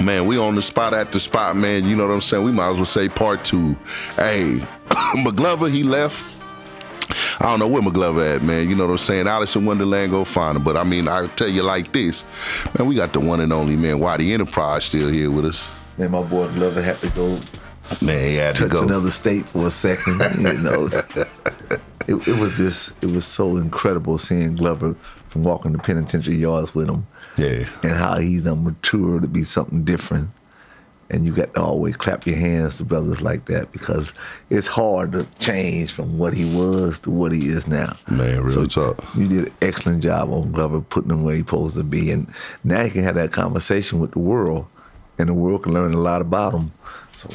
Man, we on the spot at the spot, man. You know what I'm saying? We might as well say part 2. Hey, McGlover, he left. I don't know where McGlover at, man. You know what I'm saying? Alice in Wonderland, go find him. But I mean, I tell you like this, man, we got the one and only, man, Whitey Enterprise still here with us. Man, my boy Glover had to go. Man, he had to touch go. another state for a second. You know, it was so incredible seeing Glover from walking the penitentiary yards with him. Yeah. And how he's matured to be something different. And you got to always clap your hands to brothers like that, because it's hard to change from what he was to what he is now. Man, real talk. You did an excellent job on Glover, putting him where he's supposed to be. And now he can have that conversation with the world, and the world can learn a lot about him. So,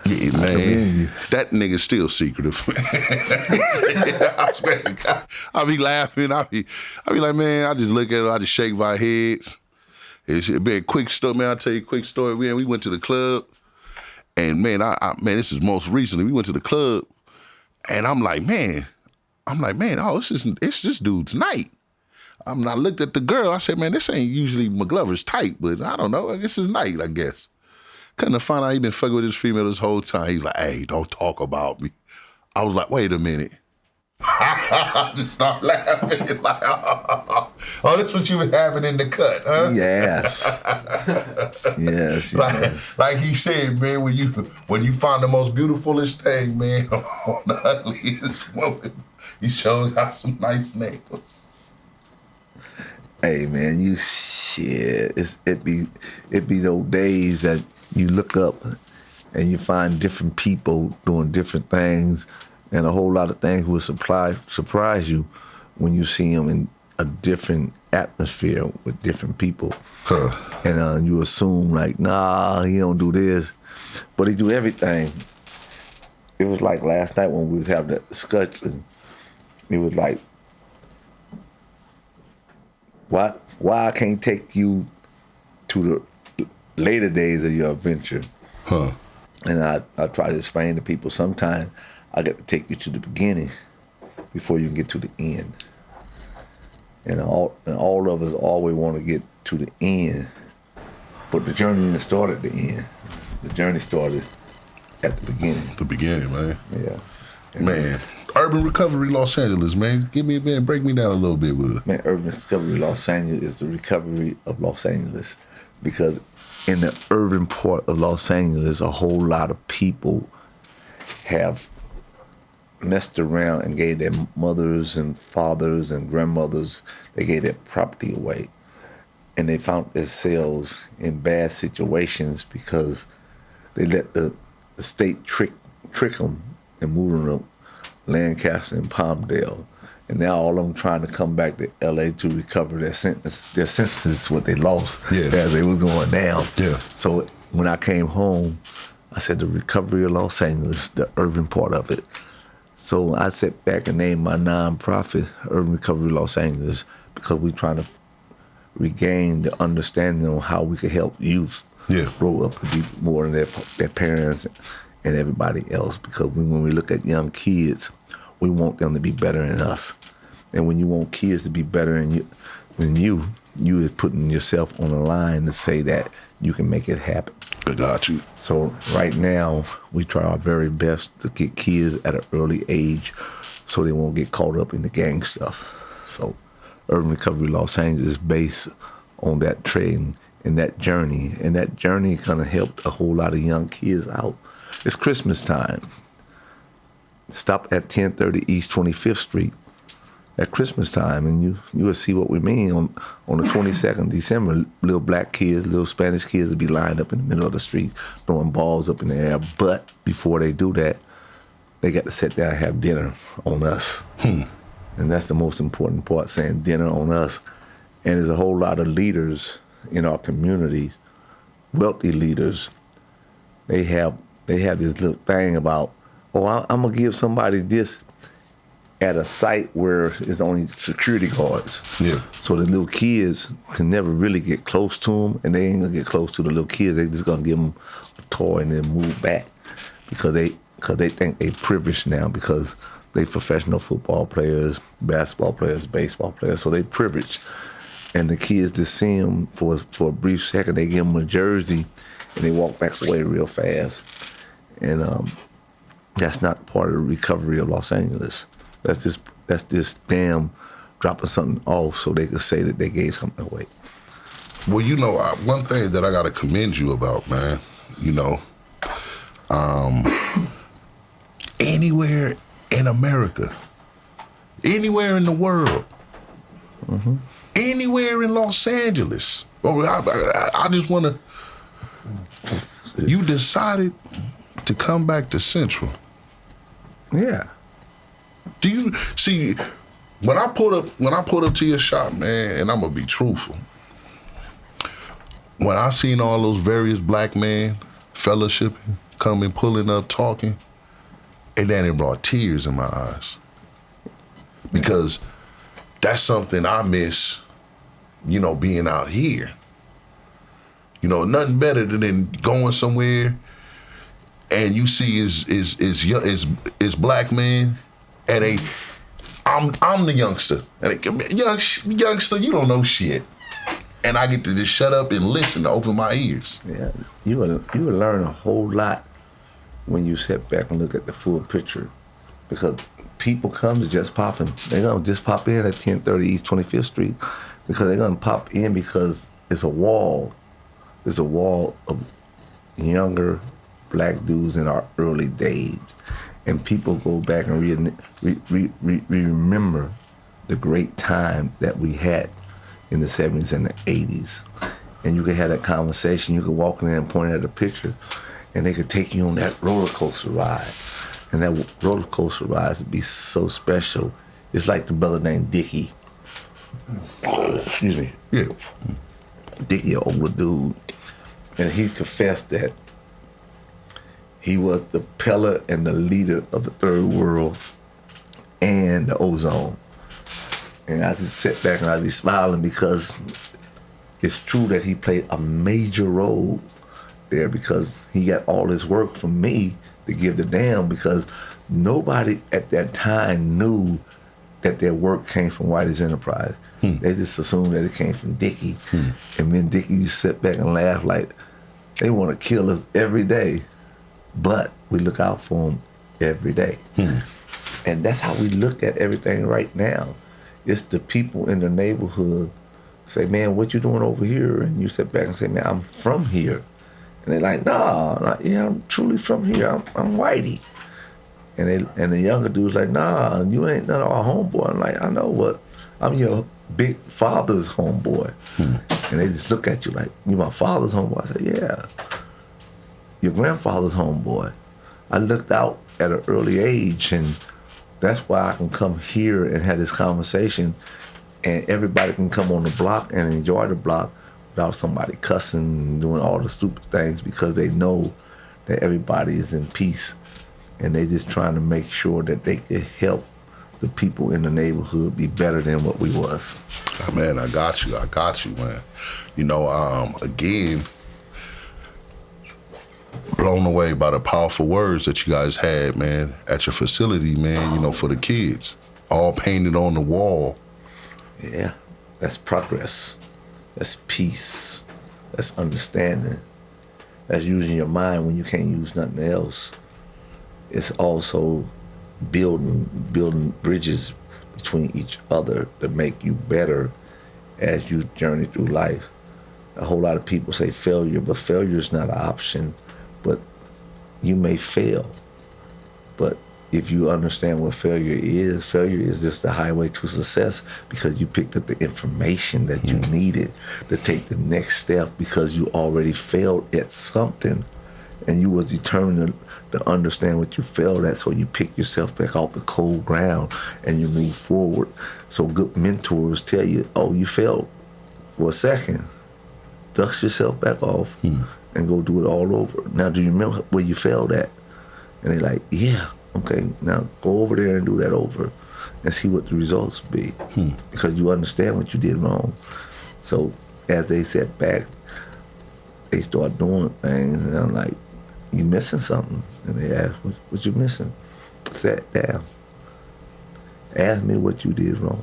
yeah, man, that nigga's still secretive. I swear to God, I be laughing. I be like, man, I just look at it, I just shake my head. It be a quick story, man. I'll tell you a quick story. We went to the club, and man, man, this is most recently. We went to the club, and I'm like, man, oh, it's this dude's night. I looked at the girl. I said, man, this ain't usually McGlover's type, but I don't know. This is night, I guess. Couldn't have found out he been fucking with this female this whole time. He's like, hey, don't talk about me. I was like, wait a minute. I just start laughing like, oh, this what you been having in the cut, huh? Yes. Yes. Like he said, man, when you find the most beautifulest thing, man, on the ugliest woman, you sure got some nice nails. Hey, man, it be those days that you look up and you find different people doing different things. And a whole lot of things will surprise you when you see them in a different atmosphere with different people. Huh. And you assume like, nah, he don't do this, but he do everything. It was like last night when we was having that discussion. It was like, why I can't take you to the later days of your adventure? Huh. And I try to explain to people sometimes I got to take you to the beginning before you can get to the end. And all of us always want to get to the end, but the journey didn't start at the end. The journey started at the beginning. The beginning, man. Yeah. Man, Urban Recovery Los Angeles, man. Give me a minute, break me down a little bit with it. Man, Urban Recovery Los Angeles is the recovery of Los Angeles, because in the urban part of Los Angeles, a whole lot of people have messed around and gave their mothers and fathers and grandmothers, they gave their property away. And they found themselves in bad situations because they let the state trick them and move them to Lancaster and Palmdale. And now all of them trying to come back to LA to recover their sentences, what they lost as they was going down. Yeah. So when I came home, I said the recovery of Los Angeles, the urban part of it. So I sat back and named my nonprofit Urban Recovery Los Angeles, because we're trying to regain the understanding on how we could help youth grow up to be more than their parents and everybody else. Because when we look at young kids, we want them to be better than us. And when you want kids to be better than you is putting yourself on the line to say that you can make it happen. I got you. So right now, we try our very best to get kids at an early age so they won't get caught up in the gang stuff. So Urban Recovery Los Angeles is based on that training and that journey. And that journey kind of helped a whole lot of young kids out. It's Christmas time. Stop at 1030 East 25th Street at Christmas time, and you will see what we mean. On the 22nd of December, little black kids, little Spanish kids will be lined up in the middle of the street throwing balls up in the air. But before they do that, they got to sit down and have dinner on us. And that's the most important part, saying dinner on us. And there's a whole lot of leaders in our communities, wealthy leaders. They have this little thing about, I'm going to give somebody this at a site where there's only security guards. Yeah. So the little kids can never really get close to them, and they ain't going to get close to the little kids. They just going to give them a toy and then move back because they think they privileged now because they professional football players, basketball players, baseball players, so they privileged. And the kids just see him for a brief second. They give him a jersey, and they walk back away real fast. And that's not part of the recovery of Los Angeles. That's just them dropping something off so they could say that they gave something away. Well, you know, one thing that I got to commend you about, man, you know, anywhere in America, anywhere in the world, anywhere in Los Angeles, I just want to, you decided to come back to Central. Yeah. Do you see, when I pulled up to your shop, man, and I'm going to be truthful, when I seen all those various black men fellowshipping, coming, pulling up, talking, and then it brought tears in my eyes. Because that's something I miss, you know, being out here. You know, nothing better than going somewhere and you see is black men, and I'm the youngster. And youngster, you don't know shit. And I get to just shut up and listen to open my ears. Yeah, you will learn a whole lot when you sit back and look at the full picture, because people come to just popping. They're gonna just pop in at 1030 East 25th Street because they're gonna pop in because it's a wall. There's a wall of younger black dudes in our early days, and people go back and remember the great time that we had in the 70s and the 80s. And you could have that conversation. You could walk in there and point at a picture, and they could take you on that roller coaster ride. And that roller coaster ride would be so special. It's like the brother named Dickie. Excuse me. Yeah. Dickie, an older dude. And he confessed that he was the pillar and the leader of the third world and the ozone. And I just sit back and I'd be smiling because it's true that he played a major role there, because he got all his work from me to give the damn, because nobody at that time knew that their work came from Whitey's Enterprise. They just assumed that it came from Dickie. And me and Dickie used to sit back and laugh like they want to kill us every day, but we look out for them every day. And that's how we look at everything right now. It's the people in the neighborhood say, man, what you doing over here? And you sit back and say, man, I'm from here. And they're like, nah, yeah, I'm truly from here. I'm Whitey. And the younger dude's like, nah, you ain't none of our homeboy. I'm like, I know what, I'm your big father's homeboy. And they just look at you like, you my father's homeboy? I said, yeah. Your grandfather's homeboy. I looked out at an early age, and that's why I can come here and have this conversation, and everybody can come on the block and enjoy the block without somebody cussing and doing all the stupid things, because they know that everybody is in peace, and they just trying to make sure that they can help the people in the neighborhood be better than what we was. Oh, man, I got you, man. You know, again, blown away by the powerful words that you guys had, man, at your facility, man, you know, for the kids. All painted on the wall. Yeah, that's progress. That's peace. That's understanding. That's using your mind when you can't use nothing else. It's also building bridges between each other to make you better as you journey through life. A whole lot of people say failure, but failure is not an option. But you may fail. But if you understand what failure is just the highway to success, because you picked up the information that you needed to take the next step, because you already failed at something and you was determined to understand what you failed at, so you pick yourself back off the cold ground and you move forward. So good mentors tell you, oh, you failed for a second. Dust yourself back off and go do it all over. Now, do you remember where you failed at? And they're like, yeah, okay, now go over there and do that over and see what the results be, because you understand what you did wrong. So as they sat back, they start doing things, and I'm like, you missing something? And they asked, what you missing? Sat down. Ask me what you did wrong.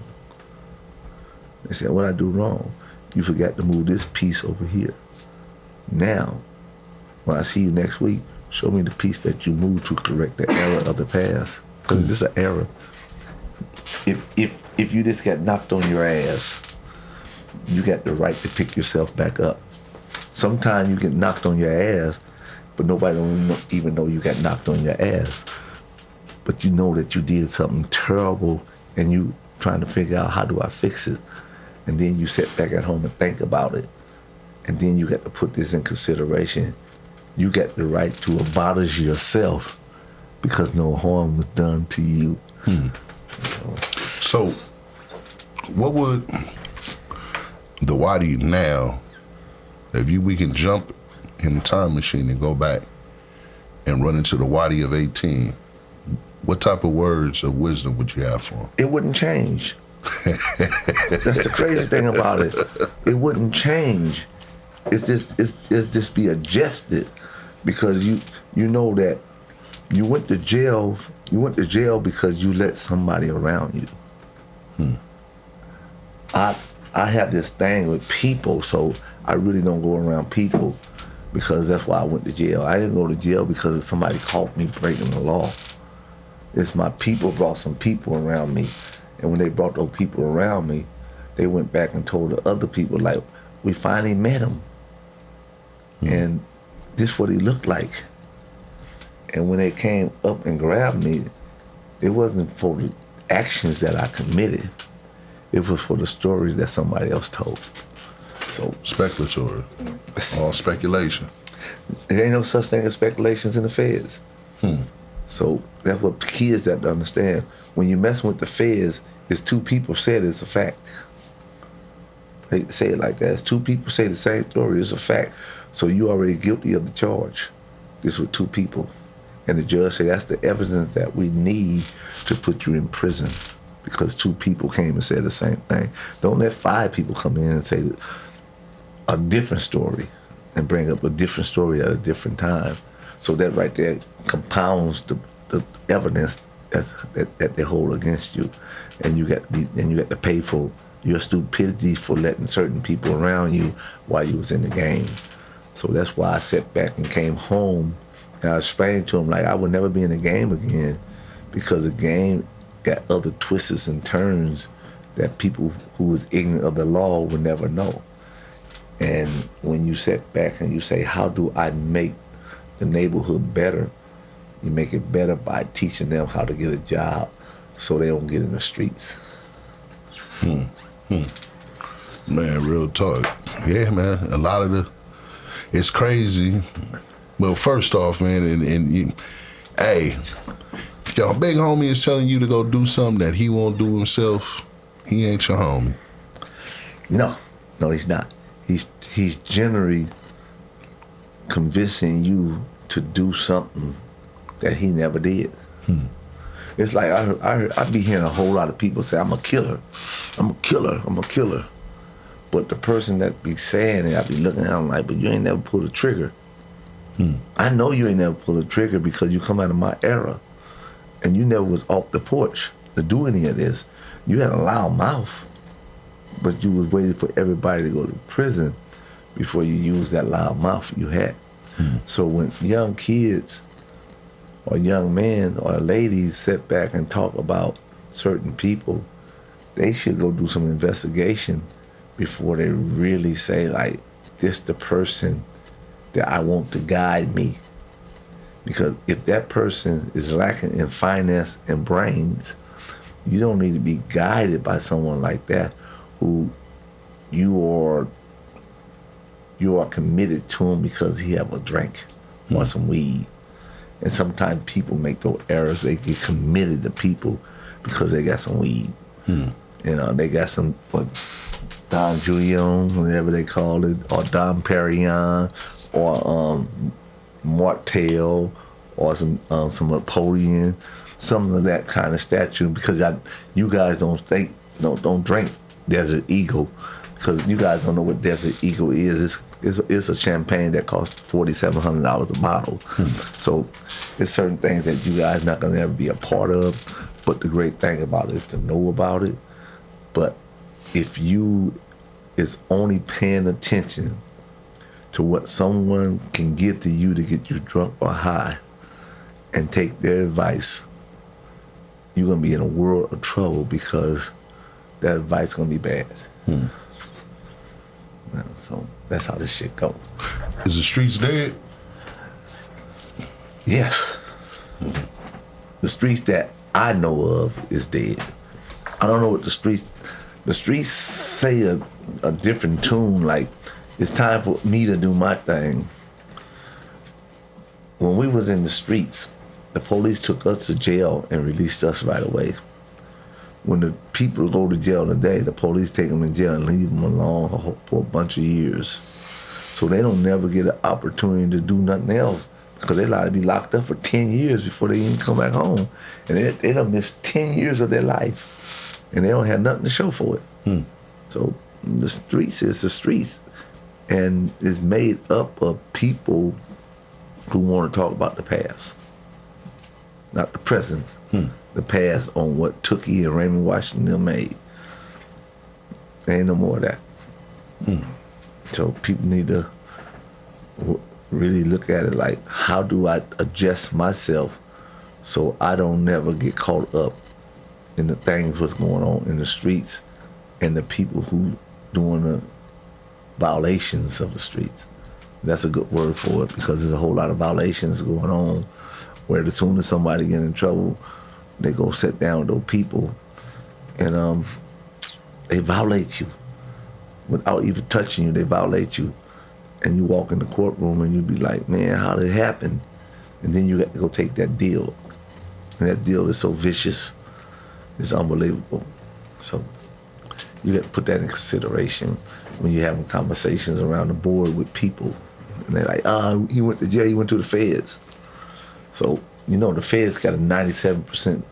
They said, what I do wrong? you forgot to move this piece over here. Now, when I see you next week, show me the piece that you moved to correct the error of the past. Because it's just an error. If you just got knocked on your ass, you got the right to pick yourself back up. Sometimes you get knocked on your ass, but nobody don't even know you got knocked on your ass. But you know that you did something terrible, and you trying to figure out, how do I fix it? And then you sit back at home and think about it. And then you got to put this in consideration. You got the right to abolish yourself because no harm was done to you. So, what would the Whitey now, if we can jump in the time machine and go back and run into the Whitey of 18, what type of words of wisdom would you have for him? It wouldn't change. That's the crazy thing about it. It wouldn't change. It's just be adjusted, because you know that you went to jail. You went to jail because you let somebody around you. I have this thing with people, so I really don't go around people, because that's why I went to jail. I didn't go to jail because somebody caught me breaking the law. It's my people brought some people around me, and when they brought those people around me, they went back and told the other people, like, we finally met him, and this is what he looked like. And when they came up and grabbed me, it wasn't for the actions that I committed. It was for the stories that somebody else told. So Speculatory. All speculation. There ain't no such thing as speculations in the feds. So that's what kids have to understand. When you mess with the feds, it's two people said it's a fact. They say it like that. It's two people say the same story, it's a fact. So you already guilty of the charge. This with two people. And the judge said that's the evidence that we need to put you in prison, because two people came and said the same thing. Don't let 5 people come in and say a different story and bring up a different story at a different time. So that right there compounds the evidence that they hold against you, and you got to pay for your stupidity for letting certain people around you while you was in the game. So that's why I sat back and came home, and I explained to him, like, I would never be in the game again, because the game got other twists and turns that people who was ignorant of the law would never know. And when you sit back and you say, how do I make the neighborhood better? You make it better by teaching them how to get a job so they don't get in the streets. Man, real talk. Yeah, man, a lot of it's crazy. Well, first off, man, and you, hey, your big homie is telling you to go do something that he won't do himself. He ain't your homie. No, he's not. He's generally convincing you to do something that he never did. It's like I be hearing a whole lot of people say, I'm a killer. But the person that be saying it, I be looking at him like, but you ain't never pulled a trigger. I know you ain't never pulled a trigger because you come out of my era, and you never was off the porch to do any of this. You had a loud mouth, but you was waiting for everybody to go to prison before you used that loud mouth you had. So when young kids or young men or ladies sit back and talk about certain people, they should go do some investigation before they really say, like, this the person that I want to guide me. Because if that person is lacking in finance and brains, you don't need to be guided by someone like that who you are committed to him because he have a drink or some weed. And sometimes people make those errors. They get committed to people because they got some weed. You know, they got some, what, Don Julion, whatever they call it, or Dom Perignon, or Martell, or some Napoleon, some of that kind of statue. Because you guys don't drink Desert Eagle, because you guys don't know what Desert Eagle is. It's a champagne that costs $4,700 a bottle. So it's certain things that you guys not gonna ever be a part of. But the great thing about it is to know about it. But if you is only paying attention to what someone can give to you to get you drunk or high and take their advice, you're going to be in a world of trouble because that advice is going to be bad. So that's how this shit goes. Is the streets dead? Yes. The streets that I know of is dead. I don't know what the streets say a different tune, like it's time for me to do my thing. When we was in the streets, the police took us to jail and released us right away. When the people go to jail today, the police take them in jail and leave them alone for a bunch of years. So they don't never get an opportunity to do nothing else because they like to be locked up for 10 years before they even come back home. And they done missed 10 years of their life and they don't have nothing to show for it. So the streets is the streets, and it's made up of people who want to talk about the past, not the present. The past on what Tookie and Raymond Washington made. There ain't no more of that. So people need to really look at it like, how do I adjust myself so I don't never get caught up in the things what's going on in the streets and the people who doing the violations of the streets. That's a good word for it, because there's a whole lot of violations going on where as soon as somebody get in trouble, they go sit down with those people and they violate you. Without even touching you, they violate you. And you walk in the courtroom and you be like, man, how did it happen? And then you got to go take that deal. And that deal is so vicious, it's unbelievable. So you got to put that in consideration when you're having conversations around the board with people. And they're like, he went to jail, he went to the feds. So, you know, the feds got a 97%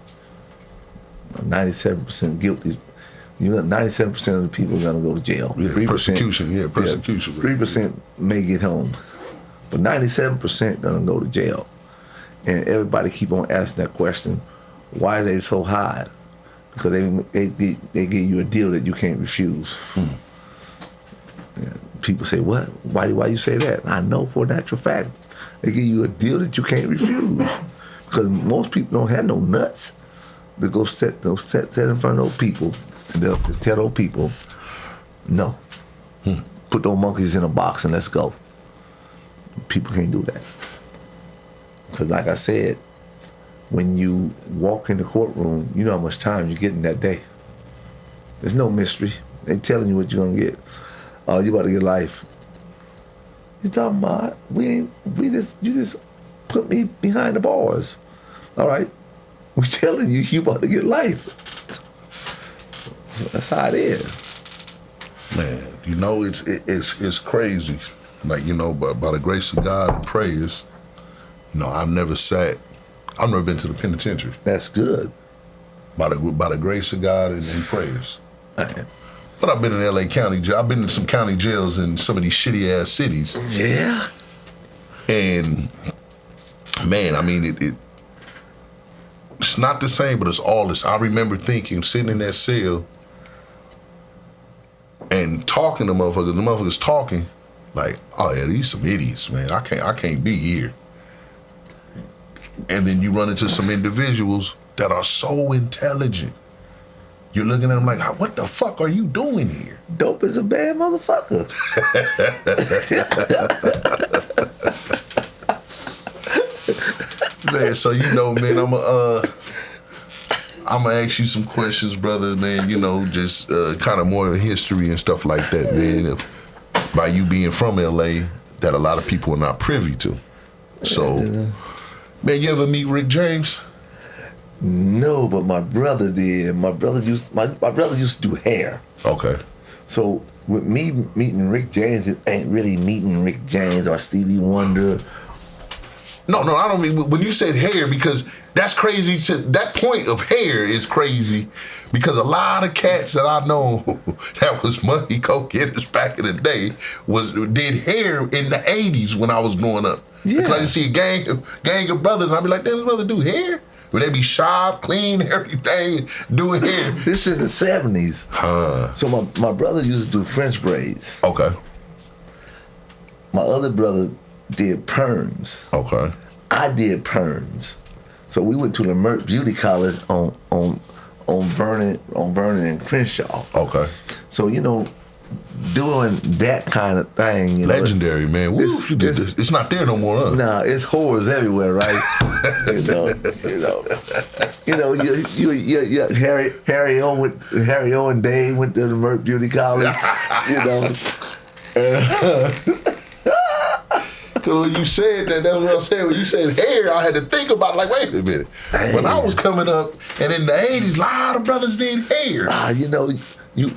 guilty. You know, 97% of the people are going to go to jail. Yeah, 3%, persecution. 3% may get home. But 97% going to go to jail. And everybody keep on asking that question, why are they so high? Because they give you a deal that you can't refuse. Yeah. People say, what? Why you say that? I know for a natural fact. They give you a deal that you can't refuse. Because most people don't have no nuts to go sit in front of those people and they'll tell those people, no. Put those monkeys in a box and let's go. People can't do that. Because like I said, when you walk in the courtroom, you know how much time you're getting that day. There's no mystery. They telling you what you're gonna get. Oh, you about to get life. You talking about you just put me behind the bars. All right. We're telling you about to get life. So that's how it is. Man, you know, it's crazy. Like, you know, but by the grace of God and prayers, you know, I've never been to the penitentiary. That's good. By the grace of God and prayers. Okay. But I've been in LA County jail. I've been in some county jails in some of these shitty ass cities. Yeah. And man, I mean, it's not the same, but it's all this. I remember thinking, sitting in that cell and talking to motherfuckers. The motherfuckers talking like, oh yeah, these some idiots, man. I can't be here. And then you run into some individuals that are so intelligent. You're looking at them like, what the fuck are you doing here? Dope is a bad motherfucker. Man, so you know, man, I'm gonna ask you some questions, brother, man, you know, just kind of more history and stuff like that, man, by you being from LA, that a lot of people are not privy to. So, man, you ever meet Rick James? No, but my brother did. My brother used to do hair. Okay. So with me meeting Rick James, it ain't really meeting Rick James or Stevie Wonder. No, I don't mean, when you said hair, because that's crazy. That point of hair is crazy, because a lot of cats that I know that was money go-getters back in the day did hair in the 80s when I was growing up. Yeah. Because I see a gang of brothers and I'd be like, damn, this brother do hair? Where they be sharp, clean, everything, doing hair. This in the 70s. Huh. So my brother used to do French braids. Okay. My other brother did perms. Okay. I did perms. So we went to the Merck Beauty College on Vernon and Crenshaw. Okay. So, you know, doing that kind of thing, you Legendary, man. Woo, it's not there no more, huh? Nah, it's whores everywhere, right? Harry O and Dave went to the Merck Beauty College, you know. Because when you said that's what I said. When you said hair, I had to think about it, like, wait a minute. Hey. When I was coming up, and in the 80s, a lot of brothers did hair. You know, you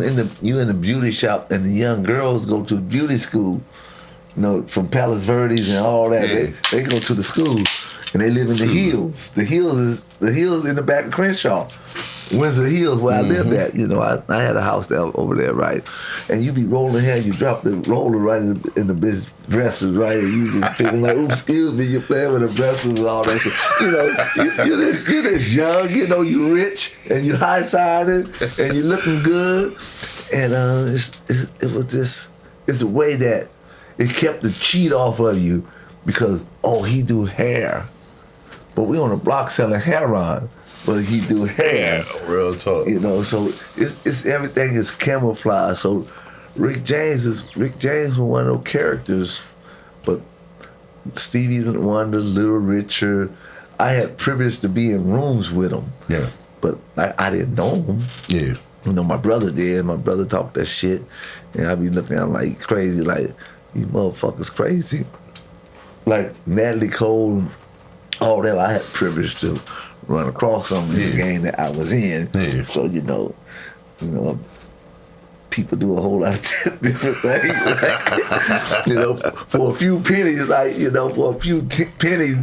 in the beauty shop, and the young girls go to beauty school, you know, from Palos Verdes and all that. Yeah. They go to the school, and they live in the hills. The hills in the back of Crenshaw. Windsor Hills, where I lived at, you know, I had a house there over there, right? And you be rolling hair, you drop the roller right in the bitch dresses, right? And you just feeling like, oops, excuse me, you're playing with the dresses and all that shit. You know, you're this young, you know, you rich, and you high-sided, and you looking good. And it's the way that it kept the cheat off of you because, oh, he do hair. But we on the block selling heroin. But he do hair. Yeah, real talk. You know, so it's everything is camouflage. So Rick James was one of those characters, but Stevie Wonder, Little Richard, I had privilege to be in rooms with him. Yeah. But I didn't know him. Yeah. You know, my brother did. My brother talked that shit. And I be looking at him like crazy, like, these motherfuckers crazy. Like Natalie Cole, all that, I had privilege to run across them in the game that I was in. Yeah. So, you know, people do a whole lot of different things. Right? You know, for a few pennies, right? You know, for a few pennies,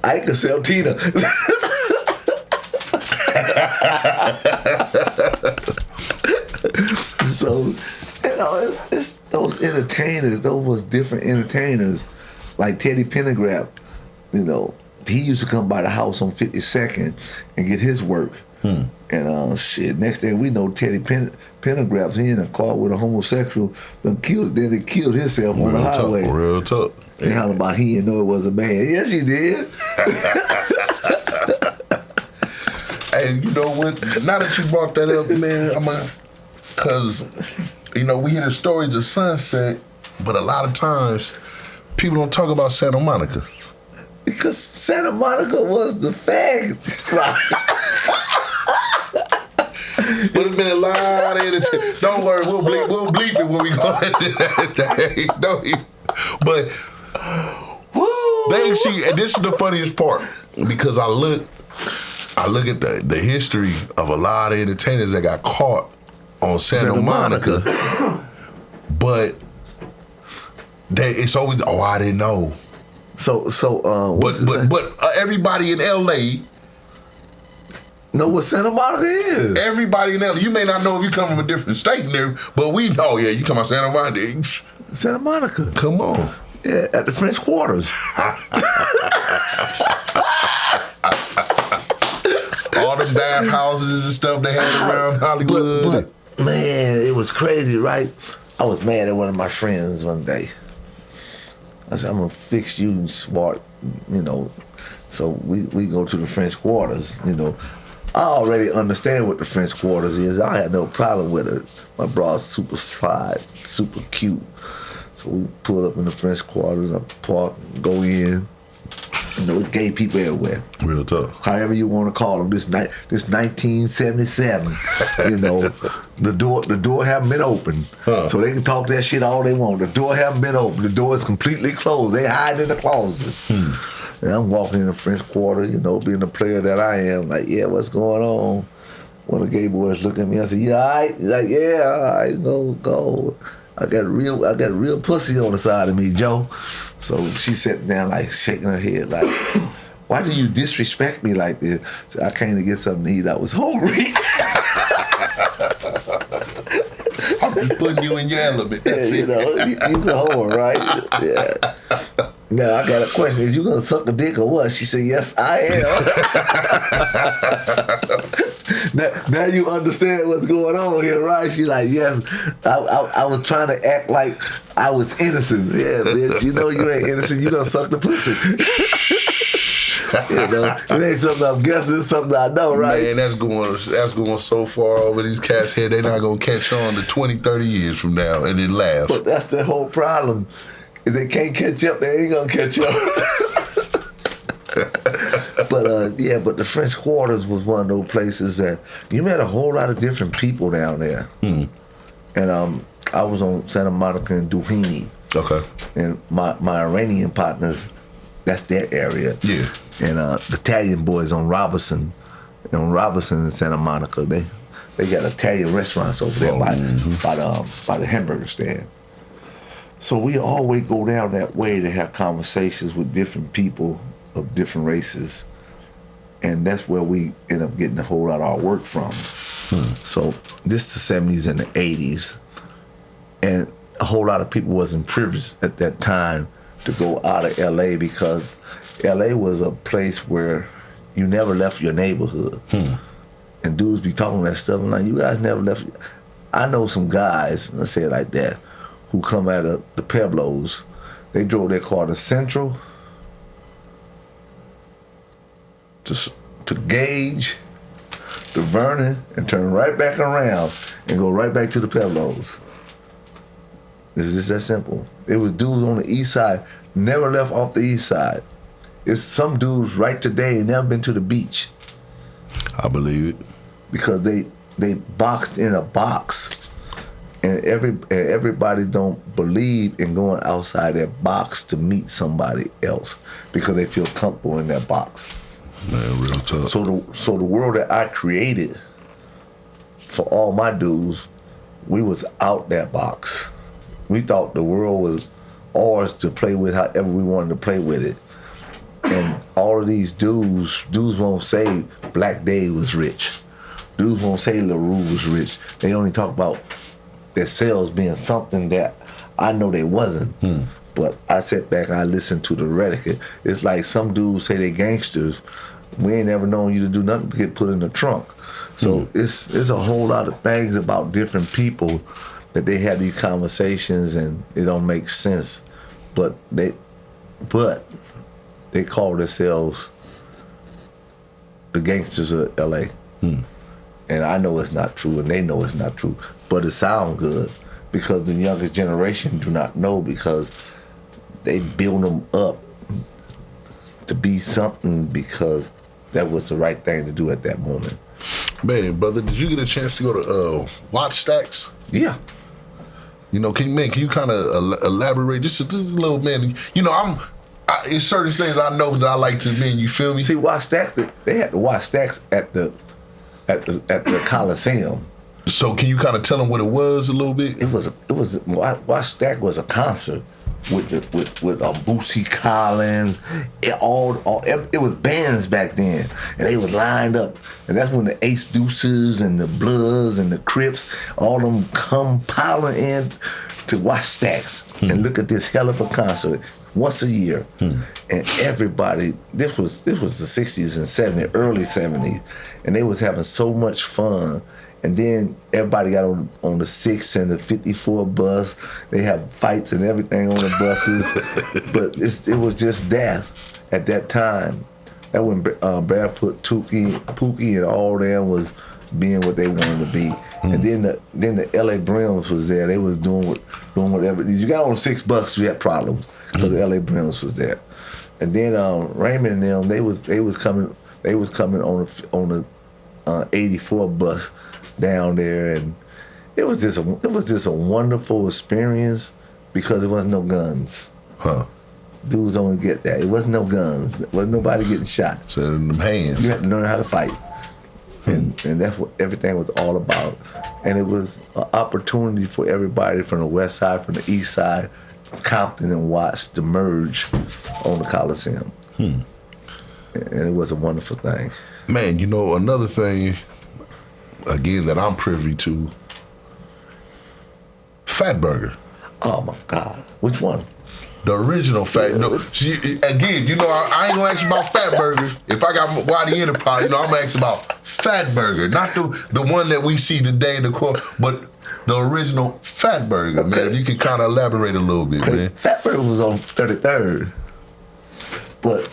I could sell Tina. So, you know, it's those entertainers, those was different entertainers, like Teddy Pendergraft, you know. He used to come by the house on 52nd and get his work. And shit, next thing we know, Teddy Pendergraft, he in a car with a homosexual, then he killed himself on the highway. Real talk. They holler about he didn't know it was a man. Yes, he did. Hey, you know what? Now that you brought that up, man, because, you know, we hear the stories of Sunset, but a lot of times people don't talk about Santa Monica. Because Santa Monica was the fag. But it's been a lot of entertainment. Don't worry, we'll bleep it when we go into that. Don't even. But and this is the funniest part because I look at the history of a lot of entertainers that got caught on Santa Monica. But it's always, I didn't know. But everybody in LA know what Santa Monica is. Everybody in LA, you may not know if you come from a different state in there, but we know. Yeah, you talking about Santa Monica? Santa Monica. Come on. Yeah, at the French Quarters. All the bathhouses and stuff they had around Hollywood. But man, it was crazy, right? I was mad at one of my friends one day. I said, I'm gonna fix you smart, you know. So we go to the French Quarters, you know. I already understand what the French Quarters is. I had no problem with it. My bra's super fly, super cute. So we pull up in the French Quarters, I park, go in. You know, gay people everywhere. Real tough. However you want to call them. This 1977. You know, the door haven't been open, so they can talk that shit all they want. The door haven't been open. The door is completely closed. They hide in the closets. And I'm walking in the French Quarter, you know, being the player that I am. Like, yeah, what's going on? One of the gay boys look at me. I said, yeah, all right. He's like, yeah, all right, go. I got real pussy on the side of me, Joe. So she sat down, like, shaking her head, like, why do you disrespect me like this? So I came to get something to eat. I was hungry. I'm just putting you in your element. That's you know, he's a whore, right? Yeah. Now I got a question. Is you gonna suck a dick or what? She said, yes, I am. now you understand what's going on here, right? She's like, yes, I was trying to act like I was innocent. Yeah, bitch, you know you ain't innocent. You done sucked the pussy. You know, it ain't something I'm guessing, it's something I know, right? Man, that's going so far over these cats' head, they're not going to catch on to 20, 30 years from now, and then laugh. But that's the whole problem. If they can't catch up, they ain't going to catch up. But the French Quarters was one of those places that you met a whole lot of different people down there. And I was on Santa Monica and Duhini. Okay. And my Iranian partners, that's their area. Yeah. And the Italian boys on Robinson and Santa Monica, they got Italian restaurants over there by the hamburger stand. So we always go down that way to have conversations with different people of different races, and that's where we end up getting a whole lot of our work from. So this is the 70s and the 80s, and a whole lot of people wasn't privileged at that time to go out of LA because LA was a place where you never left your neighborhood. And dudes be talking that stuff, and like, you guys never left. I know some guys, let's say it like that, who come out of the Pueblos. They drove their car to Central, to Gage, to Vernon, and turn right back around and go right back to the Pueblos. It's just that simple. It was dudes on the east side, never left off the east side. It's some dudes right today never been to the beach. I believe it. Because they boxed in a box, and everybody don't believe in going outside that box to meet somebody else because they feel comfortable in that box. Man, real tough. So the world that I created for all my dudes, we was out that box. We thought the world was ours to play with however we wanted to play with it. And all of these dudes won't say Black Dave was rich. Dudes won't say LaRue was rich. They only talk about themselves being something that I know they wasn't. But I sit back and I listen to the rhetoric. It's like some dudes say they gangsters. We ain't ever known you to do nothing but get put in the trunk. So it's a whole lot of things about different people that they have these conversations and it don't make sense. But they call themselves the gangsters of LA. And I know it's not true and they know it's not true. But it sounds good because the younger generation do not know because they build them up to be something because that was the right thing to do at that moment. Man, brother, did you get a chance to go to Watch Stacks? Yeah. You know, can you kind of elaborate just a little, man? You know, it's certain things I know that I like to, man, you feel me? See, Watch Stacks, they had to Watch Stacks at the Coliseum. So can you kind of tell them what it was a little bit? It was Watch Stack was a concert with Bootsy Collins. It was bands back then, and they was lined up, and that's when the Ace Deuces and the Bloods and the Crips, all them come piling in to Watch Stacks and look at this hell of a concert once a year, and everybody. This was the 60s and 70s, early 70s, and they was having so much fun. And then everybody got on the 6 and the 54 bus. They have fights and everything on the buses. But it was just that at that time. That when Barefoot, Pookie, and all them was being what they wanted to be. And then the LA Brims was there. They was doing whatever. You got on 6 bucks, you had problems because the LA Brims was there. And then Raymond and them, they was coming on the 84 bus down there, and it was just a wonderful experience because there wasn't no guns. Dudes don't get that. It wasn't no guns. There wasn't nobody getting shot. So in them hands. You had to learn how to fight. And that's what everything was all about. And it was an opportunity for everybody from the west side, from the east side, Compton and Watts to merge on the Coliseum. And it was a wonderful thing. Man, you know, another thing, again, that I'm privy to, Fatburger. Oh my God. Which one? The original fat. No, she, again, you know, I ain't gonna ask you about fat burgers. If I got Whitey in the pot, you know, I'm gonna ask you about fat burger, not the one that we see today in the court, but the original fat burger, man. If you can kind of elaborate a little bit, man. Fat burger was on 33rd, but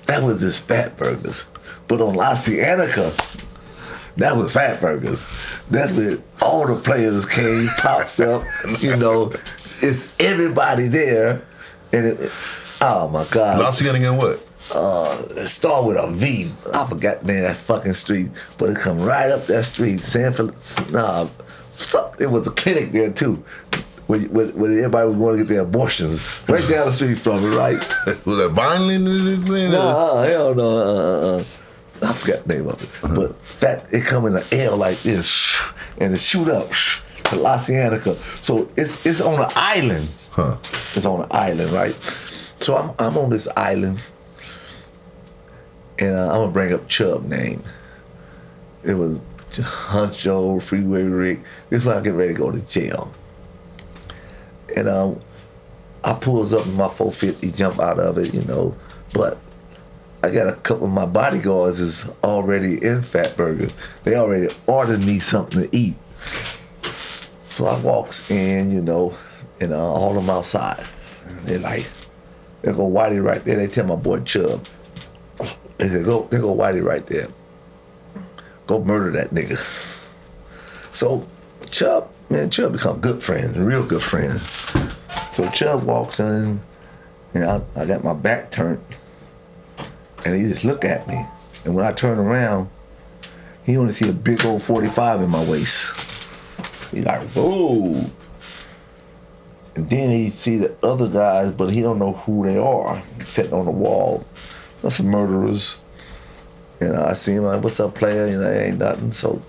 that was just fat burgers. But on La Cienega, that was fat burgers. That's when all the players came, popped up, you know, it's everybody there. And oh my God. La Cienega and what? It started with a V. I forgot the name of that fucking street, but it come right up that street. It was a clinic there too, where everybody was going to get their abortions. Right down the street from it, right? Was that Vineland? Is it? No, hell no. I forgot the name of it. But it come in an L like this, and it shoot up to La Cienega. So it's on an island. Huh. It's on an island, right? So I'm on this island, and I'm gonna bring up Chubb name. It was Huncho, Freeway Rick. This is when I get ready to go to jail. And I pulls up in my 450, jump out of it, you know. But I got a couple of my bodyguards is already in Fatburger. They already ordered me something to eat. So I walks in, you know, and all of them outside. They're like, there go Whitey right there. They tell my boy Chubb. They say, there go Whitey right there. Go murder that nigga. So Chubb become good friends, real good friends. So Chubb walks in, and I got my back turned, and he just look at me. And when I turn around, he only see a big old 45 in my waist. He like, whoa. And then he see the other guys, but he don't know who they are, sitting on the wall. That's some murderers. You know, I see him like, what's up, player? You know, ain't nothing. So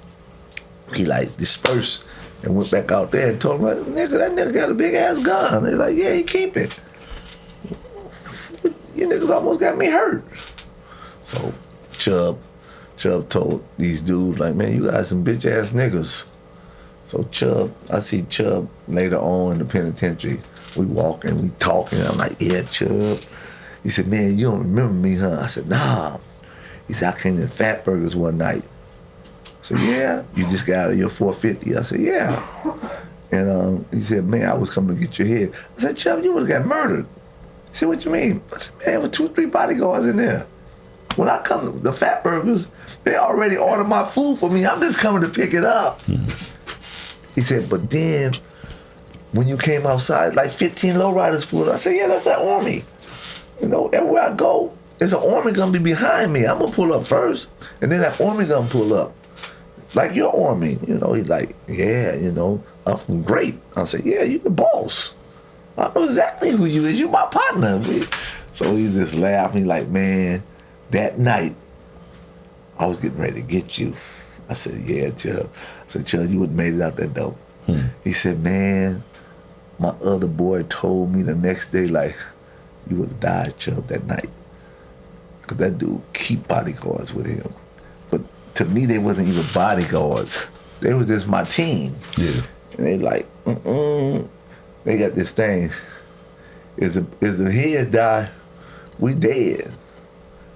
he like dispersed and went back out there and told him, like, that nigga got a big ass gun. They're like, yeah, he keep it. You niggas almost got me hurt. So Chubb told these dudes, like, man, you guys some bitch ass niggas. So I see Chubb later on in the penitentiary. We walking, we talking. I'm like, yeah, Chubb. He said, man, you don't remember me, huh? I said, nah. He said, I came to Fat Burgers one night. I said, yeah. You just got out of your 450. I said, yeah. And he said, man, I was coming to get your head. I said, Chubb, you would have got murdered. He said, what you mean? I said, man, there were 2 or 3 bodyguards in there. When I come to the Fat Burgers, they already ordered my food for me. I'm just coming to pick it up. He said, but then when you came outside, like 15 lowriders pulled up. I said, yeah, that's that army. You know, everywhere I go, there's an army gonna be behind me. I'm gonna pull up first, and then that army gonna pull up. Like your army. You know, he's like, yeah, you know, I'm from Great. I said, yeah, you the boss. I know exactly who you is. You my partner. So he just laughing like, man, that night, I was getting ready to get you. I said, yeah, Chubb. I said, Chubb, you would've made it out that door. He said, man, my other boy told me the next day, like, you would've died, Chubb, that night. Because that dude keep bodyguards with him. But to me, they wasn't even bodyguards. They was just my team. Yeah. And they like, they got this thing. Is the head die, we dead.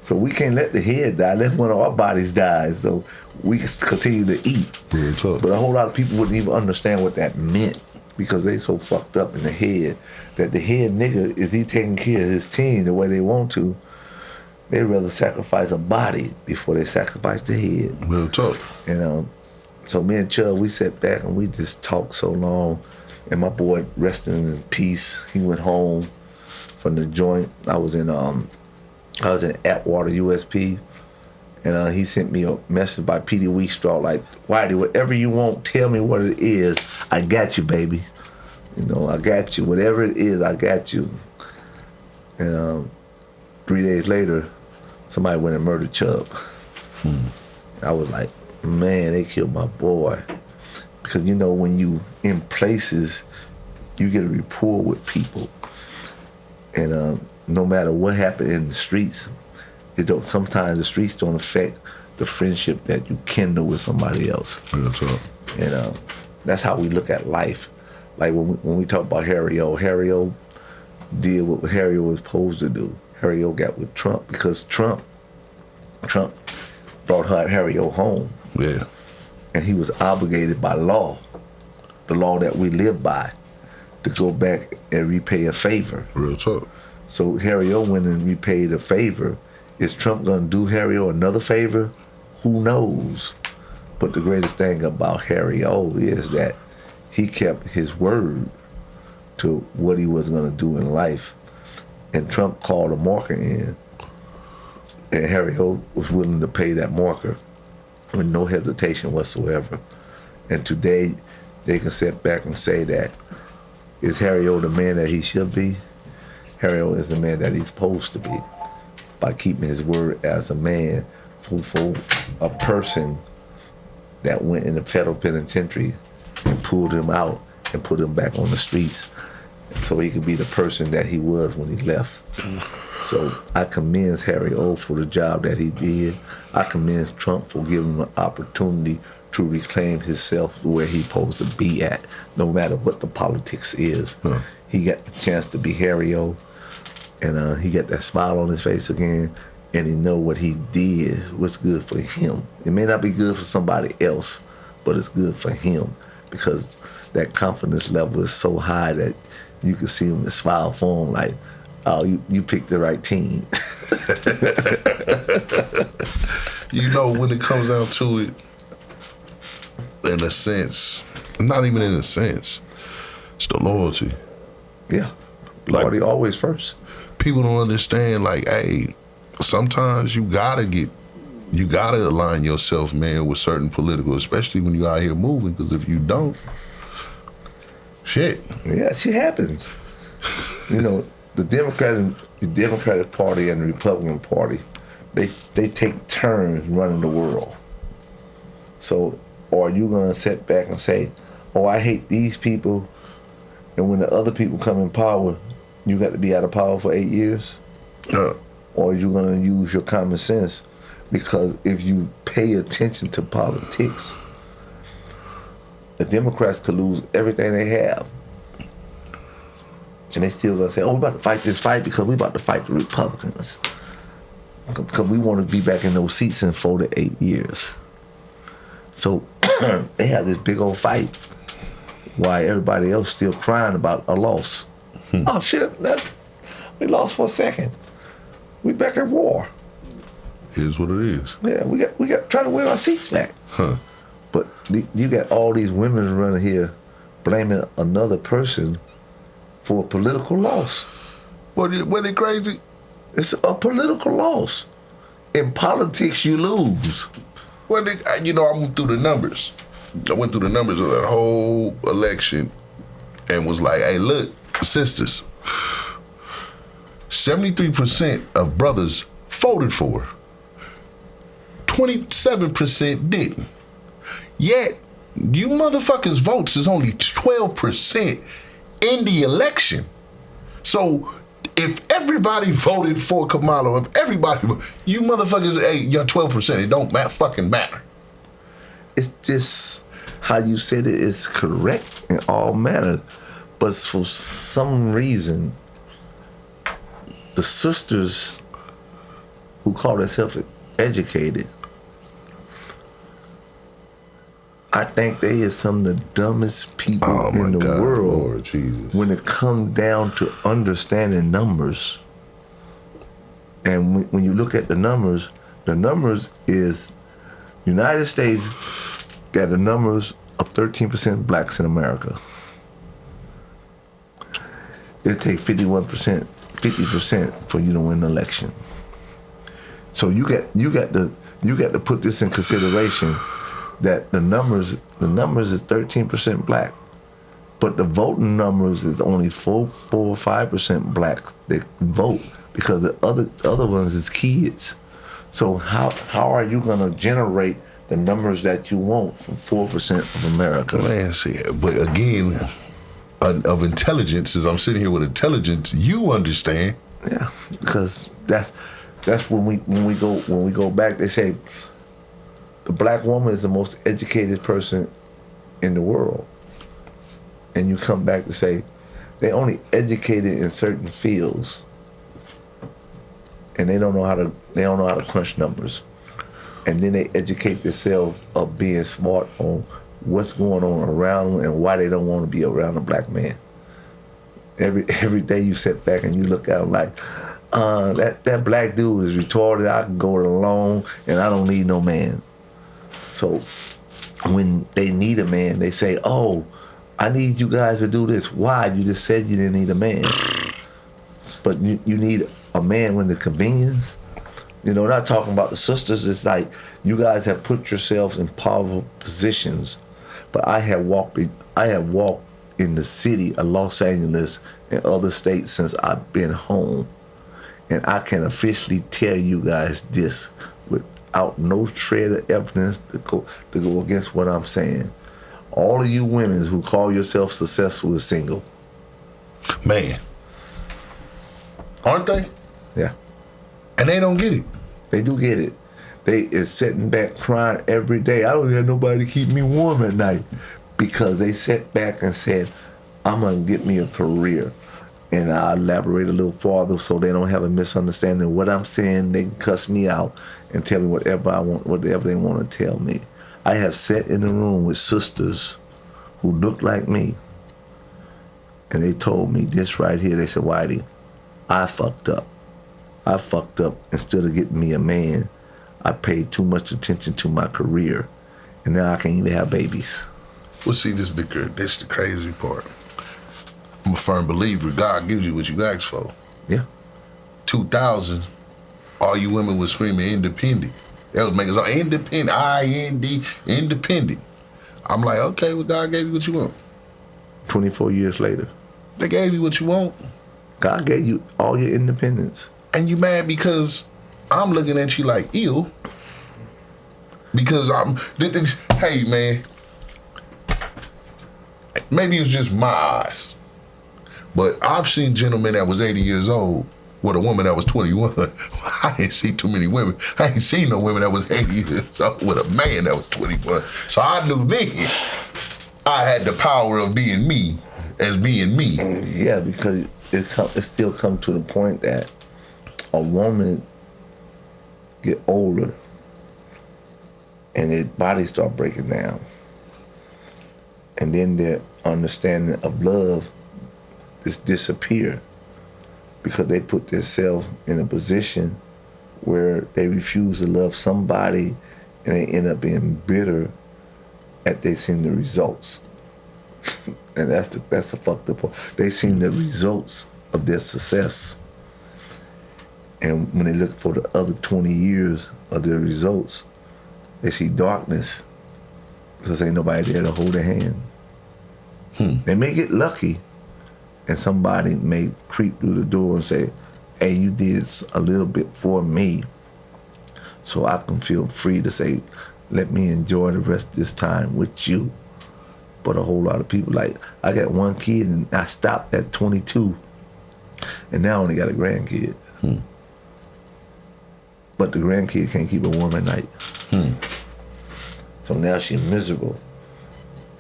So we can't let the head die. Let one of our bodies die. So we continue to eat. But a whole lot of people wouldn't even understand what that meant because they so fucked up in the head that the head nigga, if he taking care of his team the way they want to, they'd rather sacrifice a body before they sacrifice the head. Real talk. And so me and Chubb, we sat back and we just talked so long. And my boy resting in peace. He went home from the joint. I was in Atwater USP, and he sent me a message by Petey Weekstraw like, Whitey, whatever you want, tell me what it is. I got you, baby. You know, I got you. Whatever it is, I got you. And 3 days later, somebody went and murdered Chubb. I was like, man, they killed my boy. Because, you know, when you in places, you get a rapport with people. And no matter what happened in the streets, sometimes the streets don't affect the friendship that you kindle with somebody else. That's right. And that's how we look at life. Like when we talk about Harry O, did what Harry O was supposed to do. Harry O got with Trump because Trump brought Harry O home. Yeah. And he was obligated by law, the law that we live by, to go back and repay a favor. Real talk. So Harry O went and repaid a favor. Is Trump gonna do Harry O another favor? Who knows? But the greatest thing about Harry O is that he kept his word to what he was gonna do in life. And Trump called a marker in, and Harry O was willing to pay that marker with no hesitation whatsoever. And today, they can sit back and say that, is Harry O the man that he should be? Harry O is the man that he's supposed to be, by keeping his word as a man for a person that went in the federal penitentiary and pulled him out and put him back on the streets so he could be the person that he was when he left. So I commend Harry O for the job that he did. I commend Trump for giving him an opportunity to reclaim himself where he's supposed to be at, no matter what the politics is. He got the chance to be Harry O, and he got that smile on his face again, and he know what he did was good for him. It may not be good for somebody else, but it's good for him, because that confidence level is so high that you can see him smile for him like, oh, you picked the right team. You know, when it comes down to it, in a sense, not even in a sense, it's the loyalty. Yeah. Loyalty always first. People don't understand, like, hey, sometimes you gotta align yourself, man, with certain political, especially when you out here moving, because if you don't, shit. Yeah, shit happens. You know, the Democratic Party and the Republican Party, they take turns running the world. So are you gonna sit back and say, oh, I hate these people, and when the other people come in power, you got to be out of power for 8 years? Or are you gonna use your common sense? Because if you pay attention to politics, the Democrats could lose everything they have, and they still gonna say, oh, we're about to fight this fight because we're about to fight the Republicans, because we want to be back in those seats in 4 to 8 years. So they have this big old fight while everybody else still crying about a loss. Oh shit, we lost for a second. We back at war. It is what it is. Yeah, we got trying to win our seats back. But you got all these women running here blaming another person for a political loss. What it crazy? It's a political loss. In politics, you lose. Well, you know, I went through the numbers. I went through the numbers of that whole election and was like, hey, look, sisters, 73% of brothers voted for her. 27% didn't. Yet, you motherfuckers' votes is only 12% in the election. So, if everybody voted for Kamala, if everybody, you motherfuckers, hey, you're 12%, it don't fucking matter. It's just how you said it is correct in all manners. But for some reason, the sisters who call themselves educated, I think they are some of the dumbest people in the world, Lord Jesus, when it comes down to understanding numbers. And when you look at the numbers is United States got the numbers of 13% blacks in America. It takes 50% for you to win the election. So you got to put this in consideration, that the numbers is 13% black, but the voting numbers is only 4 or 5% black that vote, because the other ones is kids. So how are you gonna generate the numbers that you want from 4% of America? Man, see, but again, of intelligence, as I'm sitting here with intelligence, you understand. Yeah, because that's when we go back. They say the black woman is the most educated person in the world, and you come back to say They only educated in certain fields, and they don't know how to crunch numbers. And then they educate themselves of being smart on what's going on around them and why they don't want to be around a black man. Every day you sit back and you look at them like, that black dude is retarded. I can go it alone, and I don't need no man. So when they need a man, they say, "Oh, I need you guys to do this." Why? You just said you didn't need a man. But you need a man when the convenience. Not talking about the sisters. It's like you guys have put yourselves in powerful positions. But I have walked in the city of Los Angeles and other states since I've been home. And I can officially tell you guys this without no shred of evidence to go against what I'm saying. All of you women who call yourself successful is single. Man. Aren't they? Yeah. And they don't get it. They do get it. They is sitting back crying every day. I don't have nobody to keep me warm at night. Because they sat back and said, I'm going to get me a career. And I'll elaborate a little farther so they don't have a misunderstanding of what I'm saying. They can cuss me out and tell me whatever I want, whatever they want to tell me. I have sat in the room with sisters who look like me. And they told me this right here. They said, Whitey, I fucked up. I fucked up. Instead of getting me a man, I paid too much attention to my career. And now I can't even have babies. Well, see, this is the crazy part. I'm a firm believer God gives you what you ask for. Yeah. 2000, all you women was screaming independent. That was making us all independent, I-N-D, independent. I'm like, okay, well, God gave you what you want. 24 years later. They gave you what you want. God gave you all your independence. And you mad because I'm looking at you like, ew. Because hey, man, maybe it's just my eyes. But I've seen gentlemen that was 80 years old with a woman that was 21. I didn't see too many women. I ain't seen no women that was 80 years old with a man that was 21. So I knew then I had the power of being me as being me. Yeah, because it still come to the point that a woman get older and their body start breaking down. And then their understanding of love just disappear because they put themselves in a position where they refuse to love somebody and they end up being bitter at they seen the results. And that's the fucked up part. They seen the results of their success. And when they look for the other 20 years of their results, they see darkness because ain't nobody there to hold their hand. They may get lucky and somebody may creep through the door and say, hey, you did a little bit for me, so I can feel free to say, let me enjoy the rest of this time with you. But a whole lot of people, like, I got one kid and I stopped at 22 and now I only got a grandkid. But the grandkid can't keep her warm at night. So now she's miserable.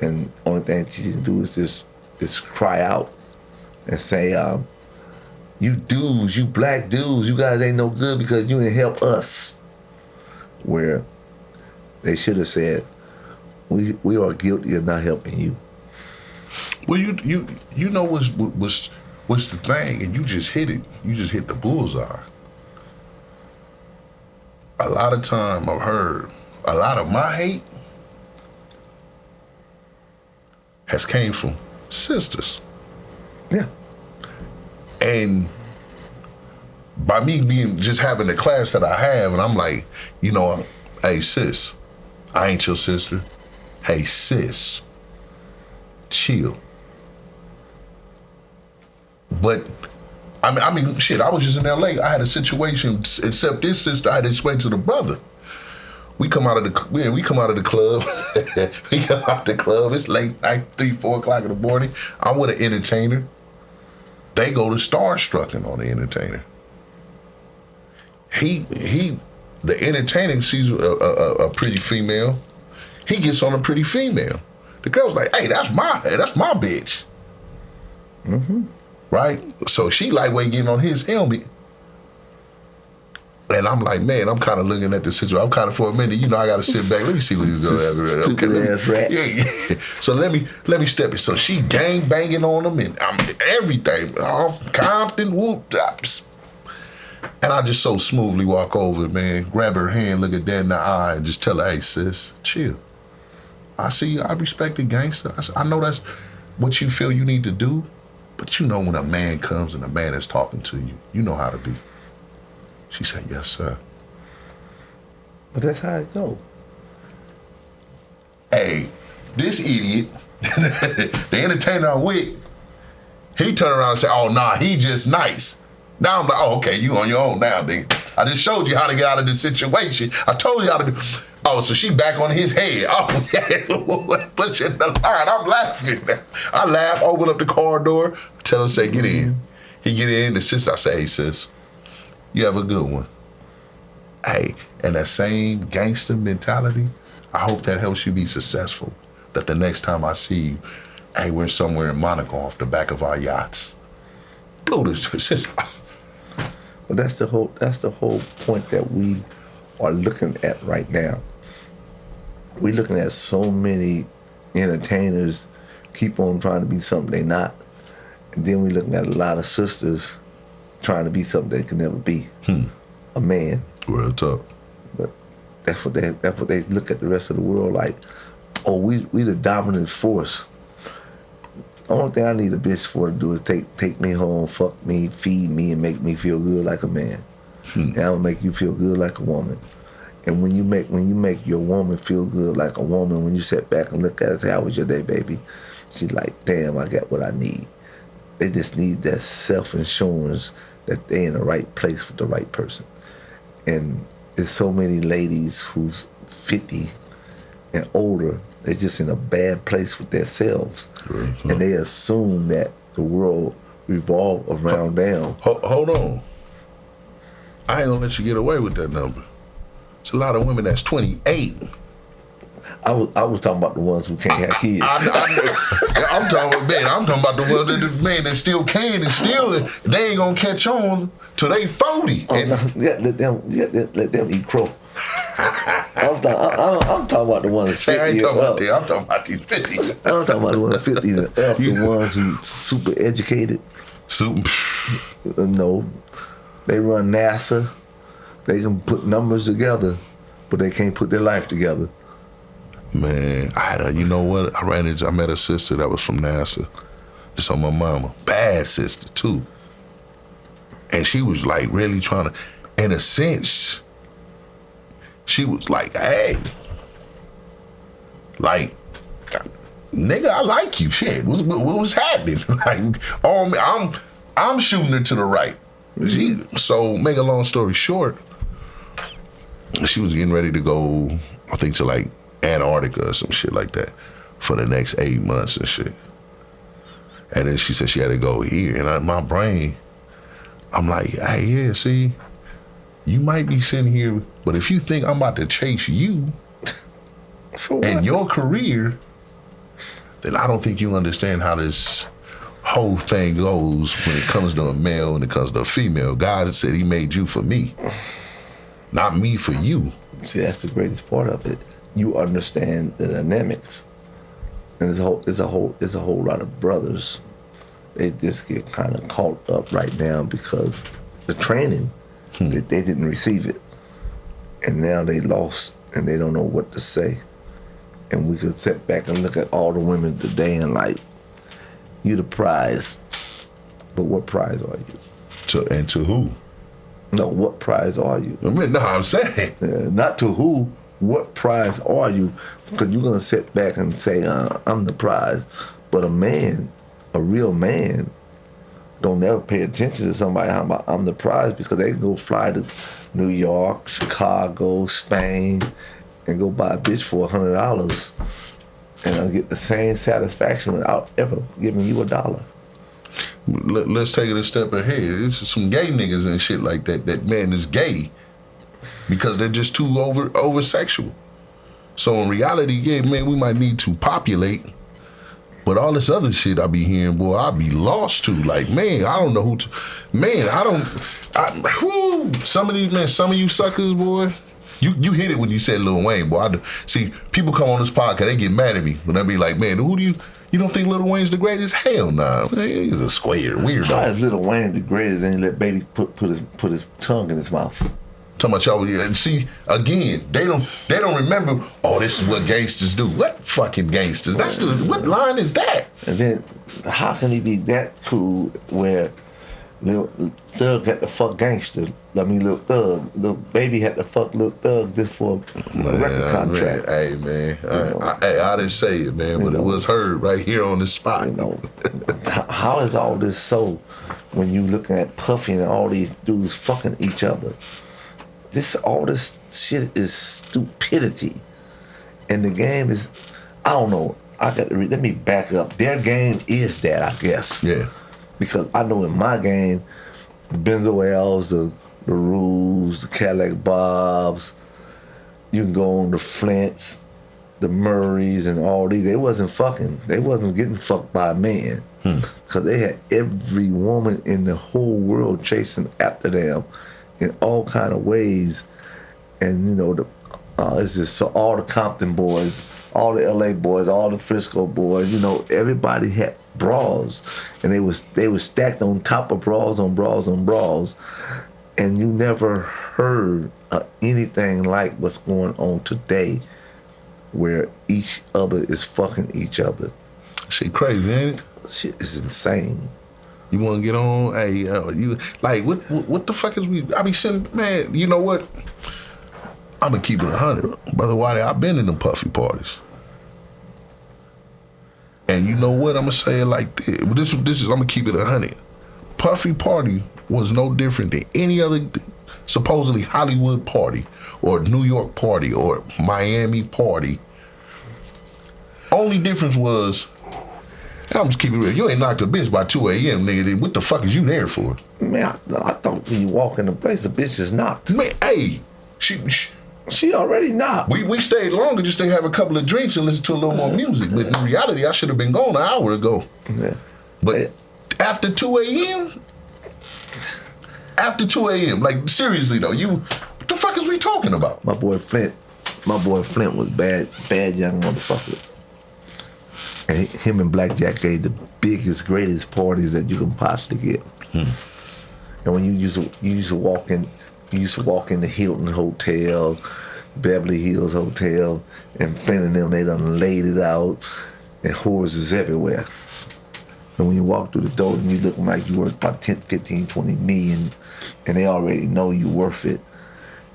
And the only thing she can do is just cry out and say, you dudes, you black dudes, you guys ain't no good because you didn't help us. Where they should have said, we are guilty of not helping you. Well, you know what's the thing, and you just hit it. You just hit the bullseye. A lot of time I've heard a lot of my hate has came from sisters. Yeah. And by me just having the class that I have, and I'm like, hey sis, I ain't your sister. Hey sis, chill. But I mean, shit, I was just in LA. I had a situation, except this sister, I had to explain to the brother. We come out of the club. We come out of the club. It's late night, 3, 4 o'clock in the morning. I'm with an entertainer. They go to starstrucking on the entertainer. The entertainer sees a pretty female. He gets on a pretty female. The girl's like, hey, that's my bitch. Right? So she lightweight getting on his helmet. And I'm like, man, I'm kind of looking at the situation. I'm kind of, for a minute, I got to sit back. Let me see what he's going to have. Okay, yeah. So let me step it. So she gang banging on him and everything. Compton, whoop, and I just so smoothly walk over, man, grab her hand, look at Dad in the eye, and just tell her, hey, sis, chill. I see you. I respect the gangster. I know that's what you feel you need to do, but when a man comes and a man is talking to you, you know how to be. She said, yes, sir. But that's how it go. Hey, this idiot, the entertainer I'm with, he turned around and said, oh, nah, he just nice. Now I'm like, oh, okay, you on your own now, nigga. I just showed you how to get out of this situation. I told you how to do. Oh, so she back on his head. Oh, yeah. Push it. All right, I'm laughing. I laugh, open up the car door, tell her, say, get in. He get in, the sister, I say, hey, sis, you have a good one. Hey, and that same gangster mentality, I hope that helps you be successful. That the next time I see you, hey, we're somewhere in Monaco off the back of our yachts. Blow this. But that's the whole point that we are looking at right now. We're looking at so many entertainers keep on trying to be something they're not. And then we're looking at a lot of sisters trying to be something they can never be. A man. Real talk. But that's what they look at the rest of the world like. Oh, we the dominant force. The only thing I need a bitch for to do is take me home, fuck me, feed me, and make me feel good like a man. And I'll make you feel good like a woman. And when you make your woman feel good like a woman, when you sit back and look at her and say, how was your day, baby? She's like, damn, I got what I need. They just need that self-insurance that they in the right place with the right person. And there's so many ladies who's 50 and older, they're just in a bad place with themselves. And they assume that the world revolves around them. Hold on. I ain't gonna let you get away with that number. It's a lot of women that's 28. I was talking about the ones who can't have kids. I'm talking about the ones that still can and still they ain't gonna catch on till they 40. Let them eat crow. I'm talking about the ones 50 I'm I'm talking about these 50s. I'm talking about the ones 50 and up, the ones who super educated. No, they run NASA. They can put numbers together, but they can't put their life together. Man, I met a sister that was from NASA. Just on my mama. Bad sister, too. And she was like really trying to, in a sense, she was like, hey, like, nigga, I like you. Shit, what was happening? Like, I'm shooting her to the right. So, make a long story short, she was getting ready to go, I think, to like Antarctica or some shit like that for the next 8 months and shit. And then she said she had to go here. And my brain, I'm like, hey, yeah, see, you might be sitting here, but if you think I'm about to chase you and your career, then I don't think you understand how this whole thing goes when it comes to a male and it comes to a female. God said he made you for me, not me for you. See, that's the greatest part of it. You understand the dynamics. And there's a whole lot of brothers. They just get kind of caught up right now because the training, they didn't receive it. And now they lost and they don't know what to say. And we could sit back and look at all the women today and like, you the prize, but what prize are you? To who? No, what prize are you? I'm saying. Not to who, what prize are you? Because you're going to sit back and say, I'm the prize. But a real man, don't ever pay attention to somebody talking about I'm the prize because they can go fly to New York, Chicago, Spain, and go buy a bitch for $100 and I'll get the same satisfaction without ever giving you $1. Let's take it a step ahead. It's some gay niggas and shit like that. That man is gay because they're just too over sexual. So in reality, yeah, man, we might need to populate, But all this other shit I be hearing, boy, I be lost to. Like, man, I don't know who to. Man, some of these, man, some of you suckers, boy. You hit it when you said Lil Wayne, boy. See, people come on this podcast, they get mad at me when they be like, man, who do you don't think Lil Wayne's the greatest? Hell nah. He's a square weirdo. How is Lil Wayne the greatest and he let Baby put his tongue in his mouth? Talking about y'all, and see, again, they don't remember, oh, this is what gangsters do. What fucking gangsters? What line is that? And then, how can he be that cool where Lil Thug had to fuck gangster? I mean, Lil Thug, Lil Baby had to fuck Lil Thug just for a record contract. Hey, man, I didn't say it, man, but it was heard right here on the spot. You know, how is all this so when you looking at Puffy and all these dudes fucking each other? All this shit is stupidity. And the game is, I don't know, let me back up. Their game is that, I guess. Yeah. Because I know in my game, the Benzo L's, the Rules, the Cadillac Bobs, you can go on the Flints, the Murrays, and all these. They wasn't getting fucked by a man. Because they had every woman in the whole world chasing after them in all kind of ways. And you know, it's just so all the Compton boys, all the LA boys, all the Frisco boys, you know, everybody had bras, and they was stacked on top of bras on bras on bras, and you never heard anything like what's going on today, where each other is fucking each other. Shit crazy, ain't it? Shit is insane. You want to get on? Hey, you like what the fuck is we? I be saying, man. You know what? I'm gonna keep it 100, brother Whitey. I've been in them Puffy parties, and you know what? I'm gonna say it like this. This is I'm gonna keep it 100. Puffy party was no different than any other supposedly Hollywood party or New York party or Miami party. Only difference was, I'm just keep it real. You ain't knocked a bitch by 2 a.m., nigga. What the fuck is you there for? Man, I thought when you walk in the place, the bitch is knocked. Man, hey, she already knocked. We stayed longer just to have a couple of drinks and listen to a little more music. But in reality, I should have been gone an hour ago. Yeah. But after 2 a.m., like seriously though, what the fuck is we talking about? My boy Flint was bad young motherfucker. And him and Blackjack gave the biggest, greatest parties that you can possibly get. And when you used to walk in the Hilton Hotel, Beverly Hills Hotel, and Flint and them, they done laid it out, and whores is everywhere. And when you walk through the door and you looking like you worth about 10, 15, 20 million, and they already know you worth it,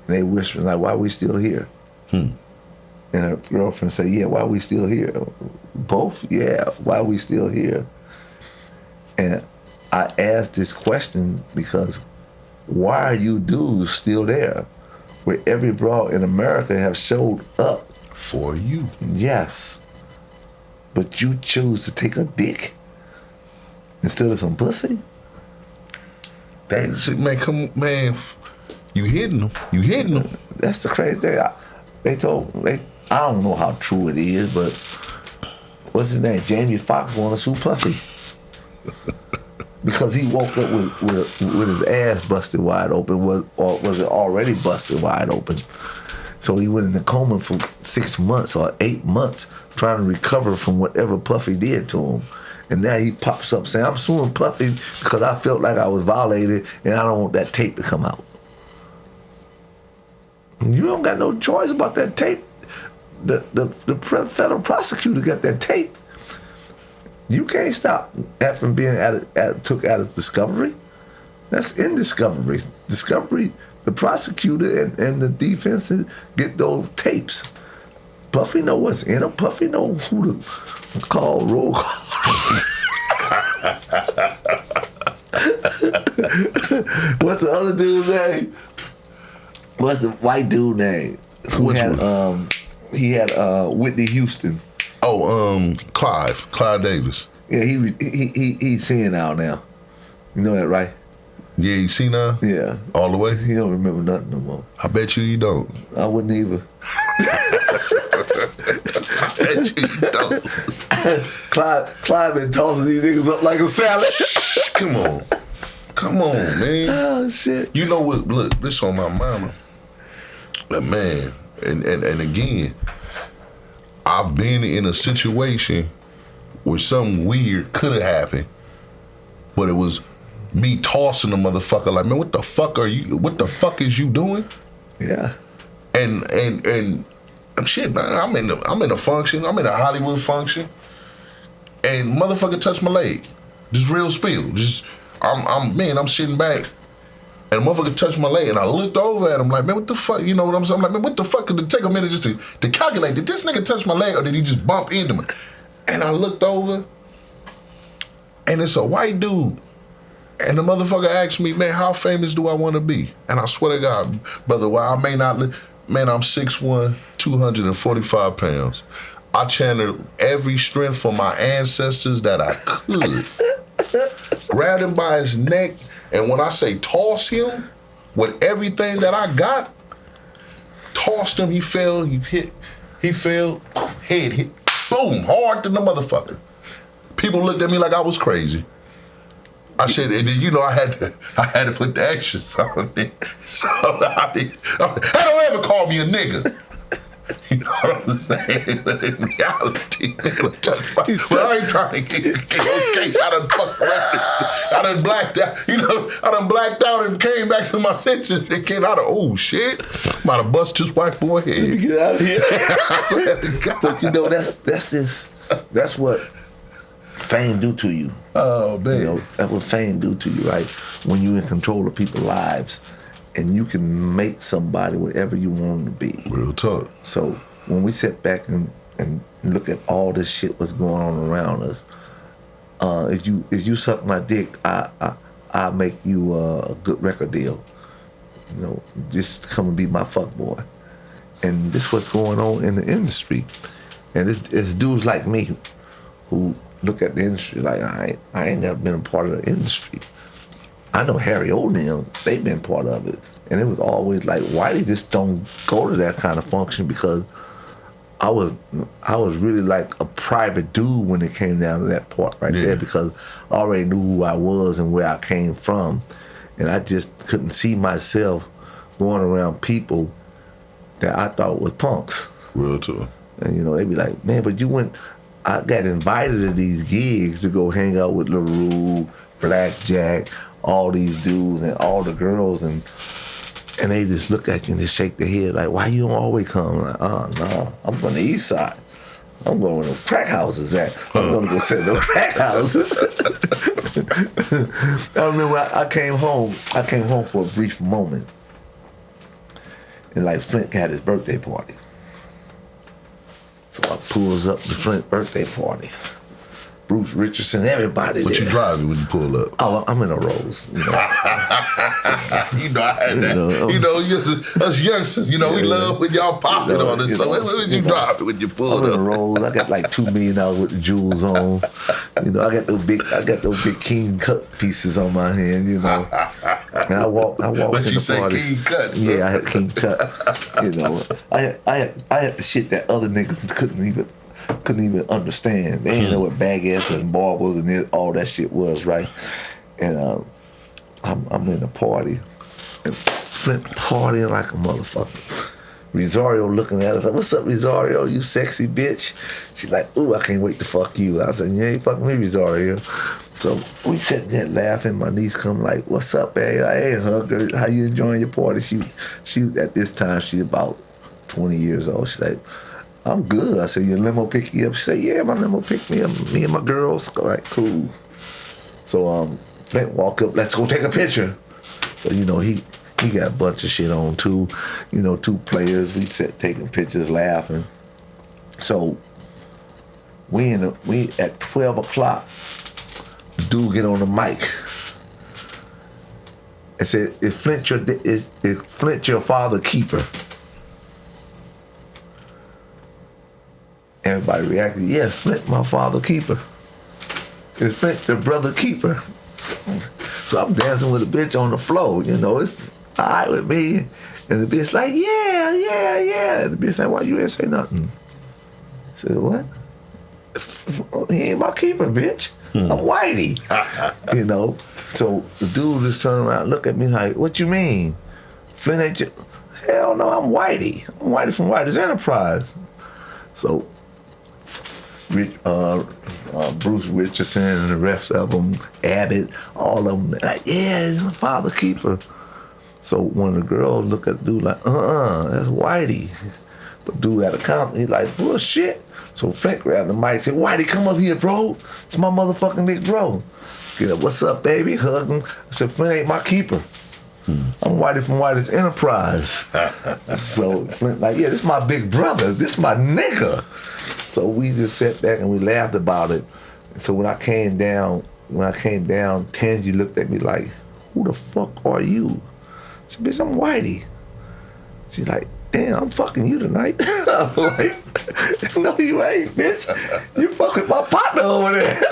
and they whispering like, why are we still here? And her girlfriend said, yeah, why are we still here? Both? Yeah, why are we still here? And I asked this question because why are you dudes still there? Where every broad in America have showed up. For you. Yes. But you choose to take a dick instead of some pussy? Man, come on, man. You hitting them. That's the crazy thing. I don't know how true it is, but what's his name? Jamie Foxx wanted to sue Puffy because he woke up with his ass busted wide open, or was it already busted wide open? So he went in a coma for 6 months or 8 months trying to recover from whatever Puffy did to him. And now he pops up saying, I'm suing Puffy because I felt like I was violated and I don't want that tape to come out. You don't got no choice about that tape. The federal prosecutor got that tape. You can't stop that from being took out of discovery. That's in discovery. Discovery, the prosecutor and the defense get those tapes. Puffy know what's in them. Puffy know who to call roll call. What's the other dude's name? What's the white dude name? He had Whitney Houston. Oh, Clive Davis. Yeah, he's seeing out now. You know that, right? Yeah, you see now? Yeah. All the way? He don't remember nothing no more. I bet you don't. I wouldn't either. I bet you don't. Clyde been tossing these niggas up like a salad. Come on, man. Oh shit. You know what? Look, this on my mama. But man, and again, I've been in a situation where something weird could have happened, but it was me tossing the motherfucker like, man, what the fuck is you doing? Yeah. And shit, man, I'm in a function, I'm in a Hollywood function, and motherfucker touched my leg. Just real spill. I'm sitting back, and the motherfucker touched my leg, and I looked over at him like, man, what the fuck? You know what I'm saying? I'm like, man, what the fuck? Did it take a minute just to calculate? Did this nigga touch my leg, or did he just bump into me? And I looked over, and it's a white dude. And the motherfucker asked me, man, how famous do I want to be? And I swear to God, brother, while I may not man, I'm 6'1", 245 pounds. I channeled every strength from my ancestors that I could. Grabbed him by his neck, and when I say toss him, with everything that I got, tossed him, he fell, head hit, boom, hard to the motherfucker. People looked at me like I was crazy. I said, and then, you know, I had to put the actions on it. So don't ever call me a nigga. You know what I'm saying? But in reality, well, I ain't trying to get case. I done fucked around. I done blacked out. You know, I done blacked out and came back to my senses and came out of, oh shit, I'm about to bust this white boy head. Let me get out of here. But you know, that's what fame do to you. Oh man, you know, that's what fame do to you, right? When you in control of people's lives, and you can make somebody whatever you want them to be. Real talk. So when we sit back and look at all this shit that's going on around us, if you suck my dick, I'll make you a good record deal. You know, just come and be my fuck boy. And this what's going on in the industry. And it's dudes like me who look at the industry like, I ain't never been a part of the industry. I know Harry O'Neill, they've been part of it. And it was always like, Whitey just don't go to that kind of function, because I was really like a private dude when it came down to that part right there, because I already knew who I was and where I came from. And I just couldn't see myself going around people that I thought was punks. Real talk. And you know, they be like, man, but I got invited to these gigs to go hang out with LaRue, Blackjack, all these dudes and all the girls, and they just look at you and they shake their head like, why you don't always come? I'm like, oh no, I'm from the east side. I'm going where the crack houses at. I'm gonna go sit in those crack houses. I remember I came home for a brief moment, and like Flint had his birthday party. So I pulls up the Flint birthday party. Bruce Richardson, everybody What there. you driving when you pull up? Oh, I'm in a Rose. You know, You know, I had that. You know, us youngsters, you know, we love when y'all popping on it. So what you driving when you pull I'm in a up? Rose. I got like $2 million with the jewels on. You know, I got those big King Cut pieces on my hand. You know, and I walked But in you the say party. King Cuts. Yeah, I had King Cut. You know, I had the shit that other niggas couldn't even understand. They didn't know what baguettes and barbers and all that shit was, right? And I'm in a party, and Flint partying like a motherfucker. Rosario looking at us like, what's up, Rosario, you sexy bitch? She's like, ooh, I can't wait to fuck you. I said, you ain't fucking me, Rosario. So we sitting there laughing. My niece come like, what's up, babe? Like, hey, hugger, how you enjoying your party? She at this time, she about 20 years old. She's like, I'm good. I said, your limo pick you up? She said, yeah, my limo picked me up. Me and my girls. All right, cool. So Flint walk up, let's go take a picture. So, you know, he got a bunch of shit on too. You know, two players. We sat taking pictures, laughing. So we at 12 o'clock, the dude get on the mic and said, is Flint your father keeper? Everybody reacted, yeah, Flint, my father keeper. Is Flint the brother keeper? So I'm dancing with a bitch on the floor, you know, it's all right with me. And the bitch like, yeah. And the bitch like, why you ain't say nothing? I said, what? he ain't my keeper, bitch. I'm Whitey. You know? So the dude just turned around and looked at me like, what you mean? Flint ain't you? Hell no, I'm Whitey. I'm Whitey from Whitey's Enterprise. So Bruce Richardson and the rest of them, Abbott, all of them, like, yeah, he's a father keeper. So one of the girls look at the dude like, that's Whitey. But dude at the company, he like, bullshit. So Flint grabbed the mic and said, Whitey, come up here, bro. It's my motherfucking big bro. Get up, what's up, baby? Hug him. I said, Flint ain't my keeper. I'm Whitey from Whitey's Enterprise. So Flint like, yeah, this my big brother. This my nigga. So we just sat back and we laughed about it. So when I came down, Tangi looked at me like, who the fuck are you? I said, bitch, I'm Whitey. She's like, damn, I'm fucking you tonight. I'm like, no, you ain't, bitch. You fucking my partner over there.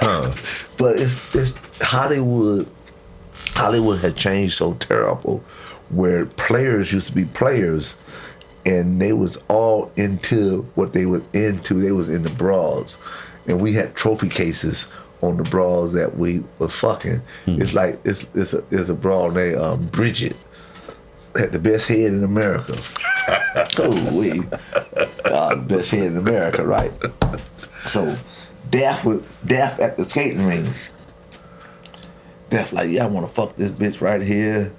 But it's Hollywood. Hollywood had changed so terrible, where players used to be players, and they was all into what they was into. They was into bras, and we had trophy cases on the bras that we was fucking. It's like it's a bra named Bridget. Had the best head in America. God, best head in America, right? So Daft at the skating ring. Daft like, yeah, I want to fuck this bitch right here.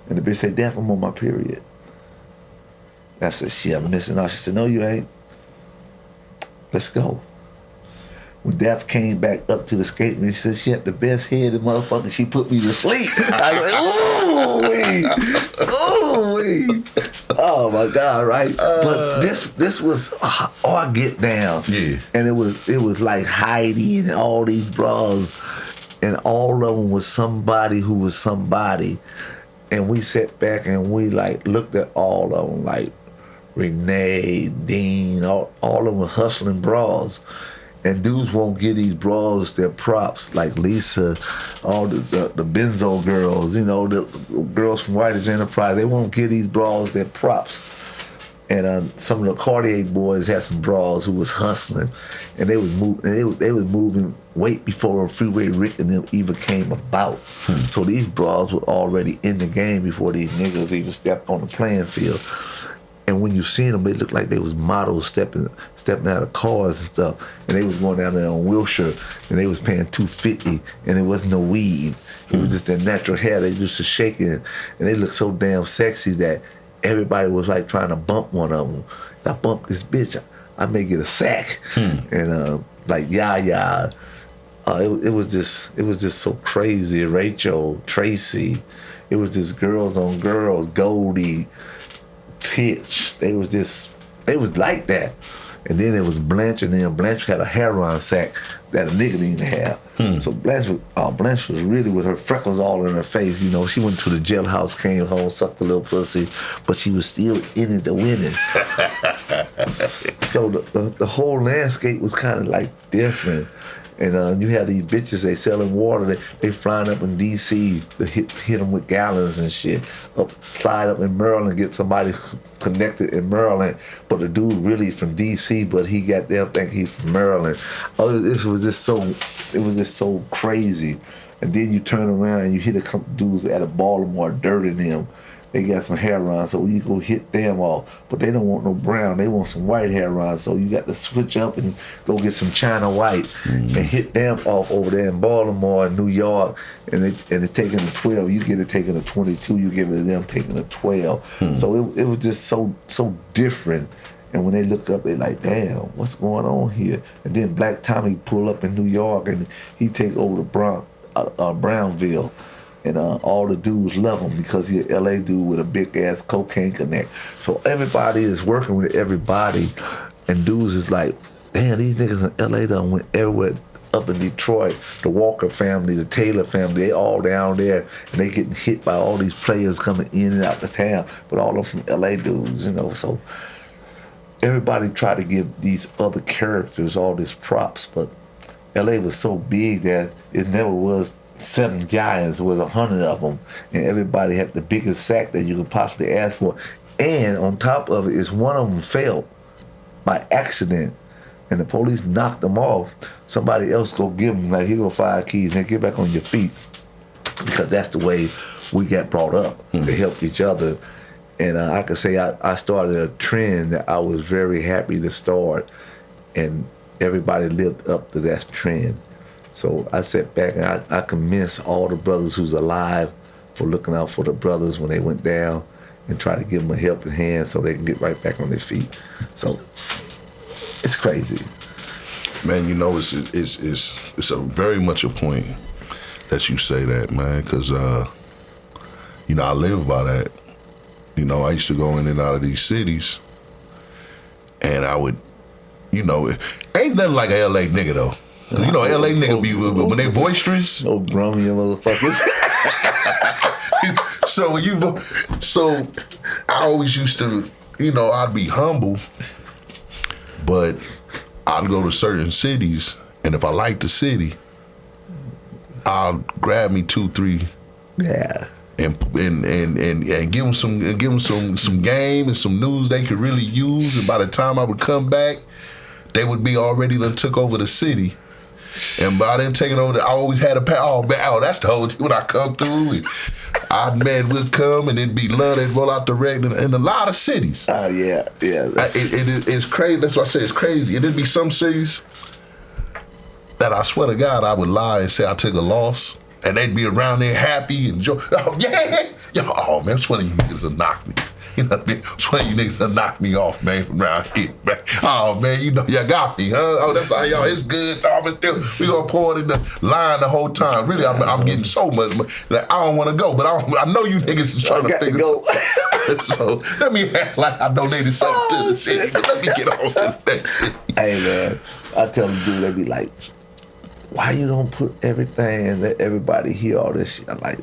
And the bitch said, Daft, I'm on my period. Daft said, shit, I'm missing out. She said, no, you ain't. Let's go. When Daft came back up to the skating ring, she said she had the best head in motherfucker. She put me to sleep. I was like, ooh-wee. Oh my God, right? But this was all get down. Yeah. And it was like Heidi and all these bras. And all of them was somebody who was somebody. And we sat back and we like looked at all of them, like Renee, Dean, all of them were hustling bras. And dudes won't give these bras their props, like Lisa, all the Benzo girls, you know, the girls from Whitey's Enterprise, they won't give these bras their props. And some of the Cartier boys had some bras who was hustling, and they was moving way before Freeway Rick and them even came about. So these bras were already in the game before these niggas even stepped on the playing field. And when you seen them, they looked like they was models stepping out of cars and stuff. And they was going down there on Wilshire, and they was paying $250, and it wasn't no weave. It was just their natural hair. They used to shake it, and they looked so damn sexy that everybody was like trying to bump one of them. If I bump this bitch, I may get a sack. And like Yaya, it was just so crazy. Rachel, Tracy, it was just girls on girls. Goldie, Titch, they was like that. And then it was Blanche, and then Blanche had a heroin sack that a nigga didn't have. So Blanche was really with her freckles all in her face. You know, she went to the jailhouse, came home, sucked a little pussy, but she was still in it to win it. So the whole landscape was kind of like different. And you had these bitches, they selling water, they flying up in D.C. to hit them with gallons and shit. Fly up in Maryland, get somebody connected in Maryland, but the dude really from D.C., but he got them think he's from Maryland. It was just so crazy. And then you turn around and you hit a couple dudes out of Baltimore, dirty them. They got some heroin, so you go hit them off. But they don't want no brown, they want some white heroin. So you got to switch up and go get some China white and hit them off over there in Baltimore and New York. And they taking a 12, you get it taking a 22, you give it to them taking a 12. So it was just so different. And when they look up, they like, damn, what's going on here? And then Black Tommy pull up in New York and he take over the Brownville. And all the dudes love him because he's an LA dude with a big ass cocaine connect. So everybody is working with everybody. And dudes is like, damn, these niggas in LA done went everywhere up in Detroit. The Walker family, the Taylor family, they all down there. And they getting hit by all these players coming in and out the town. But all of them from LA dudes, you know. So everybody tried to give these other characters all these props. But LA was so big that it never was 7 giants, was 100 of them, and everybody had the biggest sack that you could possibly ask for. And on top of it is one of them fell by accident and the police knock them off, somebody else go give them, like, here go 5 keys, and they get back on your feet. Because that's the way we got brought up, to help each other. And I could say I started a trend that I was very happy to start, and everybody lived up to that trend. So I sat back and I commend all the brothers who's alive for looking out for the brothers when they went down, and try to give them a helping hand so they can get right back on their feet. So it's crazy. Man, you know, it's a very much a point that you say that, man, because, you know, I live by that. You know, I used to go in and out of these cities, and I would, you know, ain't nothing like a L.A. nigga, though. You know, L.A. nigga be, when they boisterous. Oh, grummy motherfuckers. So I always used to, you know, I'd be humble, but I'd go to certain cities, and if I liked the city, I'll grab me 2, 3, yeah, and give them some game and some news they could really use. And by the time I would come back, they would be already done took over the city. And by them taking over, I always had a that's the whole when I come through. And man would come and it'd be love. They'd roll out the wreck in a lot of cities. Yeah. It's crazy. That's why I say it's crazy. And it'd be some cities that I swear to God, I would lie and say I took a loss, and they'd be around there happy and joy. Oh, yeah. Oh, man, which one of you niggas will knock me? You know what I mean? Which one of you niggas will knock me off, man, from around here, man? Oh, man, you know, y'all got me, huh? Oh, that's how y'all, it's good. We gonna pour it in the line the whole time. Really, I'm getting so much. Like, I don't want to go, but I know you niggas is trying to figure it out. So let me act like I donated something to the city. Let me get on to the next city. Hey, man, I tell the dude, they be like, why you don't put everything and let everybody hear all this shit? I'm like,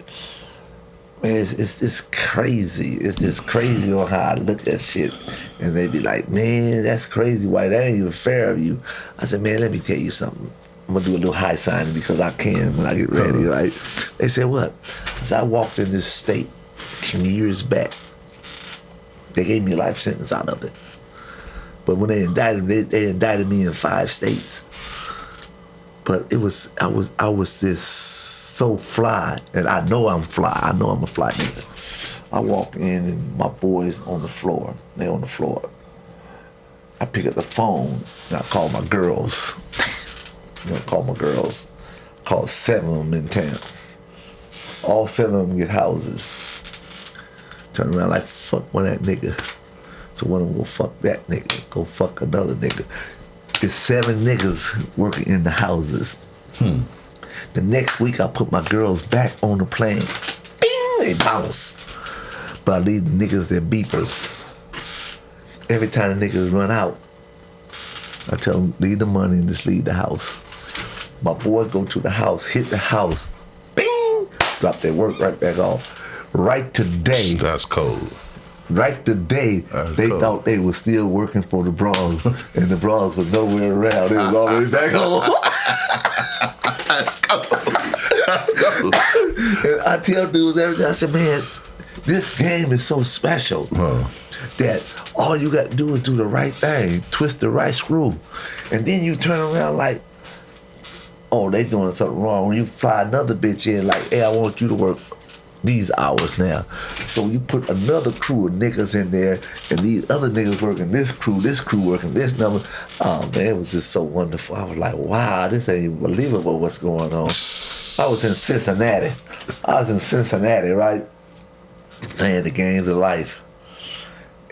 man, it's crazy. It's just crazy on how I look at shit. And they be like, man, that's crazy. Why that ain't even fair of you. I said, man, let me tell you something. I'm gonna do a little high signing because I can when I get ready, right? They said, what? I said, I walked in this state some years back. They gave me a life sentence out of it. But when they indicted me, they indicted me in 5 states. But I was just so fly, and I know I'm fly. I know I'm a fly nigga. I walk in and my boys on the floor. They on the floor. I pick up the phone and I call my girls. Call 7 of them in town. All 7 of them get houses. Turn around like, fuck one of that nigga. So one of them go fuck that nigga. Go fuck another nigga. There's 7 niggas working in the houses. The next week, I put my girls back on the plane. Bing, they bounce. But I leave the niggas their beepers. Every time the niggas run out, I tell them, leave the money and just leave the house. My boys go to the house, hit the house, bing, drop their work right back off. Right today. That's cold. Right today, they thought they were still working for the bras, and the bras was nowhere around. They was already back home. And I tell dudes every time, I said, man, this game is so special that all you got to do is do the right thing, twist the right screw, and then you turn around like, oh, they doing something wrong. When you fly another bitch in like, hey, I want you to work these hours now. So you put another crew of niggas in there, and these other niggas working this crew working this number. Oh man, it was just so wonderful. I was like, wow, this ain't believable what's going on. I was in Cincinnati, right? Playing the games of life.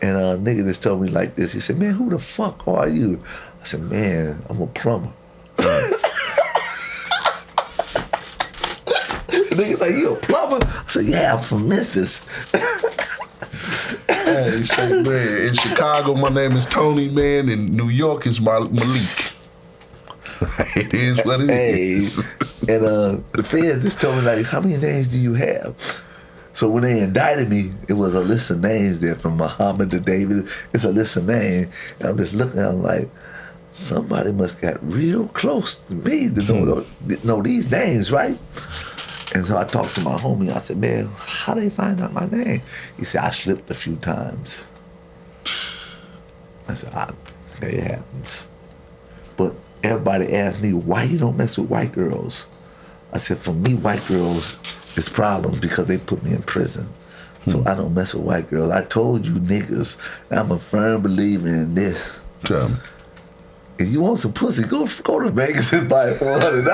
And a nigga just told me like this. He said, man, who the fuck are you? I said, man, I'm a plumber. Nigga like, you a plumber? I said, yeah, I'm from Memphis. Hey, so man, in Chicago, my name is Tony, man. In New York, it's Malik. It is what it is. And the feds just told me, like, how many names do you have? So when they indicted me, it was a list of names there from Muhammad to David. It's a list of names. And I'm just looking at them like, somebody must got real close to me to know these names, right? And so I talked to my homie. I said, man, how they find out my name? He said, I slipped a few times. I said, okay, it happens. But everybody asked me, why you don't mess with white girls? I said, for me, white girls is problems because they put me in prison. So I don't mess with white girls. I told you niggas, I'm a firm believer in this. Tell me. If you want some pussy, go to Vegas and buy it for $100.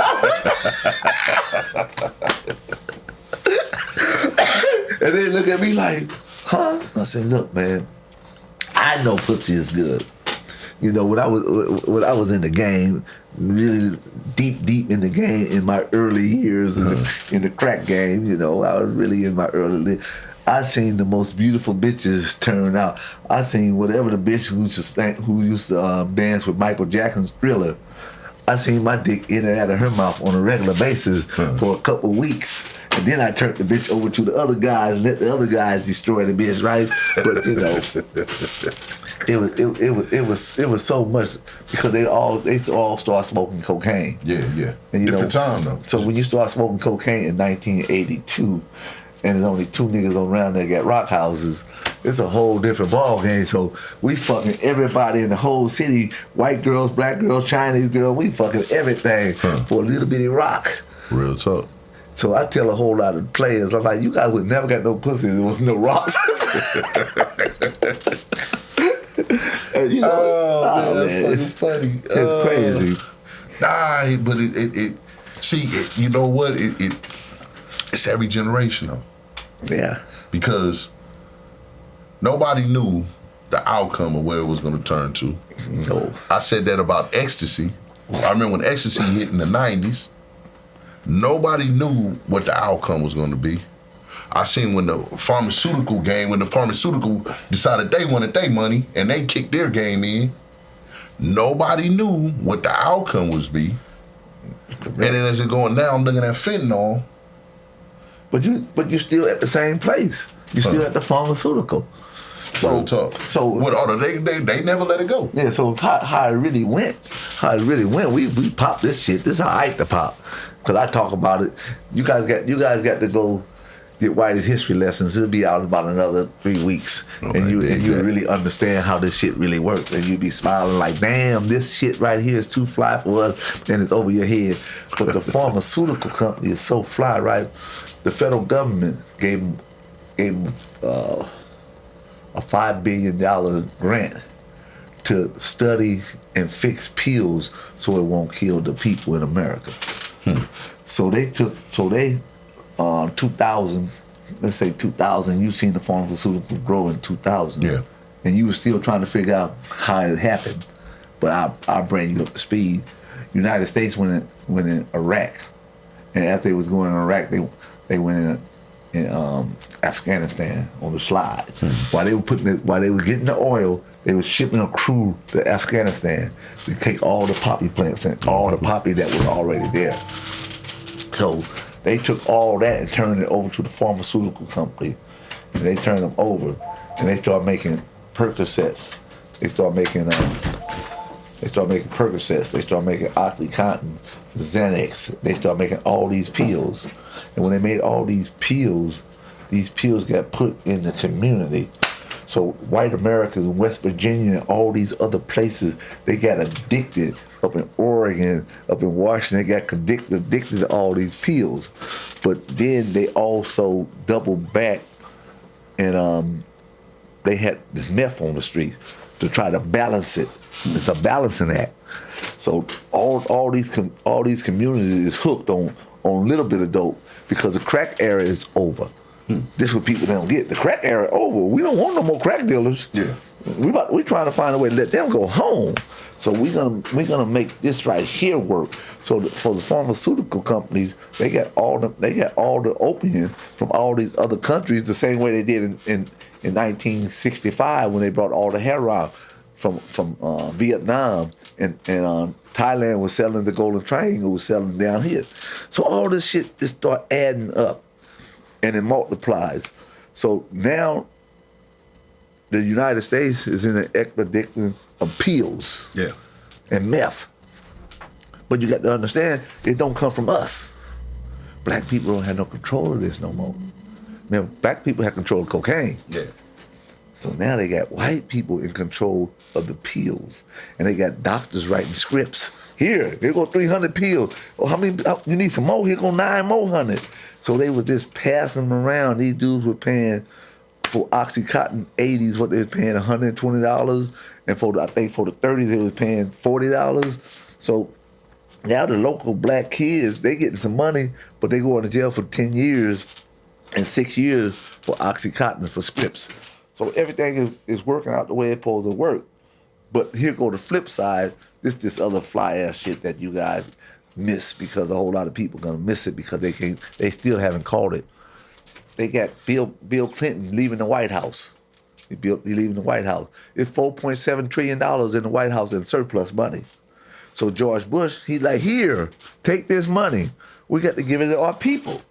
And they look at me like, huh? I said, look, man, I know pussy is good. You know, when I was in the game, really deep in the game, in my early years in the crack game, you know, I was really in my early. I seen the most beautiful bitches turn out. I seen whatever the bitch who used to dance with Michael Jackson's Thriller. I seen my dick in and out of her mouth on a regular basis for a couple weeks. And then I turned the bitch over to the other guys and let the other guys destroy the bitch, right? But you know, it was so much because they all start smoking cocaine. Yeah. And you different know, time though. So when you start smoking cocaine in 1982, and there's only 2 niggas around that got rock houses, it's a whole different ball game. So we fucking everybody in the whole city, white girls, black girls, Chinese girls, we fucking everything for a little bitty rock. Real talk. So I tell a whole lot of players, I'm like, you guys would never got no pussy if there was no rocks. And you know, man, that's funny. It's crazy. Nah, but you know what? It's every generation though. Yeah. Because nobody knew the outcome of where it was going to turn to. No. I said that about ecstasy. I remember when ecstasy hit in the 90s, nobody knew what the outcome was going to be. I seen when the pharmaceutical decided they wanted their money and they kicked their game in, nobody knew what the outcome was be. And then as it going down, I'm looking at fentanyl. But you still at the same place. You still at the pharmaceutical. So they never let it go. Yeah. So how it really went? We popped this shit. This is how I like to pop. Because I talk about it. You guys got to go get Whitey's history lessons. It'll be out in about another 3 weeks, and you really understand how this shit really works. And you be smiling like, damn, this shit right here is too fly for us, and it's over your head. But the pharmaceutical company is so fly, right? The federal government gave them a $5 billion grant to study and fix pills so it won't kill the people in America. So they 2000, let's say 2000, you seen the pharmaceutical grow in 2000. Yeah. And you were still trying to figure out how it happened. But I'll bring you up to speed. United States went in Iraq. And after they was going in Iraq, they went in Afghanistan on the slide. While they were getting the oil, they were shipping a crew to Afghanistan to take all the poppy plants and all the poppy that was already there. So they took all that and turned it over to the pharmaceutical company, and they turned them over, and they started making Percocets. They started making Percocets. They started making OxyContin, Xanax. They started making all these pills, and when they made all these pills got put in the community. So white Americans in West Virginia and all these other places, they got addicted. Up in Oregon, up in Washington, they got addicted to all these pills. But then they also doubled back and they had this meth on the streets to try to balance it. It's a balancing act. So all these communities is hooked on a little bit of dope because the crack era is over. This is what people don't get. The crack era over. We don't want no more crack dealers. Yeah. We trying to find a way to let them go home. So we're gonna make this right here work. So for the pharmaceutical companies, they got all the opium from all these other countries the same way they did in 1965 when they brought all the heroin from Vietnam and Thailand was selling the Golden Triangle was selling down here. So all this shit just start adding up and it multiplies. So now the United States is in an expedition of pills and meth. But you got to understand, it don't come from us. Black people don't have no control of this no more. Remember, black people have control of cocaine. Yeah. So now they got white people in control of the pills, and they got doctors writing scripts. Here go 300 pills. Oh, how many? You need some more? Here go 9 more hundred. So they was just passing them around. These dudes were paying for OxyContin 80s, what they were paying $120, and for the 30s they was paying $40. So now the local black kids, they getting some money, but they going to jail for 10 years and 6 years for OxyContin for scripts. So everything is working out the way it's supposed to work. But here go the flip side. This other fly ass shit that you guys miss, because a whole lot of people gonna miss it because they still haven't called it. They got Bill Clinton leaving the White House. He leaving the White House. It's $4.7 trillion in the White House in surplus money. So George Bush, he's like, here, take this money. We got to give it to our people.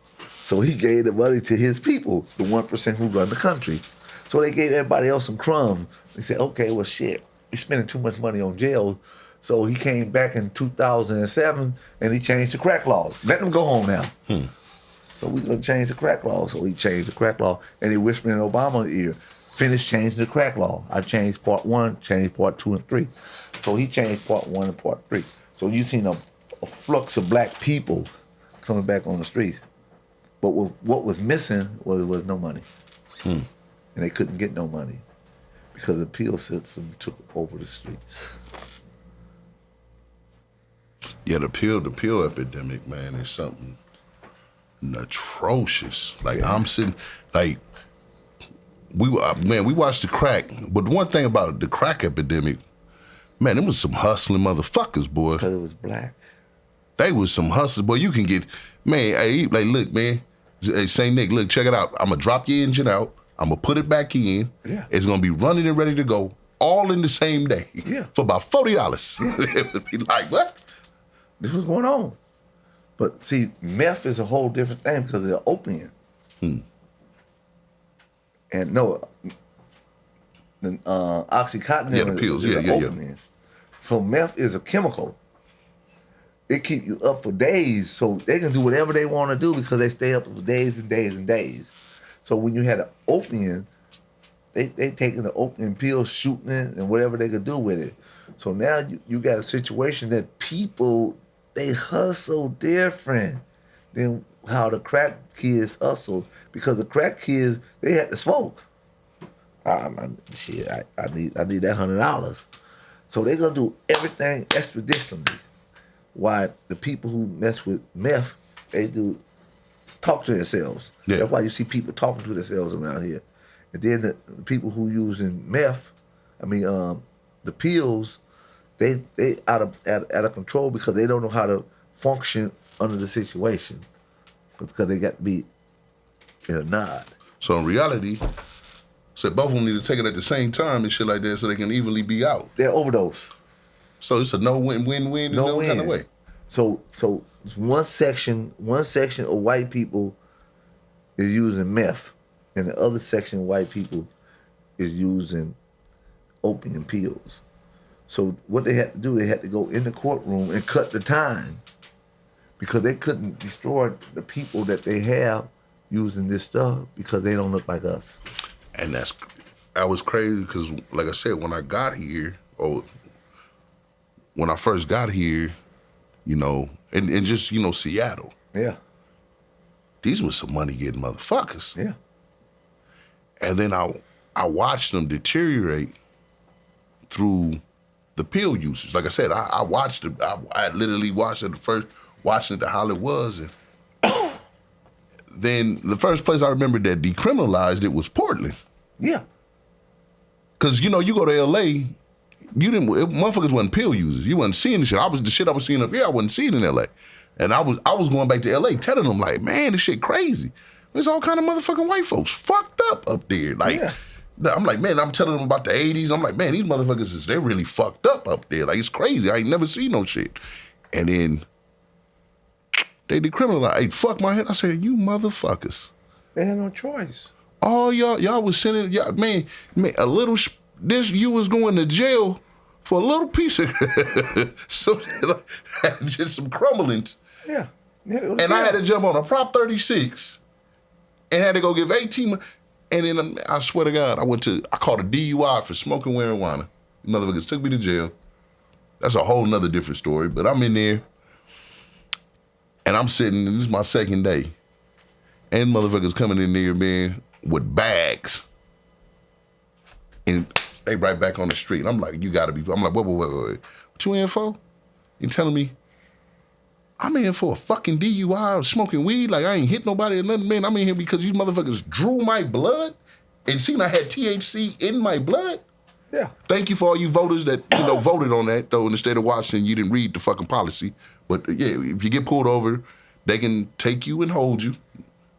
So he gave the money to his people, the 1% who run the country. So they gave everybody else some crumbs. They said, okay, well, shit, you're spending too much money on jail. So he came back in 2007 and he changed the crack laws. Let them go home now. So we're going to change the crack law. So he changed the crack law, and he whispered in Obama's ear, finish changing the crack law. I changed part 1, changed part 2 and 3. So he changed part 1 and part 3. So you've seen a flux of black people coming back on the streets. But what was missing was no money. And they couldn't get no money because the appeal system took over the streets. Yeah, the pill epidemic, man, is something atrocious. Like, yeah. I'm sitting, like, we watched the crack, but the one thing about the crack epidemic, man, it was some hustling motherfuckers, boy. Because it was black. They was some hustlers, boy. You can get, man, hey, like, look, man, hey, St. Nick, look, check it out. I'm going to drop your engine out. I'm going to put it back in. Yeah. It's going to be running and ready to go all in the same day. Yeah. For about $40. Yeah. It would be like, what? This was going on. But see, meth is a whole different thing because of the opium. And no, OxyContin the pills, is opium. So meth is a chemical. It keep you up for days, so they can do whatever they want to do because they stay up for days and days and days. So when you had an opium, they taking the opium pills, shooting it, and whatever they could do with it. So now you got a situation that people, they hustle different than how the crack kids hustle, because the crack kids, they had to smoke. I need that $100. So they're gonna do everything extraditionally. Why the people who mess with meth, they do talk to themselves. Yeah. That's why you see people talking to themselves around here. And then the people who using meth, the pills, they out of control because they don't know how to function under the situation because they got to be in a nod. So in reality, both of them need to take it at the same time and shit like that so they can evenly be out. They're overdose. So it's a no-win-win-win in no kind of way. So one section of white people is using meth, and the other section of white people is using opium pills. So what they had to do, they had to go in the courtroom and cut the time because they couldn't destroy the people that they have using this stuff because they don't look like us. And that was crazy because, like I said, when I got here, when I first got here, and just, Seattle. Yeah. These were some money-getting motherfuckers. Yeah. And then I watched them deteriorate through the pill usage. Like I said, I watched it. I literally watched it watching it to how it was. And then the first place I remember that decriminalized it was Portland. Yeah. Because, you go to L.A., motherfuckers wasn't pill users. You wasn't seeing the shit. The shit I was seeing up here, I wasn't seeing in L.A. And I was going back to L.A. telling them, like, man, this shit crazy. There's all kind of motherfucking white folks fucked up there. Like, yeah. I'm like, man, I'm telling them about the 80s. I'm like, man, these motherfuckers, they're really fucked up there. Like, it's crazy. I ain't never seen no shit. And then they decriminalized. Hey, fuck my head. I said, you motherfuckers. They had no choice. Oh, y'all was sending, man, a little, you was going to jail for a little piece of, just some crumblings. Yeah. And I had to jump on a Prop 36 and had to go give 18 months. And then I swear to God, I caught a DUI for smoking marijuana. Motherfuckers took me to jail. That's a whole nother different story. But I'm in there, and I'm sitting, and this is my second day. And motherfuckers coming in there, man, with bags. And they right back on the street. I'm like, you gotta be, I'm like, wait. What you in for? You telling me I'm in for a fucking DUI or smoking weed? Like, I ain't hit nobody or nothing, man. I'm in here because these motherfuckers drew my blood and seen I had THC in my blood. Yeah. Thank you for all you voters that, voted on that, though, in the state of Washington. You didn't read the fucking policy. But, yeah, if you get pulled over, they can take you and hold you.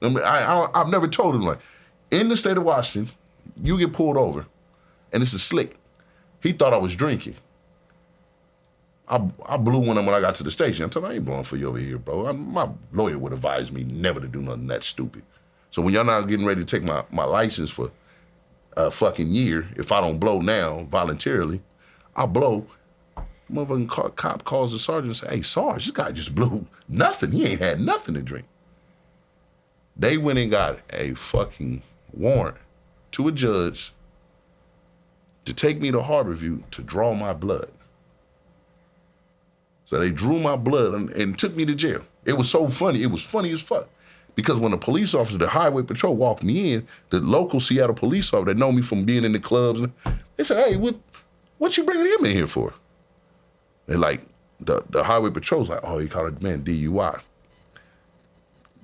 I mean, I've never told them, like, in the state of Washington, you get pulled over, and this is slick. He thought I was drinking. I blew one when I got to the station. I told him, I ain't blowing for you over here, bro. My lawyer would advise me never to do nothing that stupid. So when y'all now getting ready to take my license for a fucking year, if I don't blow now voluntarily, I blow. Motherfucking cop calls the sergeant and say, hey, Sarge, this guy just blew nothing. He ain't had nothing to drink. They went and got a fucking warrant to a judge to take me to Harborview to draw my blood. So they drew my blood and took me to jail. It was so funny. It was funny as fuck. Because when the police officer, the highway patrol walked me in, the local Seattle police officer that know me from being in the clubs, they said, hey, what you bringing him in here for? And like, the highway patrol's like, oh, he caught a man DUI.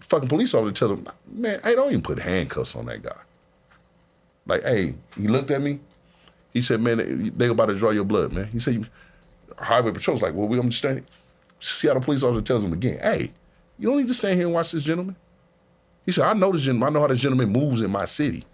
Fucking police officer tells him, man, hey, don't even put handcuffs on that guy. Like, hey, he looked at me. He said, man, they about to draw your blood, man. He said, highway patrol's like, well, we understand. Seattle police officer tells him again, hey, you don't need to stand here and watch this gentleman. He said, I know this gentleman. I know how this gentleman moves in my city.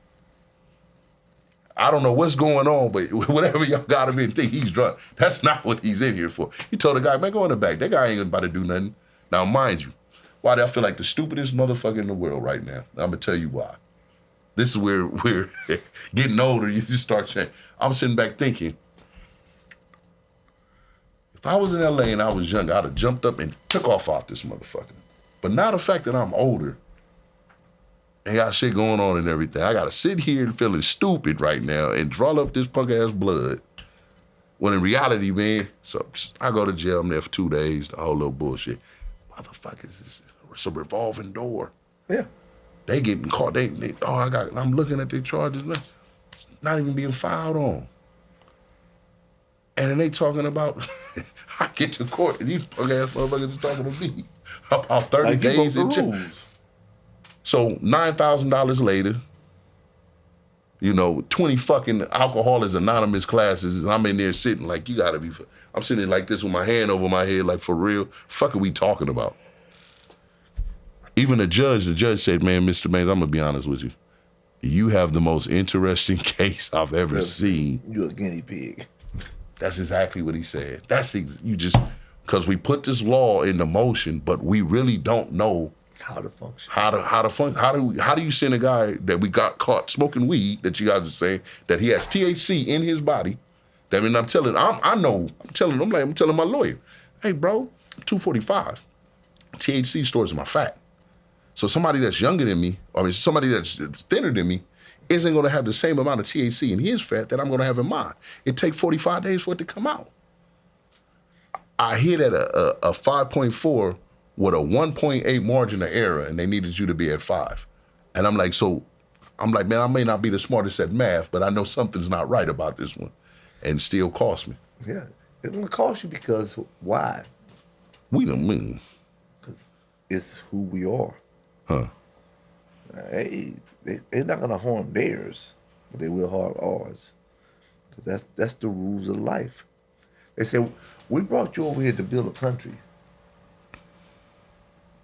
I don't know what's going on, but whatever y'all got him in, think he's drunk. That's not what he's in here for. He told the guy, man, go in the back. That guy ain't about to do nothing. Now, mind you, why do I feel like the stupidest motherfucker in the world right now? I'm going to tell you why. This is where we're getting older. You just start changing. I'm sitting back thinking, if I was in LA and I was young, I'd have jumped up and took off out this motherfucker. But now the fact that I'm older and got shit going on and everything, I got to sit here feeling stupid right now and draw up this punk-ass blood. When in reality, man, so I go to jail, I'm there for 2 days, the whole little bullshit. Motherfuckers, it's a revolving door. Yeah. They getting caught. I'm looking at their charges, not even being filed on. And then they talking about, I get to court and these punk-ass motherfuckers is talking to me about 30 days in jail. So $9,000 later, 20 fucking Alcoholics Anonymous classes, and I'm in there sitting like, you gotta be, I'm sitting there like this with my hand over my head, like, for real, fuck are we talking about? Even the judge said, man, Mr. Mays, I'm gonna be honest with you. You have the most interesting case I've ever seen. You're a guinea pig. That's exactly what he said. Because we put this law into motion, but we really don't know how to function. How to function. How do you send a guy that we got caught smoking weed, that you guys are saying, that he has THC in his body? That mean, I'm telling my lawyer, hey bro, 245. THC stores my fat. So somebody that's younger than me, somebody that's thinner than me, isn't gonna have the same amount of THC in his fat that I'm gonna have in mine. It takes 45 days for it to come out. I hit at a 5.4 with a 1.8 margin of error, and they needed you to be at 5. And I'm like, man, I may not be the smartest at math, but I know something's not right about this one, and still cost me. Yeah, it's gonna cost you because why? We don't mean. Because it's who we are. Huh. Hey, they're not gonna harm theirs, but they will harm ours. So that's the rules of life. They say, we brought you over here to build a country.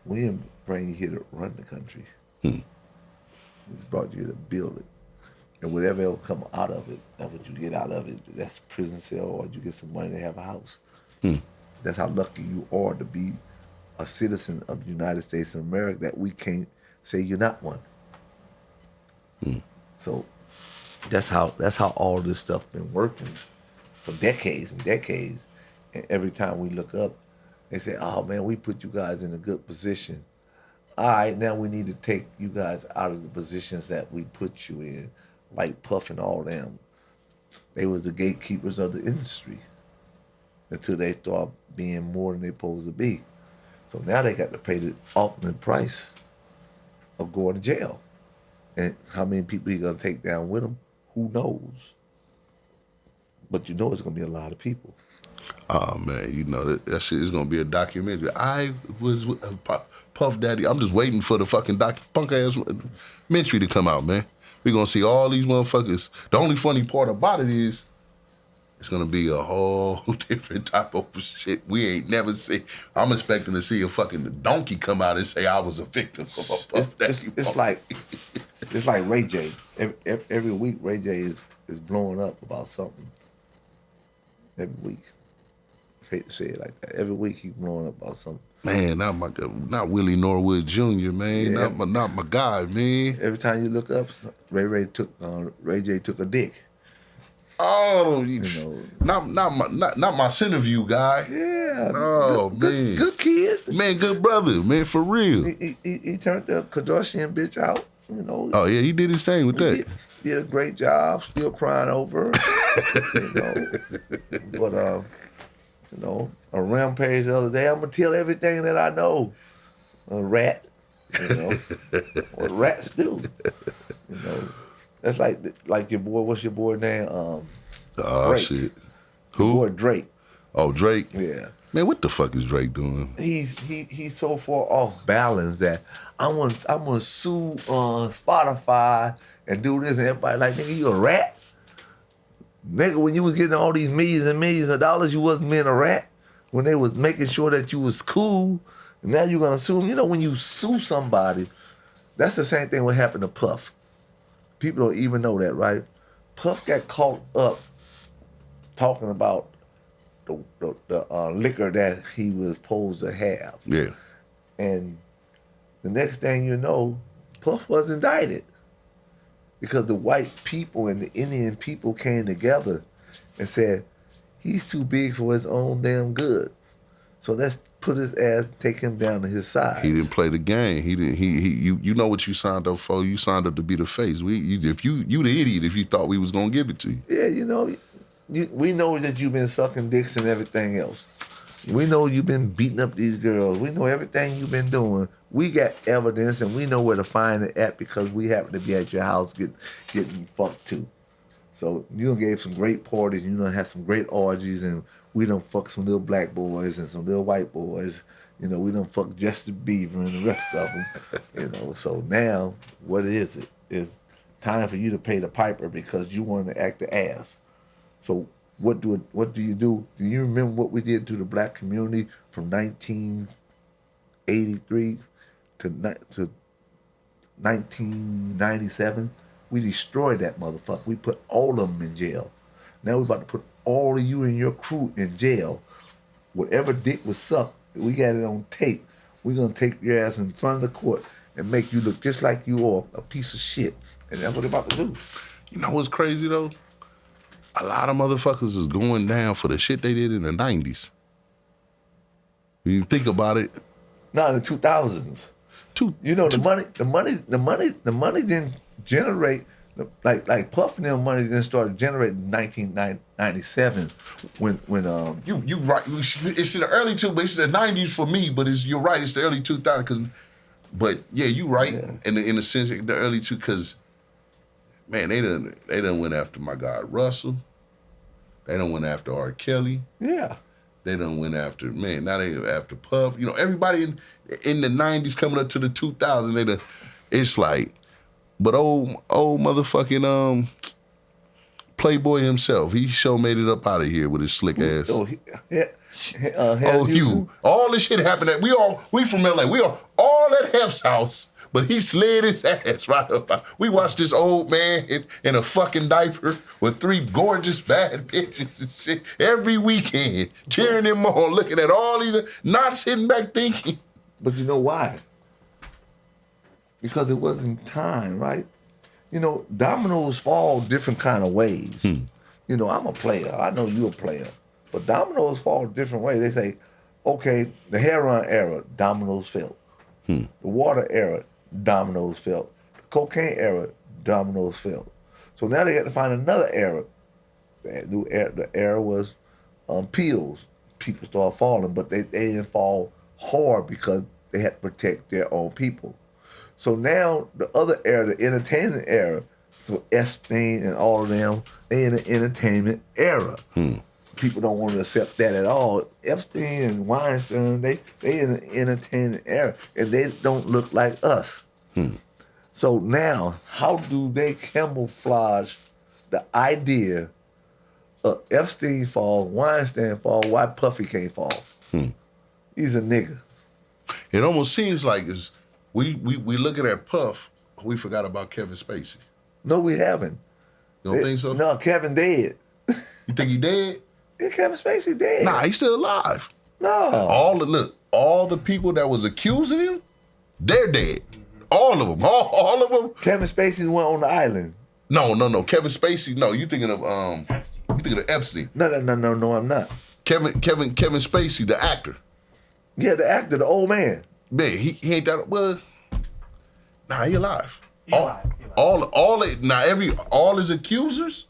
We didn't bring you here to run the country. We just brought you here to build it. And whatever will come out of it, that's what you get out of it. That's prison cell, or you get some money to have a house. That's how lucky you are to be a citizen of the United States of America, that we can't say you're not one. So that's how all this stuff been working for decades and decades. And every time we look up, they say, oh man, we put you guys in a good position all right, now we need to take you guys out of the positions that we put you in, like Puff and all them. They was the gatekeepers of the industry until they start being more than they supposed to be. So now they got to pay the ultimate price of going to jail. And how many people he gonna take down with him? Who knows? But you know it's gonna be a lot of people. Oh man, you know that shit is gonna be a documentary. I was with Puff Daddy. I'm just waiting for the fucking punk ass documentary to come out, man. We gonna see all these motherfuckers. The only funny part about it is it's gonna be a whole different type of shit we ain't never seen. I'm expecting to see a fucking donkey come out and say I was a victim of a Puff Daddy. It's like Ray J. Every week Ray J is blowing up about something. Every week. I hate to say it like that. Every week he's blowing up about something. Man, not Willie Norwood Jr., man. Yeah. Not my guy, man. Every time you look up, Ray J took a dick. Oh, you know, not my Centerview guy. Yeah. Oh, man. Good kid. Man, good brother, man, for real. He turned the Kardashian bitch out, you know. Oh, yeah, he did his thing with that. He did a great job, still crying over her, you know. But, you know, a rampage the other day, I'm going to tell everything that I know. A rat, you know. What rats do, you know. That's like your boy, what's your boy name? Oh, shit. Who? Your boy Drake. Oh, Drake? Yeah. Man, what the fuck is Drake doing? He's so far off balance that I'm gonna sue Spotify and do this, and everybody like, nigga, you a rat? Nigga, when you was getting all these millions and millions of dollars, you wasn't being a rat? When they was making sure that you was cool, and now you're gonna sue them? You know, when you sue somebody, that's the same thing what happened to Puff. People don't even know that, right? Puff got caught up talking about the liquor that he was supposed to have. Yeah. And the next thing you know, Puff was indicted because the white people and the Indian people came together and said, he's too big for his own damn good. So let's put his ass, take him down to his side. He didn't play the game. He didn't. You know what you signed up for. You signed up to be the face. You the idiot if you thought we was gonna give it to you. Yeah, you know, we know that you've been sucking dicks and everything else. We know you've been beating up these girls. We know everything you've been doing. We got evidence and we know where to find it at because we happen to be at your house getting fucked too. So you done gave some great parties. You done had some great orgies, and we done fucked some little black boys and some little white boys. You know, we done fucked Justin Bieber and the rest of them. You know, so now what is it? It's time for you to pay the piper because you want to act the ass. So what do you do? Do you remember what we did to the black community from 1983 to 1997? We destroyed that motherfucker. We put all of them in jail. Now we're about to put all of you and your crew in jail. Whatever dick was sucked, we got it on tape. We're going to take your ass in front of the court and make you look just like you are, a piece of shit. And that's what they're about to do. You know what's crazy, though? A lot of motherfuckers is going down for the shit they did in the 90s. When you think about it. No, in the 2000s. You know, the money didn't generate, like Puff and them money didn't start generating in 1997 when you right. It's in the early but it's the 90s for me, but you're right, it's the early 2000s. But yeah, you right in the sense the early because man, they done went after my guy Russell. They done went after R. Kelly. Yeah. They done went after now they after Puff. You know, everybody in the 90s coming up to the 2000s, it's like, but old motherfucking Playboy himself, he sure made it up out of here with his slick ass. Hugh. All this shit happened we from LA. We are all at Hef's house, but he slid his ass right up. We watched this old man in a fucking diaper with 3 gorgeous bad bitches and shit every weekend, cheering him on, looking at all these, not sitting back thinking. But you know why? Because it wasn't time, right? You know, dominoes fall different kind of ways. You know, I'm a player. I know you're a player. But dominoes fall different ways. They say, okay, the heroin era, dominoes fell. The water era, dominoes fell. The cocaine era, dominoes fell. So now they got to find another era. The era was pills. People started falling, but they didn't fall hard because they had to protect their own people. So now the other era, the entertainment era, so Epstein and all of them, they in the entertainment era. People don't want to accept that at all. Epstein and Weinstein, they in the entertainment era, and they don't look like us. So now, how do they camouflage the idea of Epstein fall, Weinstein fall, why Puffy can't fall? He's a nigga. It almost seems like we looking at Puff, we forgot about Kevin Spacey. No, we haven't. You don't think so? No, Kevin dead. You think he dead? Yeah, Kevin Spacey dead. Nah, he's still alive. No. All the people that was accusing him, they're dead. All of them. All of them. Kevin Spacey went on the island. No. Kevin Spacey. No, you thinking of Epstein. No, I'm not. Kevin Spacey, the actor. Yeah, the actor, the old man. Man, he ain't that well. Nah, he alive. He alive. All his accusers,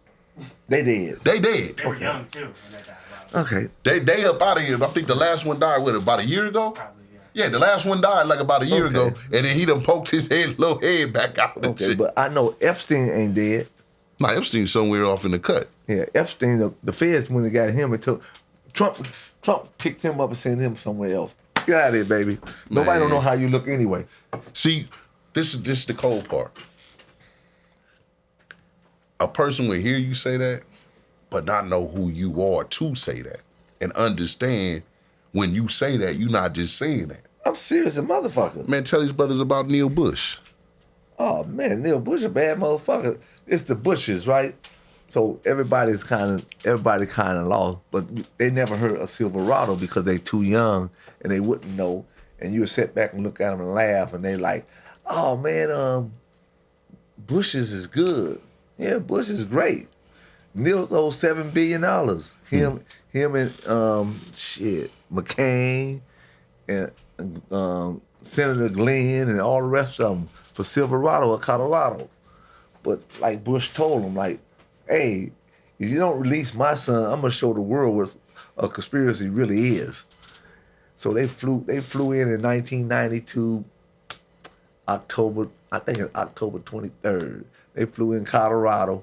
They dead. they dead. They were young too when they died. Okay. They up out of here. I think the last one died about a year ago. Probably, yeah. Yeah, the last one died like about a year Okay. ago, and then he done poked his little head back out. And Okay, shit. but I know Epstein ain't dead. Nah, Epstein's somewhere off in the cut. Yeah, Epstein, the feds, when they got him, it took Trump picked him up and sent him somewhere else. Get out of here, baby. Nobody don't know how you look anyway. See, this is the cold part. A person will hear you say that, but not know who you are to say that, and understand when you say that, you're not just saying that. I'm serious, a motherfucker. Man, tell these brothers about Neil Bush. Oh man, Neil Bush a bad motherfucker. It's the Bushes, right? So everybody kind of lost, but they never heard of Silverado because they too young and they wouldn't know. And you would sit back and look at them and laugh, and they like, oh man, Bushes is good. Yeah, Bush is great. Neil's owed $7 billion. Him and McCain and Senator Glenn and all the rest of them for Silverado or Colorado. But like Bush told him, like, hey, if you don't release my son, I'm gonna show the world what a conspiracy really is. So they flew in 1992, October 23rd. They flew in Colorado,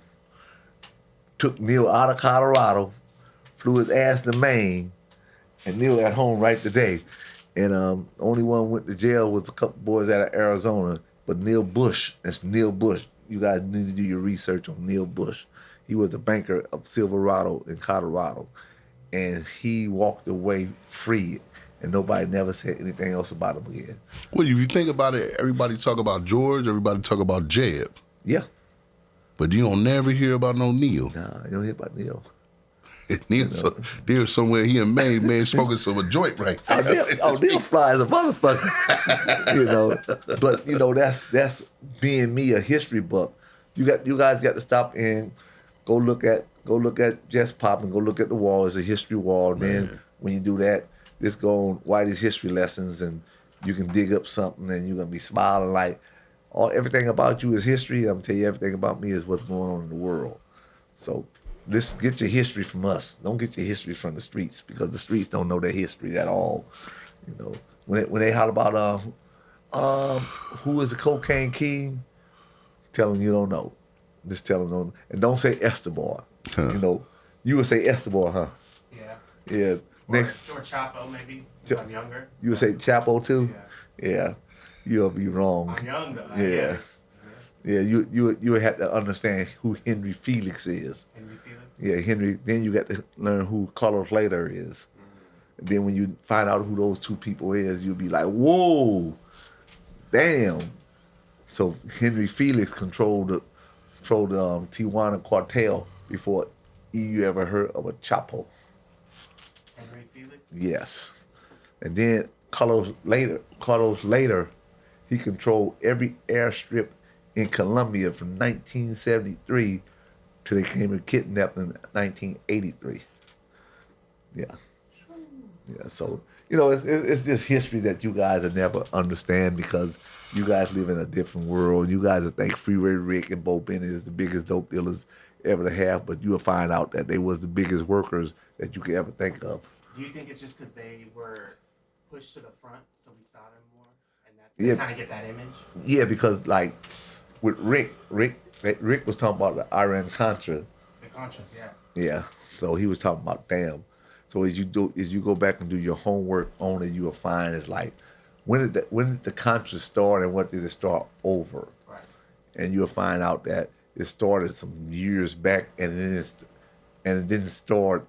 took Neil out of Colorado, flew his ass to Maine, and Neil at home right today. And only one went to jail was a couple boys out of Arizona. But Neil Bush, that's Neil Bush. You guys need to do your research on Neil Bush. He was the banker of Silverado in Colorado. And he walked away free. And nobody never said anything else about him again. Well, if you think about it, everybody talk about George, everybody talk about Jeb. Yeah. But you don't never hear about no Neil. Nah, you don't hear about Neil. Neil's somewhere he in Maine, man, smoking some a joint right now. Neil fly as a motherfucker. But that's being me, a history buff. You guys got to stop and go look at Just Pop and go look at the wall. It's a history wall. And then when you do that, just go on Whitey's history lessons and you can dig up something and you're gonna be smiling like everything about you is history. I'm gonna tell you everything about me is what's going on in the world. So get your history from us. Don't get your history from the streets because the streets don't know their history at all. When they holler about who is the cocaine king, tell them you don't know. Just tell them and don't say Escobar. You would say Escobar, huh? Yeah. Yeah. Next, Or Chapo, maybe. Since I'm younger. you would say Chapo too. Yeah. You'll be wrong. I'm young though. Yeah. Yeah, you would have to understand who Henry Felix is. Henry Felix. Yeah, Henry. Then you got to learn who Carlos Later is. And then when you find out who those two people is, you'll be like, whoa, damn. So Henry Felix controlled the Tijuana cartel before you ever heard of a Chapo. Henry Felix. Yes, and then Carlos Later, he controlled every airstrip in Colombia from 1973 till they came and kidnapped him in 1983. Yeah. So you know, it's this history that you guys will never understand because you guys live in a different world. You guys will think Freeway Rick and Bo Bennett is the biggest dope dealers ever to have, but you will find out that they was the biggest workers that you could ever think of. Do you think it's just because they were pushed to the front, so we saw them more, and that's Yeah. kind of get that image? Yeah, because like with Rick was talking about the Iran-Contra. The conscience, yeah. Yeah, so he was talking about damn. So as you go back and do your homework on it, you will find it's like when did the Contra start and what did it start over? Right. And you'll find out that it started some years back and it didn't start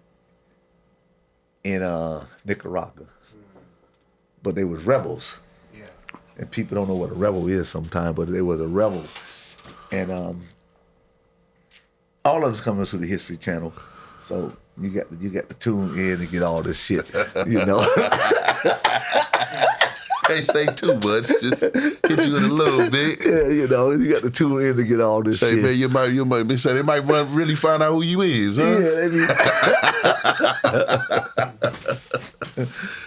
in Nicaragua, but they was rebels. Yeah. And people don't know what a rebel is sometimes, but they was a rebel. And all of us coming through the History Channel, so you got to tune in and get all this shit, you know. Can't say too much. Just hit you in a little bit. Yeah, you know, you got to tune in to get all this Say, shit. man, you might be saying they might really find out who you is, huh? Yeah,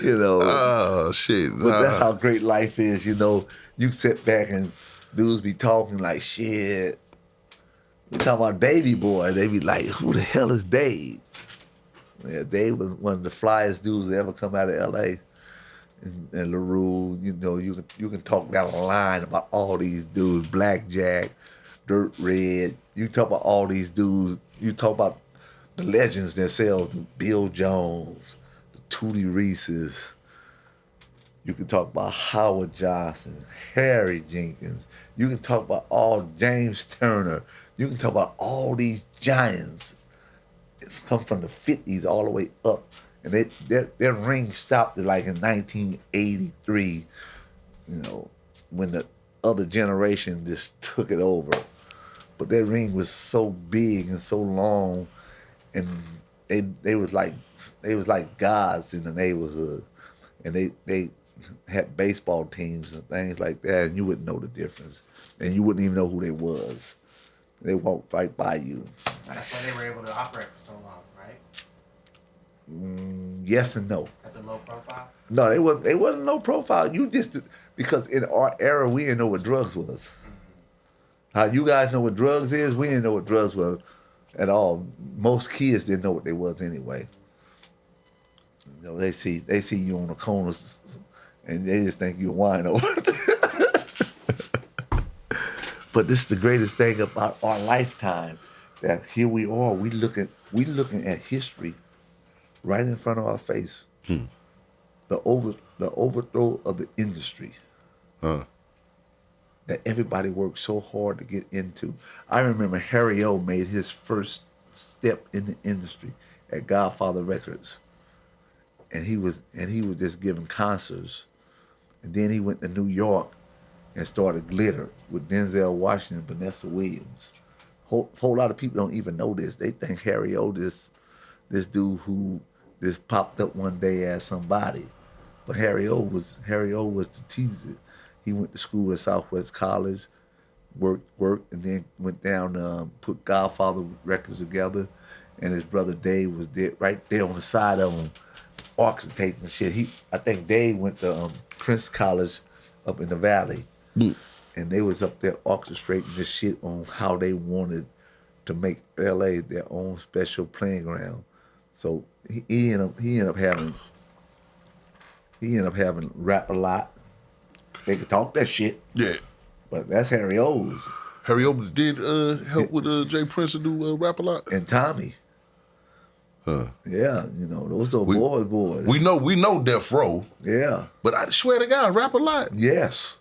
you know. Oh shit! But that's how great life is, you know. You sit back and dudes be talking like shit. We talking about Davey Boy. They be like, who the hell is Dave? Yeah, Dave was one of the flyest dudes that ever come out of L.A. And LaRue, you know, you can talk down the line about all these dudes, Blackjack, Dirt Red. You talk about all these dudes. You talk about the legends themselves, the Bill Jones, the Tootie Reeses. You can talk about Howard Johnson, Harry Jenkins. You can talk about all James Turner. You can talk about all these giants. It's come from the 50s all the way up. And their ring stopped like in 1983, you know, when the other generation just took it over. But their ring was so big and so long, and they was like gods in the neighborhood. And they had baseball teams and things like that, and you wouldn't know the difference. And you wouldn't even know who they was. They walked right by you. That's why they were able to operate for so long, right? Yes and no. At the low profile? No, they wasn't low profile. You just, because in our era, we didn't know what drugs was. How you guys know what drugs is, we didn't know what drugs was at all. Most kids didn't know what they was anyway. You know, they see you on the corners and they just think you're a wino. But this is the greatest thing about our lifetime, that here we are, we looking at history right in front of our face. The overthrow of the industry that everybody worked so hard to get into. I remember Harry O made his first step in the industry at Godfather Records, and he was just giving concerts, and then he went to New York and started Glitter with Denzel Washington and Vanessa Williams. Whole lot of people don't even know this. They think Harry O this dude who just popped up one day as somebody. But Harry O was the teaser. He went to school at Southwest College, worked, and then went down put Godfather Records together, and his brother Dave was there, right there on the side of him, orchestrating shit. I think Dave went to Prince College up in the Valley, and they was up there orchestrating this shit on how they wanted to make L.A. their own special playing ground. So he ended up having Rap a Lot. They could talk that shit. Yeah. But that's Harry O's. Harry O did help with Jay Prince to do Rap a Lot. And Tommy. Huh. Yeah, you know, those boys. We know Death Row. Yeah. But I swear to God, Rap a Lot. Yes.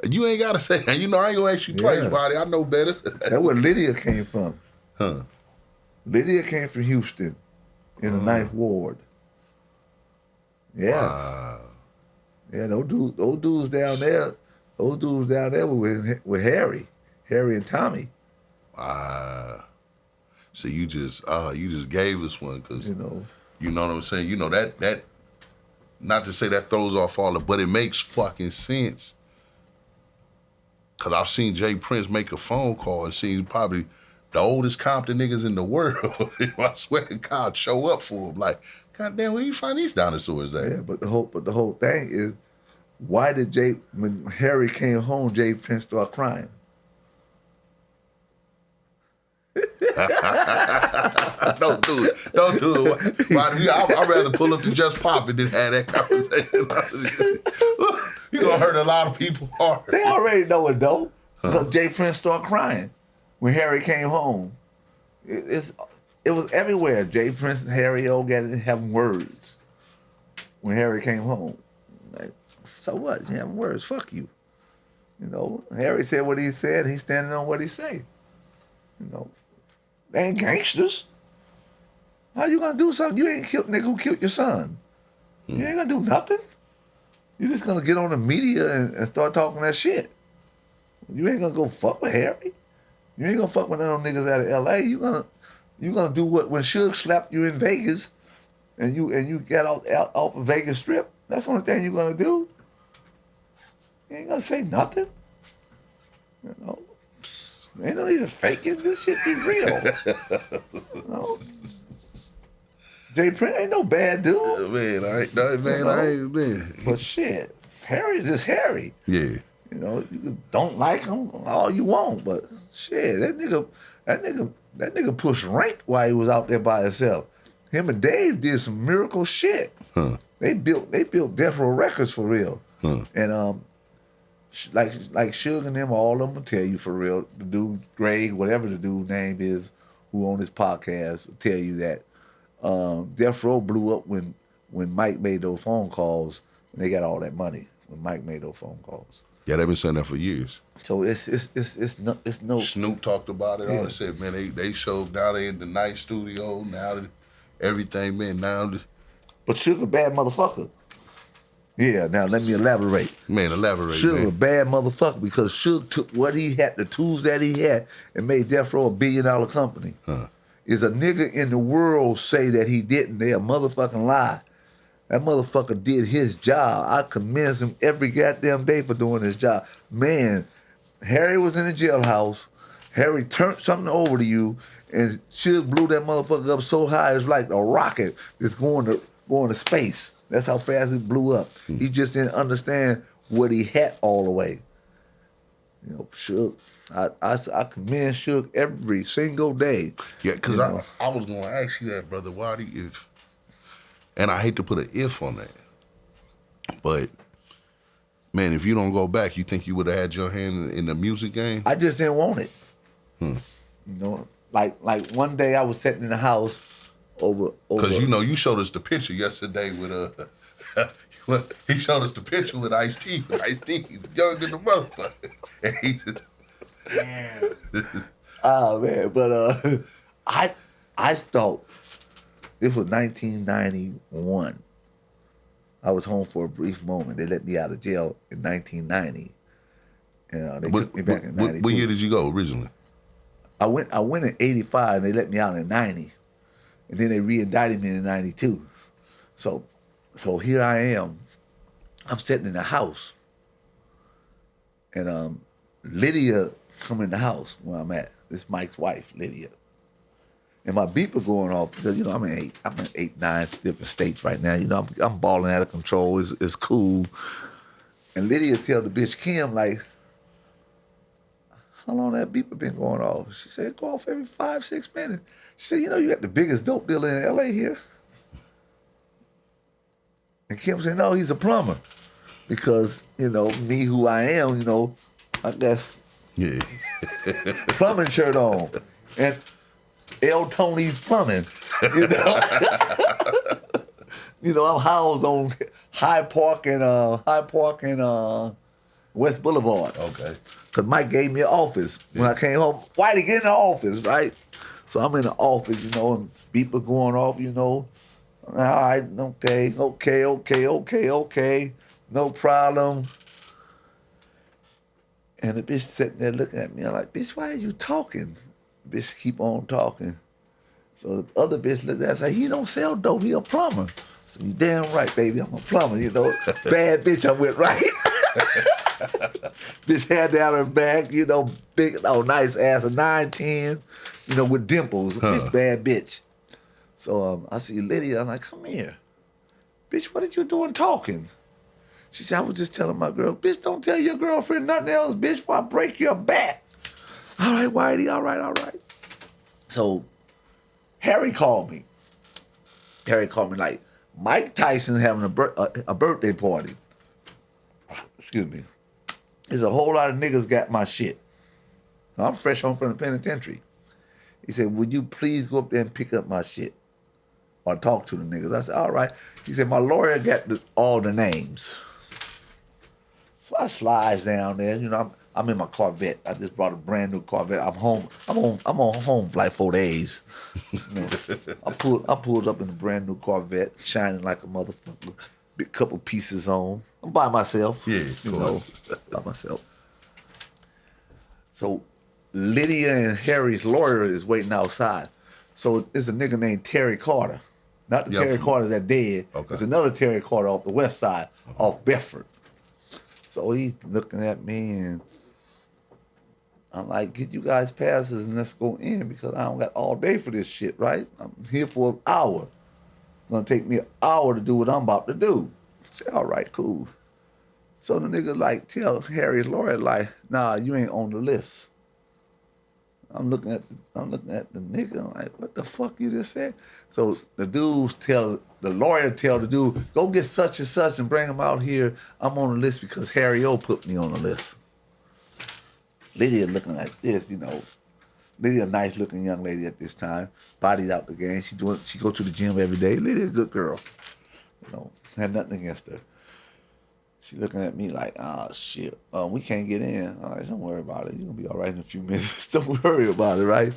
You ain't gotta say that. You know I ain't gonna ask you twice Yes. about it. I know better. That's where Lydia came from. Huh. Lydia came from Houston in the 9th Ward. Yeah. Wow. Yeah, those dudes down there were with Harry and Tommy. So you just gave us one because You know. you know what I'm saying. You know that not to say that throws off all of, but it makes fucking sense. Cause I've seen Jay Prince make a phone call and seen probably the oldest Compton niggas in the world. I swear to God, show up for him. Like, goddamn, where you find these dinosaurs at? Yeah, but the whole thing is, why did when Harry came home, Jay Prince started crying? Don't do it. Don't do it. I'd rather pull up to Just Pop and then have that conversation. You're going to hurt a lot of people hard. They already know it, though. Because Jay Prince started crying when Harry came home. It was everywhere. Jay Prince and Harry all got having words when Harry came home. Like, so what? You having words? Fuck you. You know, Harry said what he said. He's standing on what he say. You know, they ain't gangsters. How you gonna do something? You ain't killed nigga who killed your son. You ain't gonna do nothing. You just gonna get on the media and start talking that shit. You ain't gonna go fuck with Harry. You ain't gonna fuck with none of them niggas out of L.A. You gonna do what when Suge slapped you in Vegas, and you got off of Vegas Strip. That's the only thing you gonna do. You ain't gonna say nothing. You know. Ain't no need to fake it. This shit be real. You know? Jay Prince ain't no bad dude. Man. But shit, Harry is just Harry. Yeah. You know, you don't like him all you want, but shit, that nigga pushed rank while he was out there by himself. Him and Dave did some miracle shit. Huh. They built Death Row Records for real. Huh. And like Suge and them, all of them will tell you for real. The dude, Greg, whatever the dude name is, who on this podcast, will tell you that Death Row blew up when Mike made those phone calls, and they got all that money when Mike made those phone calls. Yeah, they've been saying that for years. So it's no. Snoop talked about it. All said, man, they showed now they in the nice studio. Now that everything, man, But Suge a bad motherfucker. Yeah, now let me elaborate. Man, elaborate, Suge a bad motherfucker because Suge took what he had, the tools that he had, and made Death Row $1 billion company. Huh. Is a nigga in the world say that he didn't, they a motherfucking lie. That motherfucker did his job. I commend him every goddamn day for doing his job. Man, Harry was in the jailhouse. Harry turned something over to you, and Suge blew that motherfucker up so high it's like a rocket that's going to space. That's how fast it blew up. He just didn't understand what he had all the way. You know, Suge, I commend Suge every single day. Yeah, because I was going to ask you that, Brother Whitey, and I hate to put an if on that, but man, if you don't go back, you think you would have had your hand in the music game? I just didn't want it. You know, like one day I was sitting in the house over. Because you showed us the picture yesterday with he showed us the picture with Ice-T. Ice-T, he's young than the motherfucker. And he just. Man. Oh man, but I thought this was 1991. I was home for a brief moment. They let me out of jail in 1990, and they took me back in 92. What year did you go originally? I went in 85, and they let me out in 90, and then they re-indicted me in 92. So here I am. I'm sitting in the house, and Lydia come in the house where I'm at. This Mike's wife, Lydia. And my beeper going off because, I'm in 9 different states right now. I'm balling out of control. It's cool. And Lydia tell the bitch Kim, like, how long that beeper been going off? She said, it go off every 5-6 minutes. She said, you got the biggest dope dealer in L.A. here. And Kim said, no, he's a plumber. Because, me who I am, I guess, yeah, plumbing shirt on. And L. Tony's Plumbing, I'm housed on High Park and West Boulevard. Okay. Because Mike gave me an office when I came home. Whitey, get in the office, right? So I'm in the office, and beepers going off, All right, okay. No problem. And the bitch sitting there looking at me. I'm like, bitch, why are you talking? Bitch keep on talking. So the other bitch looked at me and said, he don't sell dope, he a plumber. So you damn right, baby, I'm a plumber, Bad bitch I'm with, right? Bitch had down her back, big, nice ass, a 9'10", with dimples. Bitch, bad bitch. So I see Lydia. I'm like, come here. Bitch, what are you doing talking? She said, I was just telling my girl, bitch, don't tell your girlfriend nothing else, bitch, before I break your back. All right, Whitey, all right. So Harry called me. Like, Mike Tyson having a birthday party. Excuse me. There's a whole lot of niggas got my shit. I'm fresh home from the penitentiary. He said, would you please go up there and pick up my shit? Or talk to the niggas. I said, all right. He said, my lawyer got all the names. So I slides down there. I'm in my Corvette. I just brought a brand new Corvette. I'm home. I'm on home for like 4 days. I pulled up in a brand new Corvette, shining like a motherfucker. Big couple pieces on. I'm by myself. Yeah, by myself. So Lydia and Harry's lawyer is waiting outside. So there's a nigga named Terry Carter. Not the Terry Carter that dead. Okay. There's another Terry Carter off the west side, off Bedford. So he's looking at me and I'm like, get you guys passes and let's go in because I don't got all day for this shit, right? I'm here for an hour. It's gonna take me an hour to do what I'm about to do. I say, all right, cool. So the nigga like tell Harry's lawyer like, nah, you ain't on the list. I'm looking at the nigga. I'm like, what the fuck you just said? So the lawyer tell the dude, go get such and such and bring him out here. I'm on the list because Harry O put me on the list. Lydia looking like this, Lydia a nice looking young lady at this time. Body's out the game. She go to the gym every day. Lydia's a good girl. Had nothing against her. She looking at me like, shit, we can't get in. All right, don't worry about it. You're going to be all right in a few minutes. Don't worry about it, right?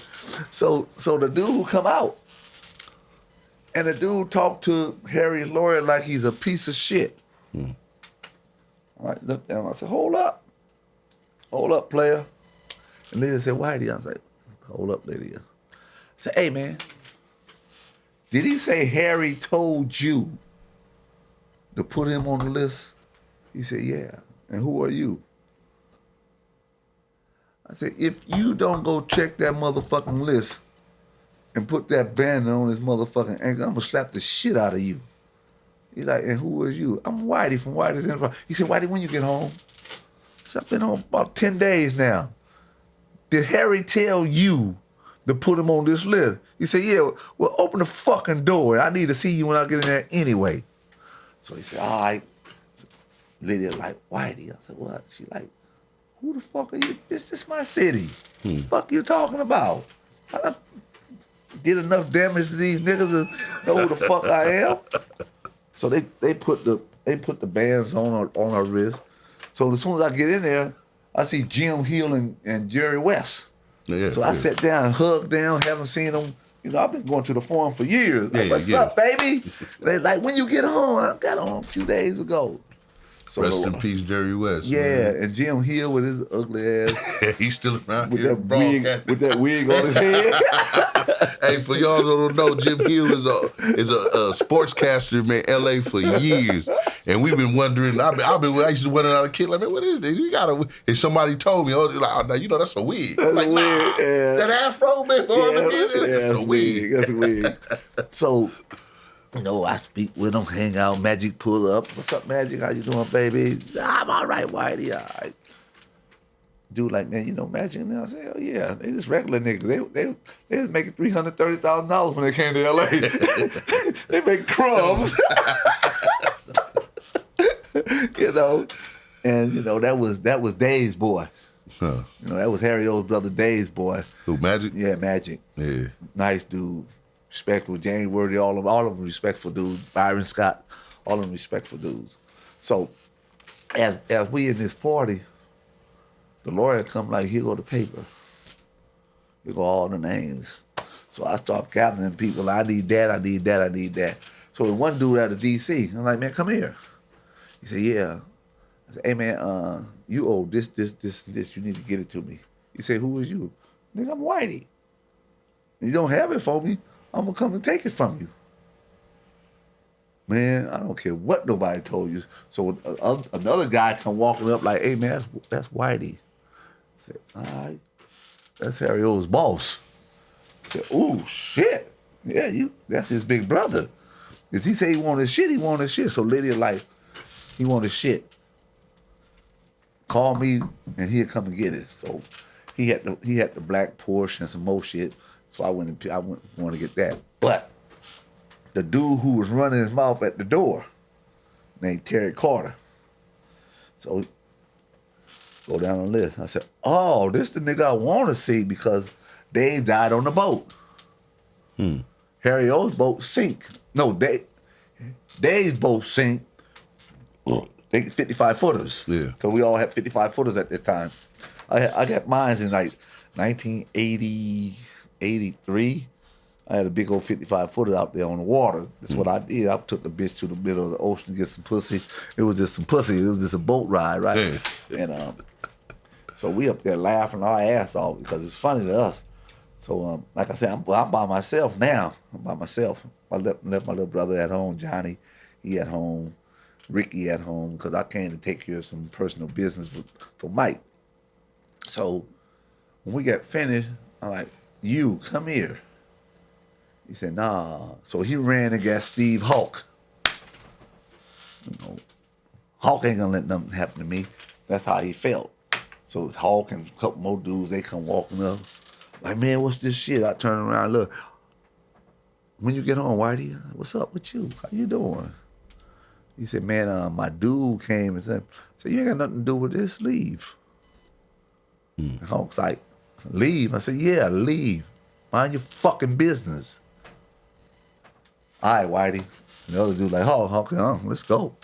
So the dude come out, and the dude talked to Harry's lawyer like he's a piece of shit. All right, looked at him. I said, hold up, player. And Lydia said, Whitey. I was like, hold up, Lydia. I said, hey, man, did he say Harry told you to put him on the list? He said, yeah. And who are you? I said, if you don't go check that motherfucking list and put that bandit on his motherfucking ankle, I'm going to slap the shit out of you. He's like, and who are you? I'm Whitey from Whitey's Enterprise. He said, Whitey, when you get home? I said, I've been home about 10 days now. Did Harry tell you to put him on this list? He said, yeah, well, open the fucking door. I need to see you when I get in there anyway. So he said, all right. Lydia like, Whitey. I said, what? She like, who the fuck are you? Bitch, this my city. What the fuck you talking about? I done did enough damage to these niggas to know who the fuck I am. So they put the bands on her wrist. So as soon as I get in there, I see Jim Hill and Jerry West. So I sat down, hugged them, haven't seen them. I've been going to the forum for years. Like, what's up, baby? They like, when you get home? I got home a few days ago. So rest in peace, Jerry West. Yeah, man. And Jim Hill with his ugly ass. He's still around with here. That wig on his head. Hey, for y'all who don't know, Jim Hill is a sportscaster, man, LA for years. And we've been wondering, I used to wonder as a kid, like, man, what is this? You got a wig. And somebody told me, now that's a wig. That's like, a wig. Yeah. That afro, man, that's a wig. That's a wig. So, I speak with him, hang out, Magic pull up. What's up, Magic? How you doing, baby? I'm all right, Whitey. All right. Dude like, man, Magic now? I say, oh, yeah. They just regular niggas. They was making $330,000 when they came to L.A. They make crumbs. And, that was Dave's boy. Huh. That was Harry O's brother Dave's boy. Who, Magic? Yeah, Magic. Yeah. Nice dude. Respectful, James Worthy, all of them respectful dudes. Byron Scott, all of them respectful dudes. So, as we in this party, the lawyer come like, here go the paper. Here go all the names. So I start gathering people. I need that, I need that, I need that. So one dude out of D.C., I'm like, man, come here. He said, yeah. I said, hey, man, you owe this. You need to get it to me. He said, who is you? Nigga, I'm Whitey. You don't have it for me, I'm going to come and take it from you. Man, I don't care what nobody told you. So another guy come walking up like, hey, man, that's Whitey. I said, all right, that's Harry O's boss. I said, "Ooh, shit. Yeah, that's his big brother. If he say he wanted shit, he wanted shit." So Lydia like, he wanted shit. Call me and he'll come and get it. So he had the black Porsche and some more shit. So I went want to get that. But the dude who was running his mouth at the door, named Terry Carter. So go down the list. I said, "Oh, this the nigga I want to see because Dave died on the boat. Harry O's boat sink. No, Dave's boat sink. They 55 footers. Yeah. So we all had 55 footers at that time. I got mines in like 1980, 83. I had a big old 55 footer out there on the water. That's what I did. I took the bitch to the middle of the ocean to get some pussy. It was just some pussy. It was just a boat ride, right? Yeah. And so we up there laughing our ass off because it's funny to us. So like I said, I'm by myself now. I'm by myself. I left my little brother at home, Johnny. He at home. Ricky at home because I came to take care of some personal business for Mike. So when we got finished, I'm like, "You come here." He said, "Nah." So he ran against Steve Hawk. Hawk ain't gonna let nothing happen to me. That's how he felt. So Hawk and a couple more dudes, they come walking up. Like, "Man, what's this shit?" I turn around, look. "When you get home, Whitey, what's up with you? How you doing?" He said, "Man, my dude came and said, you ain't got nothing to do with this, leave." And Hawk's like, "Leave?" I said, "Yeah, leave. Mind your fucking business." "All right, Whitey." And the other dude like, Hawk, let's go.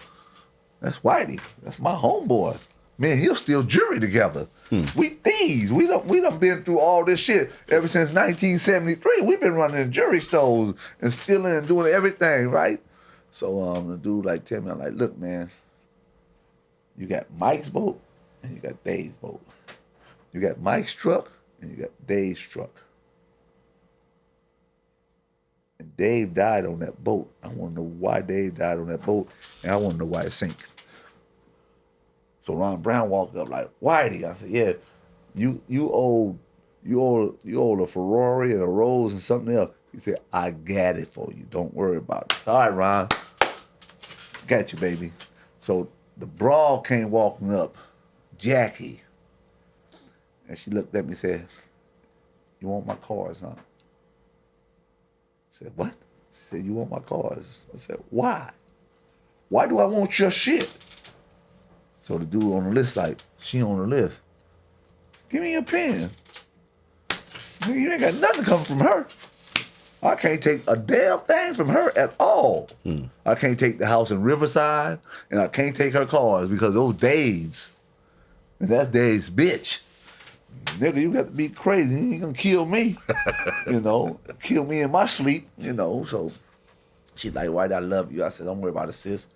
That's Whitey. That's my homeboy. Man, he'll steal jewelry together. We thieves. We done been through all this shit ever since 1973. We've been running jewelry stores and stealing and doing everything, right? So the dude like tell me, I'm like, "Look, man, you got Mike's boat and you got Dave's boat. You got Mike's truck and you got Dave's truck. And Dave died on that boat. I want to know why Dave died on that boat, and I want to know why it sank." So Ron Brown walked up like, "Whitey," I said, "Yeah, you owe a Ferrari and a Rolls and something else." He said, "I got it for you. Don't worry about it." "All right, Ron. Got you, baby." So the broad came walking up, Jackie. And she looked at me and said, "You want my cars, huh?" I said, "What?" She said, "You want my cars?" I said, "Why? Why do I want your shit?" So the dude on the list like, "She on the list. Give me your pen. Nigga, you ain't got nothing coming from her. I can't take a damn thing from her at all. I can't take the house in Riverside, and I can't take her cars because those Dave's, and that's Dave's bitch. Nigga, you got to be crazy. You ain't gonna kill me, kill me in my sleep, So she's like, "White, I love you." I said, "Don't worry about it, sis.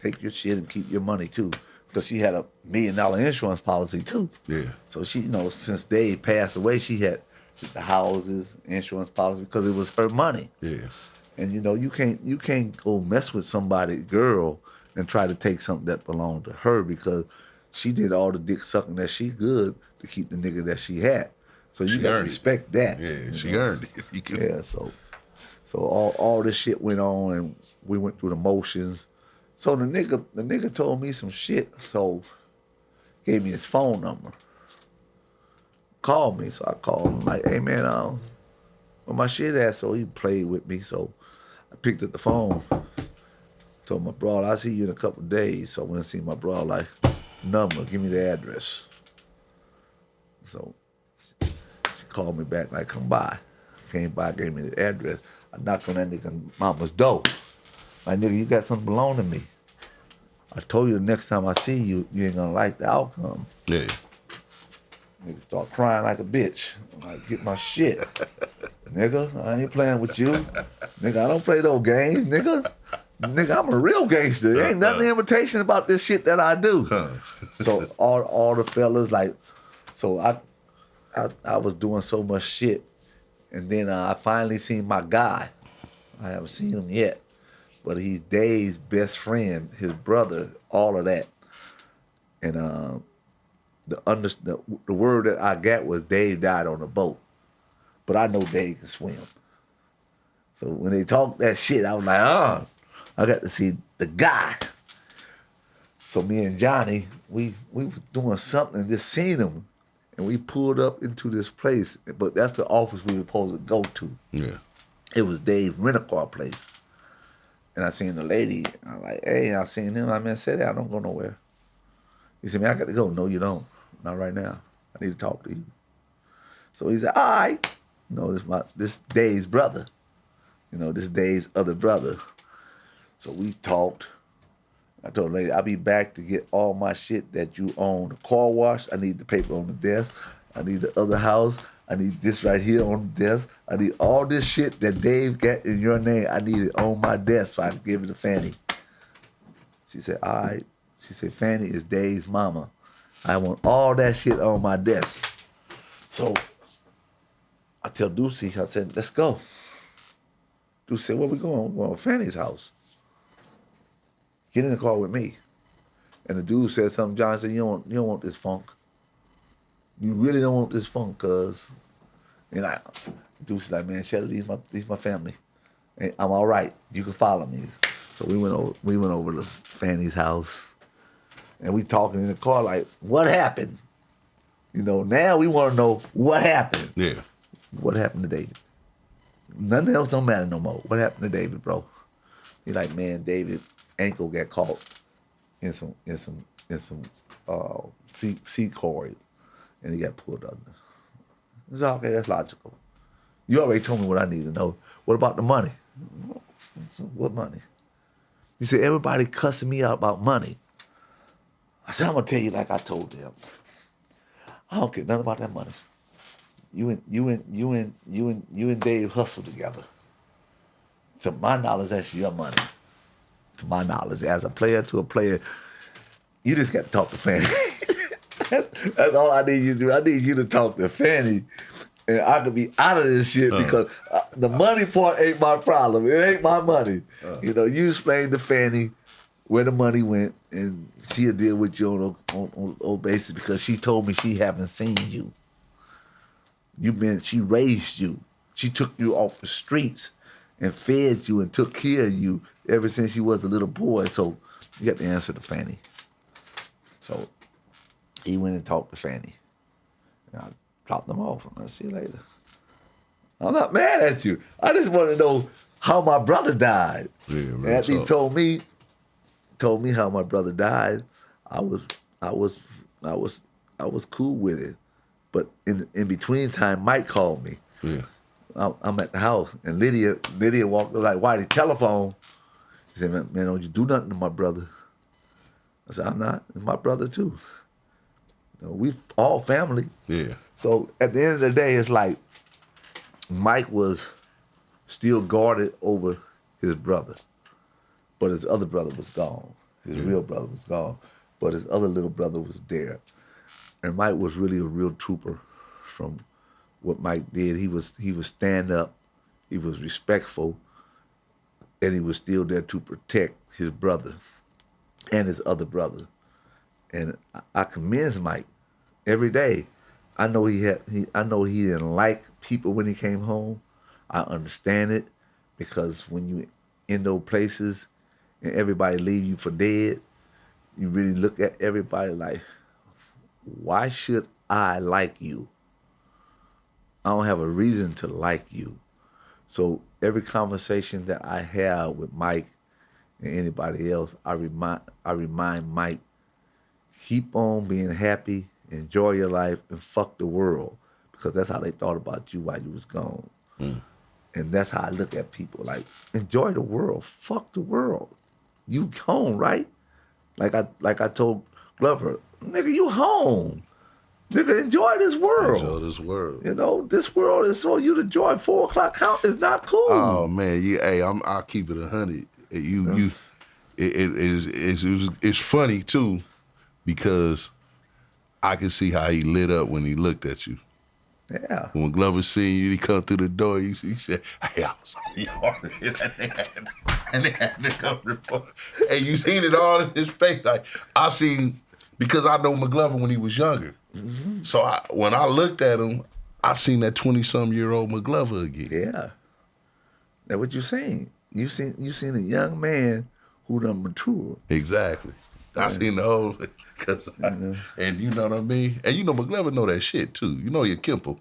Take your shit and keep your money too." Because she had $1 million insurance policy too. Yeah. So she, since Dave passed away, she had the houses, insurance policy, because it was her money. Yeah. And you can't go mess with somebody's girl and try to take something that belonged to her because she did all the dick sucking that she could to keep the nigga that she had. So you got to respect that. Yeah, she earned it. Yeah, so all this shit went on and we went through the motions. So the nigga told me some shit, so gave me his phone number. Called me, so I called him like, "Hey man, where my shit at?" So he played with me, so I picked up the phone. Told my bro, "I'll see you in a couple of days." So I went and see my bro, like, "Number, give me the address." So she called me back, like, "Come by." Came by, gave me the address. I knocked on that nigga mama's door. Like, "Nigga, you got something belong to me. I told you the next time I see you, you ain't gonna like the outcome." Yeah. Nigga start crying like a bitch. I'm like, "Get my shit." "Nigga, I ain't playing with you. Nigga, I don't play those games, nigga. Nigga, I'm a real gangster. There ain't nothing imitation about this shit that I do." So all the fellas, like, so I was doing so much shit. And then I finally seen my guy. I haven't seen him yet. But he's Dave's best friend, his brother, all of that. And the word that I got was Dave died on the boat. but I know Dave can swim. So when they talked that shit, I was like, I got to see the guy. So me and Johnny, we were doing something and just seen him. And we pulled up into this place, but that's the office we were supposed to go to. Yeah. It was Dave's rent-a-car place. And I seen the lady, and I'm like, hey, I seen him. I say that, I don't go nowhere. He said, man, I got to go. No, you don't. Not right now. I need to talk to you. So he said, all right. You know, this Dave's brother. You know, this Dave's other brother. So we talked. I told the lady, I'll be back to get all my shit that you own. The car wash, I need the paper on the desk. I need the other house. I need this right here on the desk. I need all this shit that Dave got in your name. I need it on my desk so I can give it to Fanny. She said, all right. She said, Fanny is Dave's mama. I want all that shit on my desk. So I tell Deucey, I said, let's go. Deucey said, where we going? We're going to Fanny's house. Get in the car with me. And the dude said something. John said, you don't want this funk. You really don't want this funk, cuz. And I, Deuce's like, man, Shadow, these my family. And I'm all right. You can follow me. So we went over to Fanny's house. And we talking in the car like, what happened? You know, now we want to know what happened. Yeah. What happened to David? Nothing else don't matter no more. What happened to David, bro? He's like, man, David ankle got caught in some seat cords, and he got pulled under. It's okay, that's logical. You already told me what I need to know. What about the money? What money? He said, everybody cussing me out about money. I said, I'm gonna tell you like I told them. I don't care nothing about that money. You and Dave hustle together. To my knowledge, that's your money. To my knowledge, as a player to a player, you just got to talk to Fanny. That's all I need you to do. I need you to talk to Fanny, and I could be out of this shit because the money part ain't my problem. It ain't my money. You know, you explain to Fanny where the money went, and she'll deal with you on basis because she told me she haven't seen you. She raised you. She took you off the streets and fed you and took care of you ever since you was a little boy. So you got to answer to Fanny. So he went and talked to Fanny. And I dropped them off. And I'll see you later. I'm not mad at you. I just want to know how my brother died. Yeah, and after he told me how my brother died, I was cool with it. But in between time, Mike called me. Yeah. I'm at the house, and Lydia walked up like, Whitey, telephone. He said, man, don't you do nothing to my brother. I said, I'm not. It's my brother, too. You know, we all family. Yeah. So at the end of the day, it's like Mike was still guarded over his brother, but his other brother was gone. His real brother was gone, but his other little brother was there. And Mike was really a real trooper from what Mike did. He was stand up, he was respectful, and he was still there to protect his brother and his other brother. And I commend Mike every day. I know he didn't like people when he came home. I understand it because when you in those places and everybody leave you for dead, you really look at everybody like, why should I like you? I don't have a reason to like you. So every conversation that I have with Mike and anybody else, I remind Mike, keep on being happy, enjoy your life, and fuck the world. Because that's how they thought about you while you was gone. Mm. And that's how I look at people. Like, enjoy the world. Fuck the world. You home, right? Like I told Glover, nigga, you home. Nigga, enjoy this world. Enjoy this world. You know, this world is for you to enjoy. 4 o'clock count is not cool. Oh man, I'll keep it 100. It's funny too, because I can see how he lit up when he looked at you. Yeah. When Glover seen you, he come through the door. He said, "Hey, I was on the yard," and they had to come report. And you seen it all in his face. Like I seen, because I know McGlover when he was younger. Mm-hmm. So when I looked at him, I seen that 20-some-year-old McGlover again. Yeah. That's what you're saying. You seen a young man who done mature. Exactly. I seen the old, and you know what I mean? And you know McGlover know that shit too. You know your Kimple.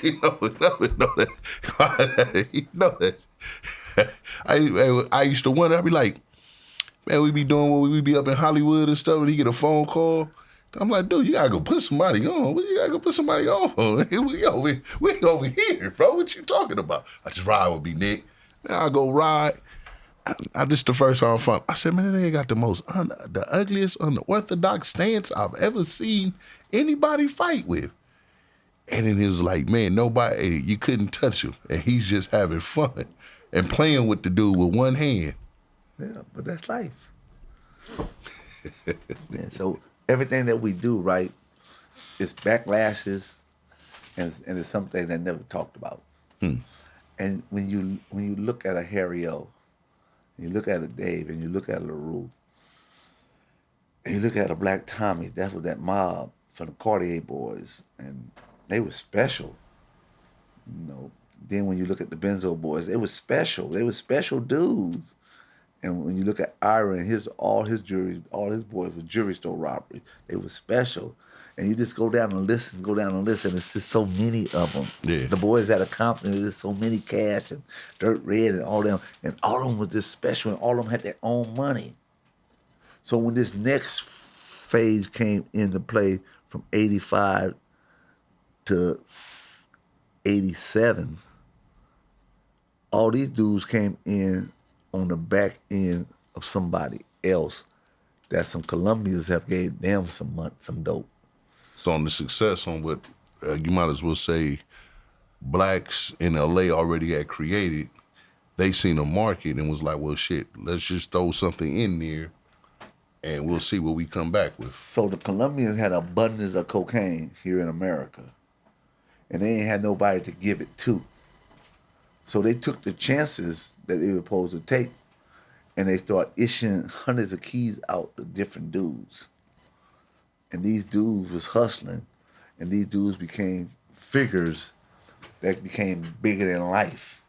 You know McGlover know that. You know that. I used to wonder, I'd be like, man, we be doing what we be up in Hollywood and stuff, and he get a phone call. I'm like, dude, you gotta go put somebody on. What you gotta go put somebody on? we over here, bro. What you talking about? I just ride with me, Nick. Man, I go ride. This the first time I found. I said, man, they got the ugliest, unorthodox stance I've ever seen anybody fight with. And then he was like, man, nobody, you couldn't touch him. And he's just having fun and playing with the dude with one hand. Yeah, but that's life. Yeah, so everything that we do, right, is backlashes, and it's something that never talked about. And when you look at a Harry O, and you look at a Dave, and you look at a LaRue, and you look at a Black Tommy, that's what that mob from the Cartier boys, and they were special. You know. Then when you look at the Benzo boys, they were special. They were special dudes. And when you look at Ira and all his boys were jury store robbery. They were special. And you just go down and listen. It's just so many of them. Yeah. The boys at a company, there's so many Cash and Dirt Red and all them. And all of them was just special, and all of them had their own money. So when this next phase came into play from 85 to 87, all these dudes came in on the back end of somebody else that some Colombians have gave them some dope. So on the success on what you might as well say blacks in LA already had created, they seen a market and was like, well, shit, let's just throw something in there and we'll see what we come back with. So the Colombians had abundance of cocaine here in America, and they ain't had nobody to give it to. So they took the chances that they were supposed to take, and they started issuing hundreds of keys out to different dudes. And these dudes was hustling, and these dudes became figures that became bigger than life.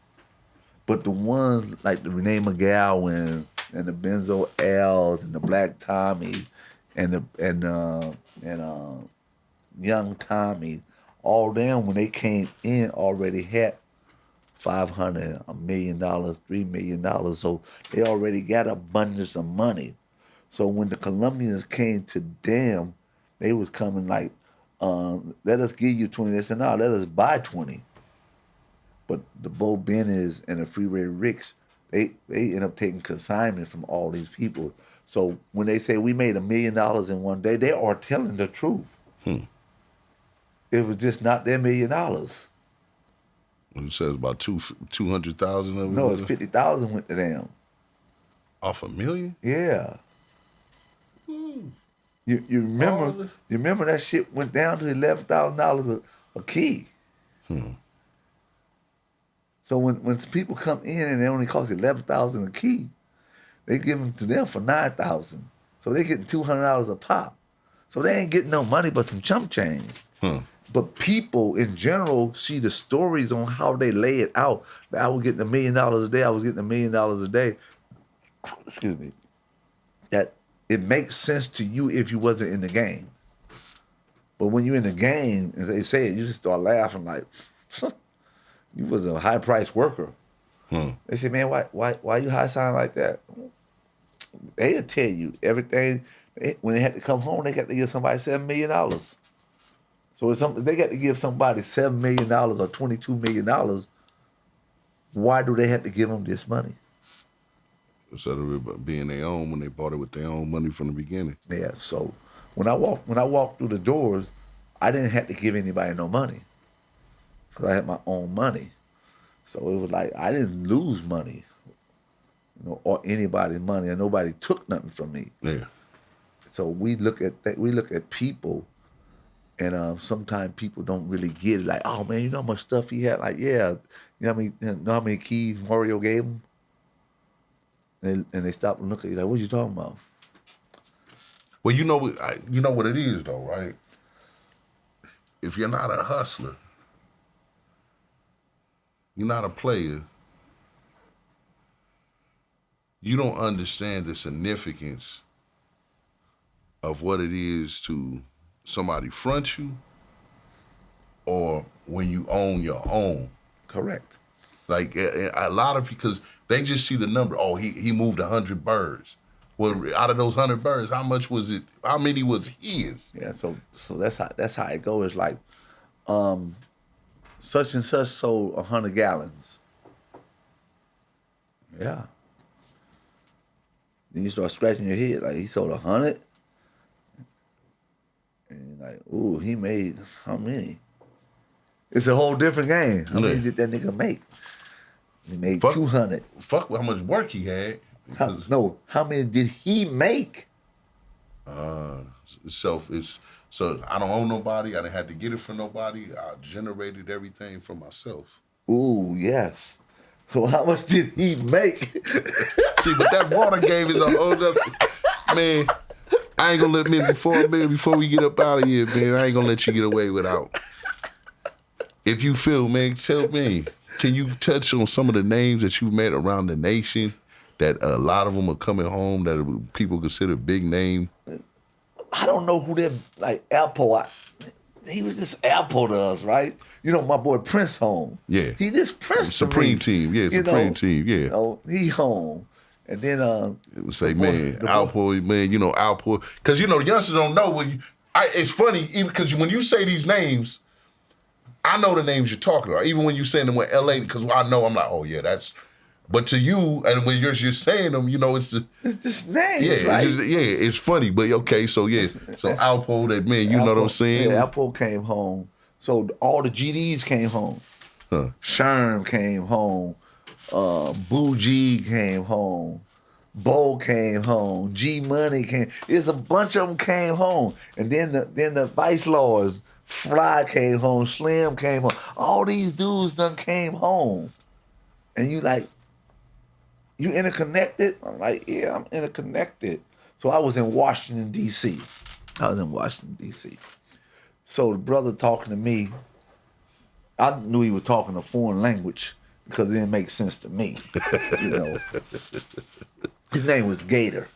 But the ones like the Renee McGowan and the Benzo L's and the Black Tommy and Young Tommy, all them when they came in already had $500, $1 million, $3 million. So they already got abundance of money. So when the Colombians came to them, they was coming like, let us give you 20. They said, no, let us buy 20. But the Bo Bennis and the Freeway Ricks, they end up taking consignment from all these people. So when they say we made $1 million in one day, they are telling the truth. It was just not their $1 million. It says about 200,000 of it. No, it's 50,000 went to them. Off $1 million? Yeah. You remember that shit went down to $11,000 a key. So when people come in and they only cost $11,000 a key, they give them to them for $9,000. So they getting $200 a pop. So they ain't getting no money but some chump change. But people in general see the stories on how they lay it out. I was getting $1 million a day. I was getting $1 million a day. Excuse me. That it makes sense to you if you wasn't in the game. But when you're in the game, and they say it, you just start laughing like, you was a high-priced worker. They say, man, why you high-sign like that? They'll tell you everything. When they had to come home, they got to give somebody $7 million. So they got to give somebody $7 million or $22 million. Why do they have to give them this money? Instead of it being their own when they bought it with their own money from the beginning. Yeah. So when I walked through the doors, I didn't have to give anybody no money because I had my own money. So it was like I didn't lose money, or anybody's money, and nobody took nothing from me. Yeah. So we look at that. We look at people. And sometimes people don't really get it. Like, oh man, you know how much stuff he had? Like, yeah, you know how many keys Mario gave him? And they stop and look at you like, what you talking about? Well, you know what it is though, right? if you're not a hustler, you're not a player, you don't understand the significance of what it is to somebody front you or when you own your own. Correct. Like a lot of, because they just see the number. Oh, he moved 100 birds. Well, out of those 100 birds, how much was it? How many was his? Yeah, so that's how it goes. It's like, such and such sold 100 gallons. Yeah. Then you start scratching your head like he sold 100, and you're like, ooh, he made how many? It's a whole different game. How many did that nigga make? He made 200. Fuck how much work he had. How many did he make? So I don't own nobody. I didn't have to get it from nobody. I generated everything for myself. Ooh, yes. So how much did he make? See, but that water game is a whole other, man. I ain't gonna let before we get up out of here, man. I ain't gonna let you get away without. If you feel, man, tell me. Can you touch on some of the names that you've met around the nation? That a lot of them are coming home that people consider big name. I don't know who that, like Alpo. He was just Alpo to us, right? You know, my boy Prince home. Yeah. He just Prince Supreme Team. Yeah, Supreme Team. Yeah. You know, he home. And then it would say, man, Alpo, man, you know, Alpo. Because, you know, the youngsters don't know it's funny, even because when you say these names, I know the names you're talking about. Even when you saying them with LA, because I know, I'm like, oh yeah, that's. But to you, and when you're saying them, you know, it's just names. Yeah, right? It's funny. But okay, so yeah, so Alpo, that man, you know what I'm saying? Yeah, Alpo came home. So all the GDs came home. Sherm came home. Boo G came home. Bo came home. G Money came. There's a bunch of them came home, and then the Vice Lords. Fly came home, Slim came home. All these dudes done came home. And you like, you interconnected? I'm like, yeah, I'm interconnected. So I was in Washington, D.C. So the brother talking to me, I knew he was talking a foreign language because it didn't make sense to me. You know. His name was Gator.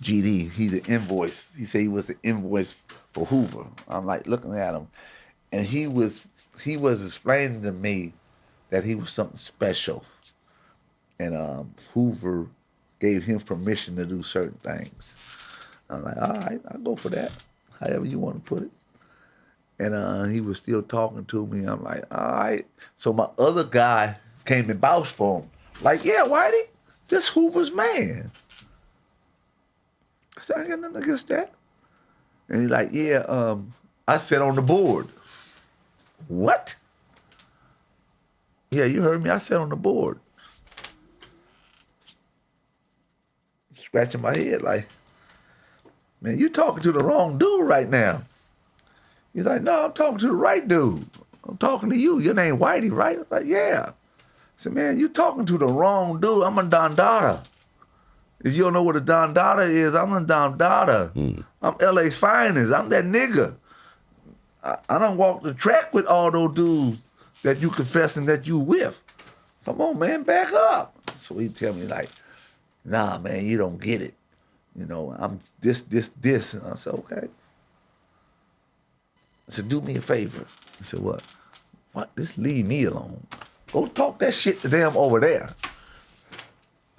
GD, he's the invoice. He said he was the invoice for Hoover. I'm like looking at him, and he was explaining to me that he was something special, and Hoover gave him permission to do certain things. I'm like, all right, I'll go for that, however you want to put it. And he was still talking to me. I'm like, all right. So my other guy came and vouched for him. Like, yeah, Whitey, this Hoover's man. I said, I ain't got nothing against that. And he's like, yeah, I sat on the board. What? Yeah, you heard me. I sat on the board. Scratching my head like, man, you talking to the wrong dude right now. He's like, no, I'm talking to the right dude. I'm talking to you. Your name Whitey, right? I'm like, yeah. I said, man, you talking to the wrong dude. I'm a Don Dada. If you don't know what a Don Dada is, I'm a Don Dada. I'm LA's finest. I'm that nigga. I don't walk the track with all those dudes that you confessing that you with. Come on, man, back up. So he tell me like, nah, man, you don't get it. You know, I'm this. And I said, okay. I said, do me a favor. I said, what? What? Just leave me alone. Go talk that shit to them over there.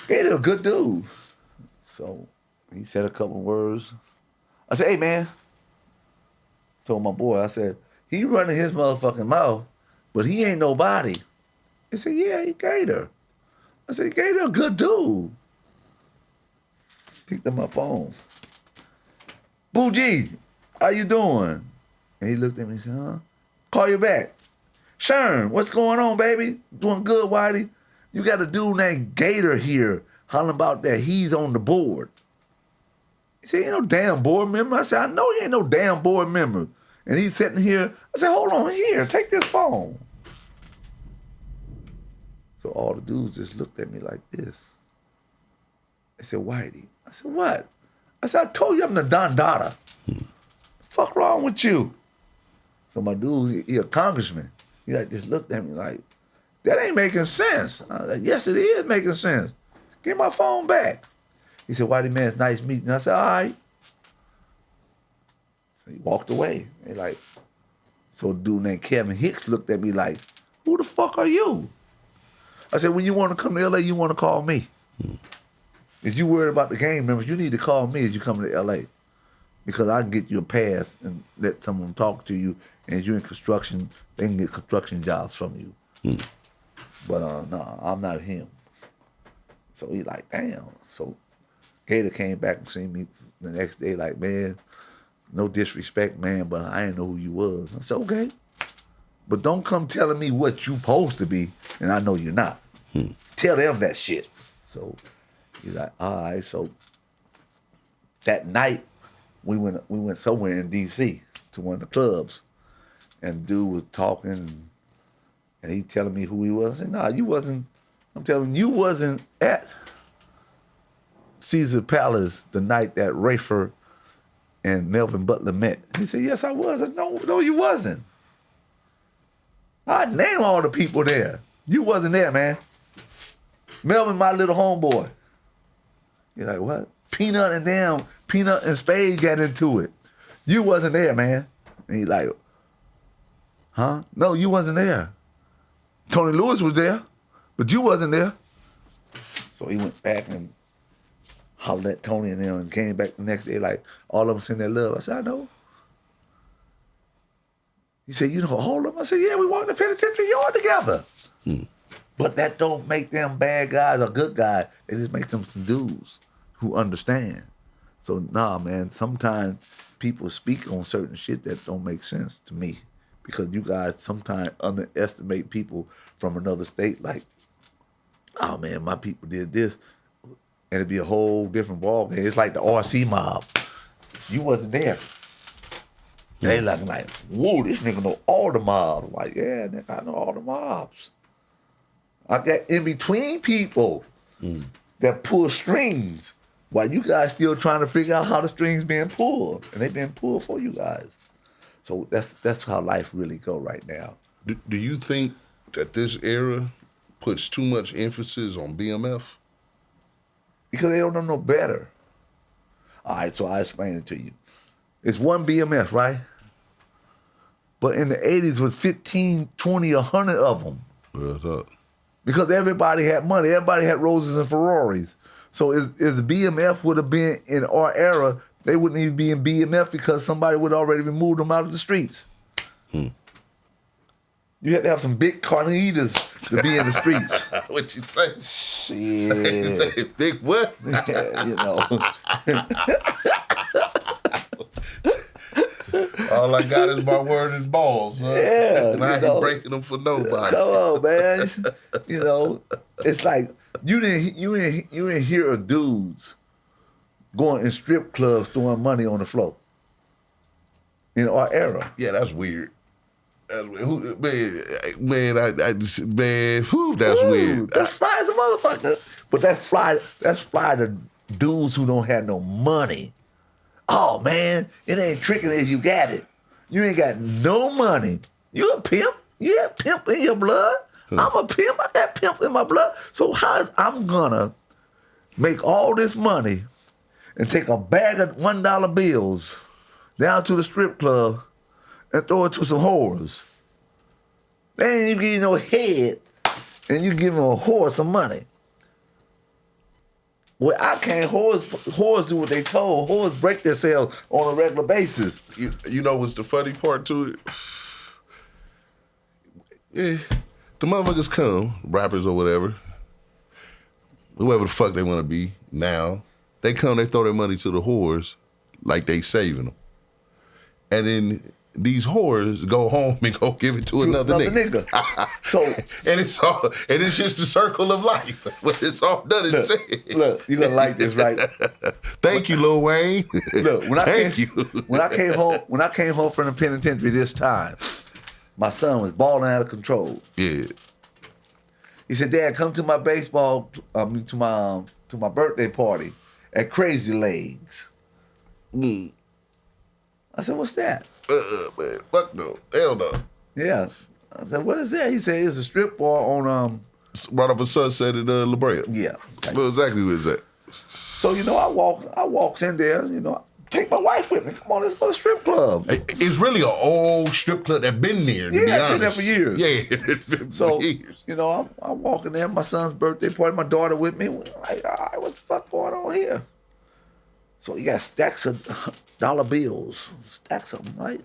They're a good dude. So he said a couple words. I said, hey, man. Told my boy, I said, he running his motherfucking mouth, but he ain't nobody. He said, yeah, he Gator. I said, Gator a good dude. Picked up my phone. Boo G, how you doing? And he looked at me and said, huh? Call you back. Sherm, what's going on, baby? Doing good, Whitey? You got a dude named Gator here hollering about that he's on the board. He said, ain't no damn board member. I said, I know you ain't no damn board member. And he's sitting here. I said, hold on here, take this phone. So all the dudes just looked at me like this. They said, Whitey. I said, what? I said, I told you I'm the Don Dada. Fuck wrong with you? So my dude, he a congressman. He like just looked at me like, that ain't making sense. I was like, yes, it is making sense. Give my phone back. He said, Whitey, man, it's nice meeting you. I said, all right. So he walked away. So a dude named Kevin Hicks looked at me like, who the fuck are you? I said, when you want to come to LA, you want to call me. If you worried about the gang members, you need to call me as you come to LA. Because I can get you a pass and let someone talk to you. And if you're in construction, they can get construction jobs from you. But no, I'm not him. So he like, damn. So Gator came back and seen me the next day like, man, no disrespect, man, but I didn't know who you was. I said, okay. But don't come telling me what you supposed to be, and I know you're not. Tell them that shit. So he's like, all right. So that night, we went somewhere in D.C. to one of the clubs, and dude was talking, and he telling me who he was. I said, nah, you wasn't. I'm telling you, wasn't at Caesar Palace the night that Rayford and Melvin Butler met. He said, yes, I was. I said, no, you wasn't. I name all the people there. You wasn't there, man. Melvin, my little homeboy. You're like, what? Peanut and Spade got into it. You wasn't there, man. And he's like, huh? No, you wasn't there. Tony Lewis was there, but you wasn't there. So he went back and hollered at Tony and them and came back the next day like, all of them send their love. I said, I know. He said, you know all of them? I said, yeah, we walked in the penitentiary yard together. But that don't make them bad guys or good guys. It just makes them some dudes who understand. So, nah, man, sometimes people speak on certain shit that don't make sense to me because you guys sometimes underestimate people from another state like, oh, man, my people did this. And it'd be a whole different ballgame. It's like the RC mob. You wasn't there. They like, whoa, this nigga know all the mobs. I'm like, yeah, nigga, I know all the mobs. I got in between people that pull strings while you guys still trying to figure out how the strings being pulled. And they been pulled for you guys. So that's how life really go right now. Do you think that this era puts too much emphasis on BMF? Because they don't know no better. All right, so I explain it to you. It's one BMF, right? But in the 80s was 15, 20, 100 of them. What's up? Because everybody had money. Everybody had Roses and Ferraris. So is the BMF would have been in our era, they wouldn't even be in BMF because somebody would already removed them out of the streets. You had to have some big carnitas to be in the streets. What you say? Shit. Say big what? Yeah, you know. All I got is my word and balls, huh? Yeah, and I ain't breaking them for nobody. Come on, man. You know, it's like you didn't hear of dudes going in strip clubs throwing money on the floor in our era. Yeah, that's weird. That's weird. That's weird. That's fly as a motherfucker. But that's fly to dudes who don't have no money. Oh man, it ain't tricking if you got it. You ain't got no money. You a pimp. You have pimp in your blood. I'm a pimp. I got pimp in my blood. So how is I'm gonna make all this money and take a bag of $1 bills down to the strip club and throw it to some whores? They ain't even give you no head, and you give them a whore some money. Well, I can't. Whores do what they told. Whores break themselves on a regular basis. You know what's the funny part to it? Yeah, the motherfuckers come, rappers or whatever, whoever the fuck they want to be now, they come, they throw their money to the whores like they saving them. And then these whores go home and go give it to another nigga. So and it's just the circle of life. When it's all done and said. Look, you're gonna like this, right? Thank you, Lil Wayne. Look, when I came home from the penitentiary this time, my son was balling out of control. Yeah. He said, "Dad, come to my to my birthday party at Crazy Legs." I said, "What's that?" Man, fuck no. Hell no. Yeah. I said, what is that? He said, it's a strip bar on, Right off of Sunset at La Brea. yeah. Well, exactly where it's at. So, I walks in there, take my wife with me. Come on, let's go to strip club. It's really an old strip club that been there, to be honest. Been there for years. Yeah, it's been So, for years. I'm walking there, my son's birthday party, my daughter with me. We're like, all right, what the fuck going on here? So you got stacks of dollar bills, stacks of them, right?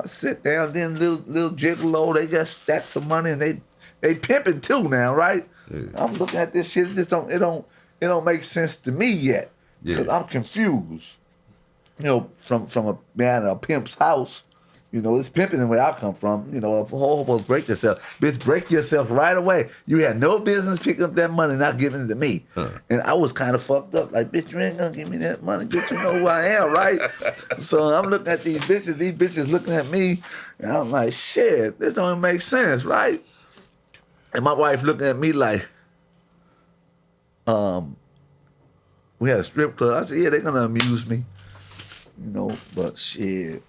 I sit down, then little gigolo, they got stacks of money, and they pimping too now, right? Yeah. I'm looking at this shit, it don't make sense to me yet, because I'm confused. From a man in a pimp's house, it's pimping the way I come from. If a whole hobo break yourself, bitch, break yourself right away. You had no business picking up that money and not giving it to me. And I was kind of fucked up. Like, bitch, you ain't gonna give me that money. Bitch, you know who I am, right? So I'm looking at these bitches looking at me, and I'm like, shit, this don't even make sense, right? And my wife looking at me like, we had a strip club. I said, yeah, they're gonna amuse me. But shit,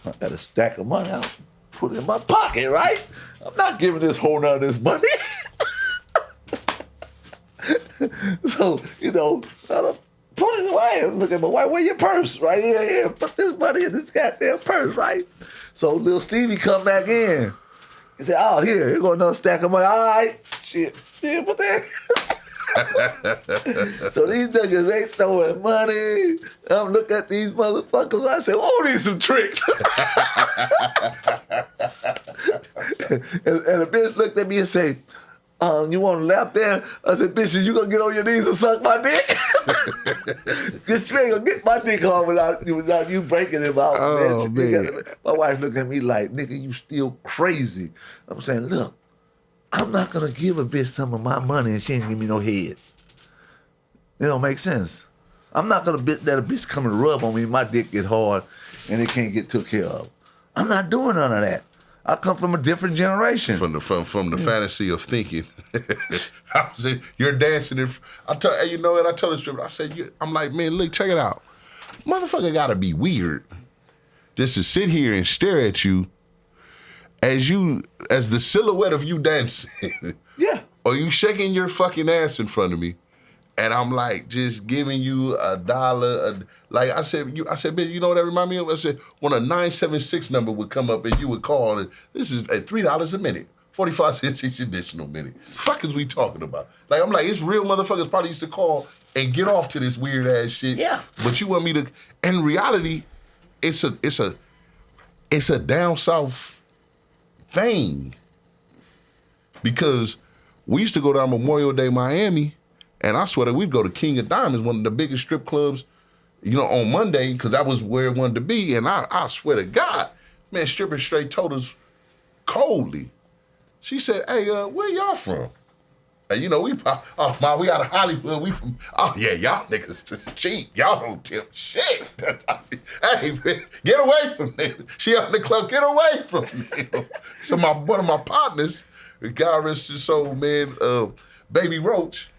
I got a stack of money. I'll put it in my pocket, right? I'm not giving this whole none of this money. So, I put it away. Look at my wife, where your purse? Right here, put this money in this goddamn purse, right? So little Stevie come back in. He said, oh, here goes another stack of money. All right, shit. Yeah, put that. So these niggas ain't throwing money. I'm looking at these motherfuckers. I said, oh, these some tricks. and the bitch looked at me and said, you want to lap there? I said, bitch, you gonna get on your knees and suck my dick? Cause you ain't gonna get my dick on without you breaking him out, oh, man. My wife looked at me like, nigga, you still crazy. I'm saying, look, I'm not gonna give a bitch some of my money and she ain't give me no head. It don't make sense. I'm not gonna let a bitch come and rub on me, my dick get hard and it can't get took care of. I'm not doing none of that. I come from a different generation. From the fantasy of thinking. I said, you're dancing in. I told the stripper, I said, I'm like, man, look, check it out. Motherfucker gotta be weird just to sit here and stare at you as the silhouette of you dancing. Yeah. Or you shaking your fucking ass in front of me. And I'm like, just giving you $1. Like I said, bitch, you know what that remind me of? I said, when a 976 number would come up and you would call, and this is at $3 a minute, 45 cents each additional minute. Fuck is we talking about? Like, I'm like, it's real motherfuckers probably used to call and get off to this weird ass shit. Yeah. But you want me to? In reality, it's a down south thing, because we used to go down Memorial Day, Miami. And I swear that we'd go to King of Diamonds, one of the biggest strip clubs, on Monday, because that was where it wanted to be. And I swear to God, man, stripper straight told us coldly. She said, hey, where y'all from? And we out of Hollywood. We from, oh yeah, y'all niggas cheap. Y'all don't tip shit. Hey, man, get away from them. She out in the club, get away from them. So one of my partners, the guy rest his soul, man, Baby Roach,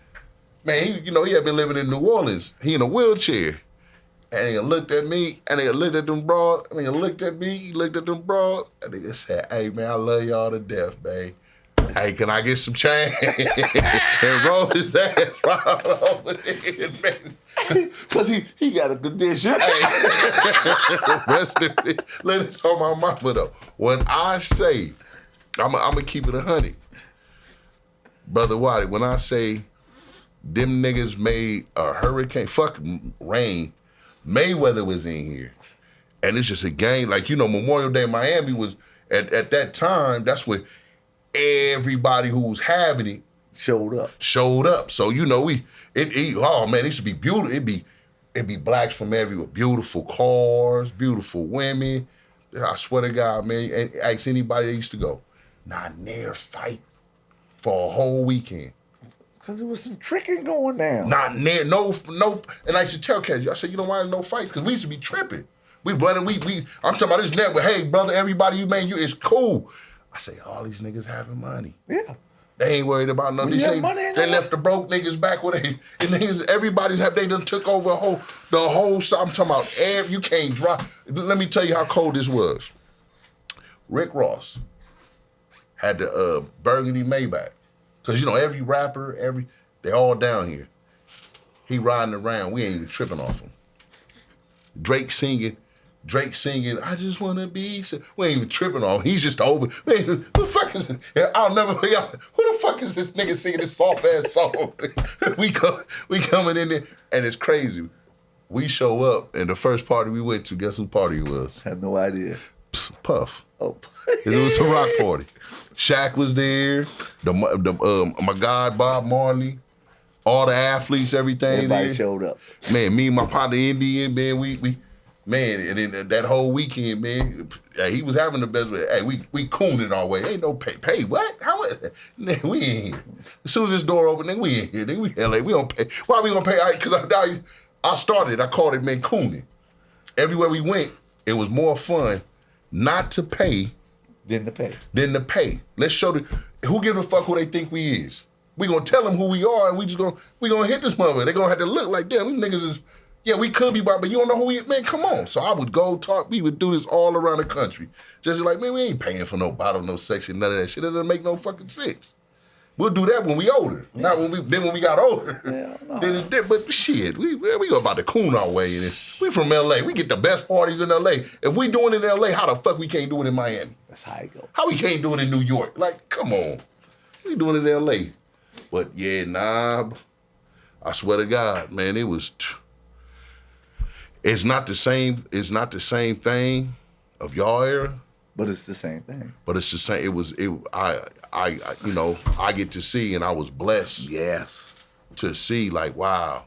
man, he had been living in New Orleans. He in a wheelchair. And he looked at me, and he looked at them broads, and he looked at me, he looked at them broads, and he just said, hey, man, I love y'all to death, man. Hey, can I get some change? And roll his ass right over there, man. Because he got a condition. Let it on my mama, though. When I say, I'm going to keep it 100. Brother Whitey, when I say, them niggas made a hurricane, fuck rain, Mayweather was in here. And it's just a game. Like, Memorial Day in Miami was, at that time, that's when everybody who was having it showed up. So, it used to be beautiful. It'd be blacks from everywhere. Beautiful cars, beautiful women. I swear to God, man, and ask anybody that used to go, not near fight for a whole weekend. Because there was some tricking going down. Not near, no. And I used to tell cats, I said, why there's no fights? Because we used to be tripping. I'm talking about this network. Hey, brother, everybody you it's cool. I say, all these niggas having money. Yeah. They ain't worried about nothing. They left the broke niggas back where they, and niggas, they done took over the whole, I'm talking about air, you can't drive. Let me tell you how cold this was. Rick Ross had the burgundy Maybach. Cause every rapper, they all down here. He riding around, we ain't even tripping off him. Drake singing, I just wanna be, we ain't even tripping on him. He's just over, man, who the fuck is it? I'll never forget, who the fuck is this nigga singing this soft ass song? we coming in there, and it's crazy. We show up, and the first party we went to, guess whose party it was? I had no idea. Puff. Oh. It was a rock party. Shaq was there, my God, Bob Marley, all the athletes, everything. Everybody showed up. Man, me and my partner Indian, man, man, and then that whole weekend, man, he was having the best. Hey, we cooning our way. Ain't no pay. What? How? Nigga, we ain't here. As soon as this door open, nigga, we ain't here. Nigga, we LA. We don't pay. Why we gonna pay? Because I started. I called it, man, cooning. Everywhere we went, it was more fun not to pay than to pay. Let's show who gives a fuck who they think we is. We gonna tell them who we are, and we gonna hit this mother. They gonna have to look like, damn, these niggas is. Yeah, we could be, but you don't know who we, man, come on. So I would go talk, we would do this all around the country. Just like, man, we ain't paying for no bottle, no section, none of that shit. It doesn't make no fucking sense. We'll do that when we older. Yeah. Not when we got older. Yeah, then it's different. But shit, we go about to coon our way in it. We from LA. We get the best parties in LA. If we doing it in LA, how the fuck we can't do it in Miami? That's how it go. How we can't do it in New York? Like, come on. We doing it in LA. But yeah, nah, I swear to God, man, it was. It's not the same. It's not the same thing of y'all era. But it's the same thing. But it's the same. I get to see, and I was blessed. Yes. To see, like, wow.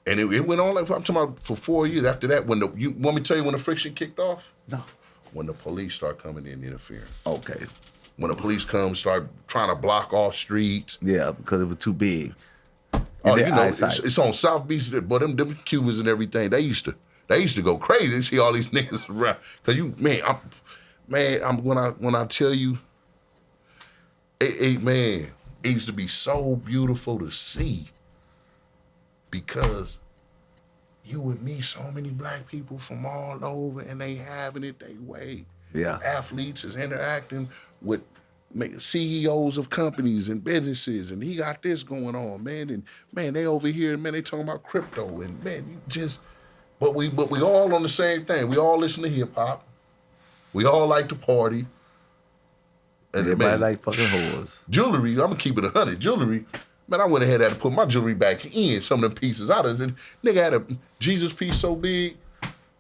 And it went on like I'm talking about for 4 years. After that, you want me to tell you when the friction kicked off? No. When the police start coming in interfering. Okay. When the police start trying to block off streets. Yeah, because it was too big. Oh, it's on South Beach, but them Cubans and everything, they used to go crazy. They see all these niggas around. Cause when I tell you, it used to be so beautiful to see because you would meet so many black people from all over and they having it their way. Yeah. Athletes is interacting with CEOs of companies and businesses, and he got this going on, man. And man, they over here, man, they talking about crypto, and man, but we all on the same thing. We all listen to hip hop. We all like to party. And everybody like fucking whores. Jewelry, I'm gonna keep it 100. Jewelry, man, I went ahead and had to put my jewelry back in. Some of them pieces out of it. Nigga had a Jesus piece so big.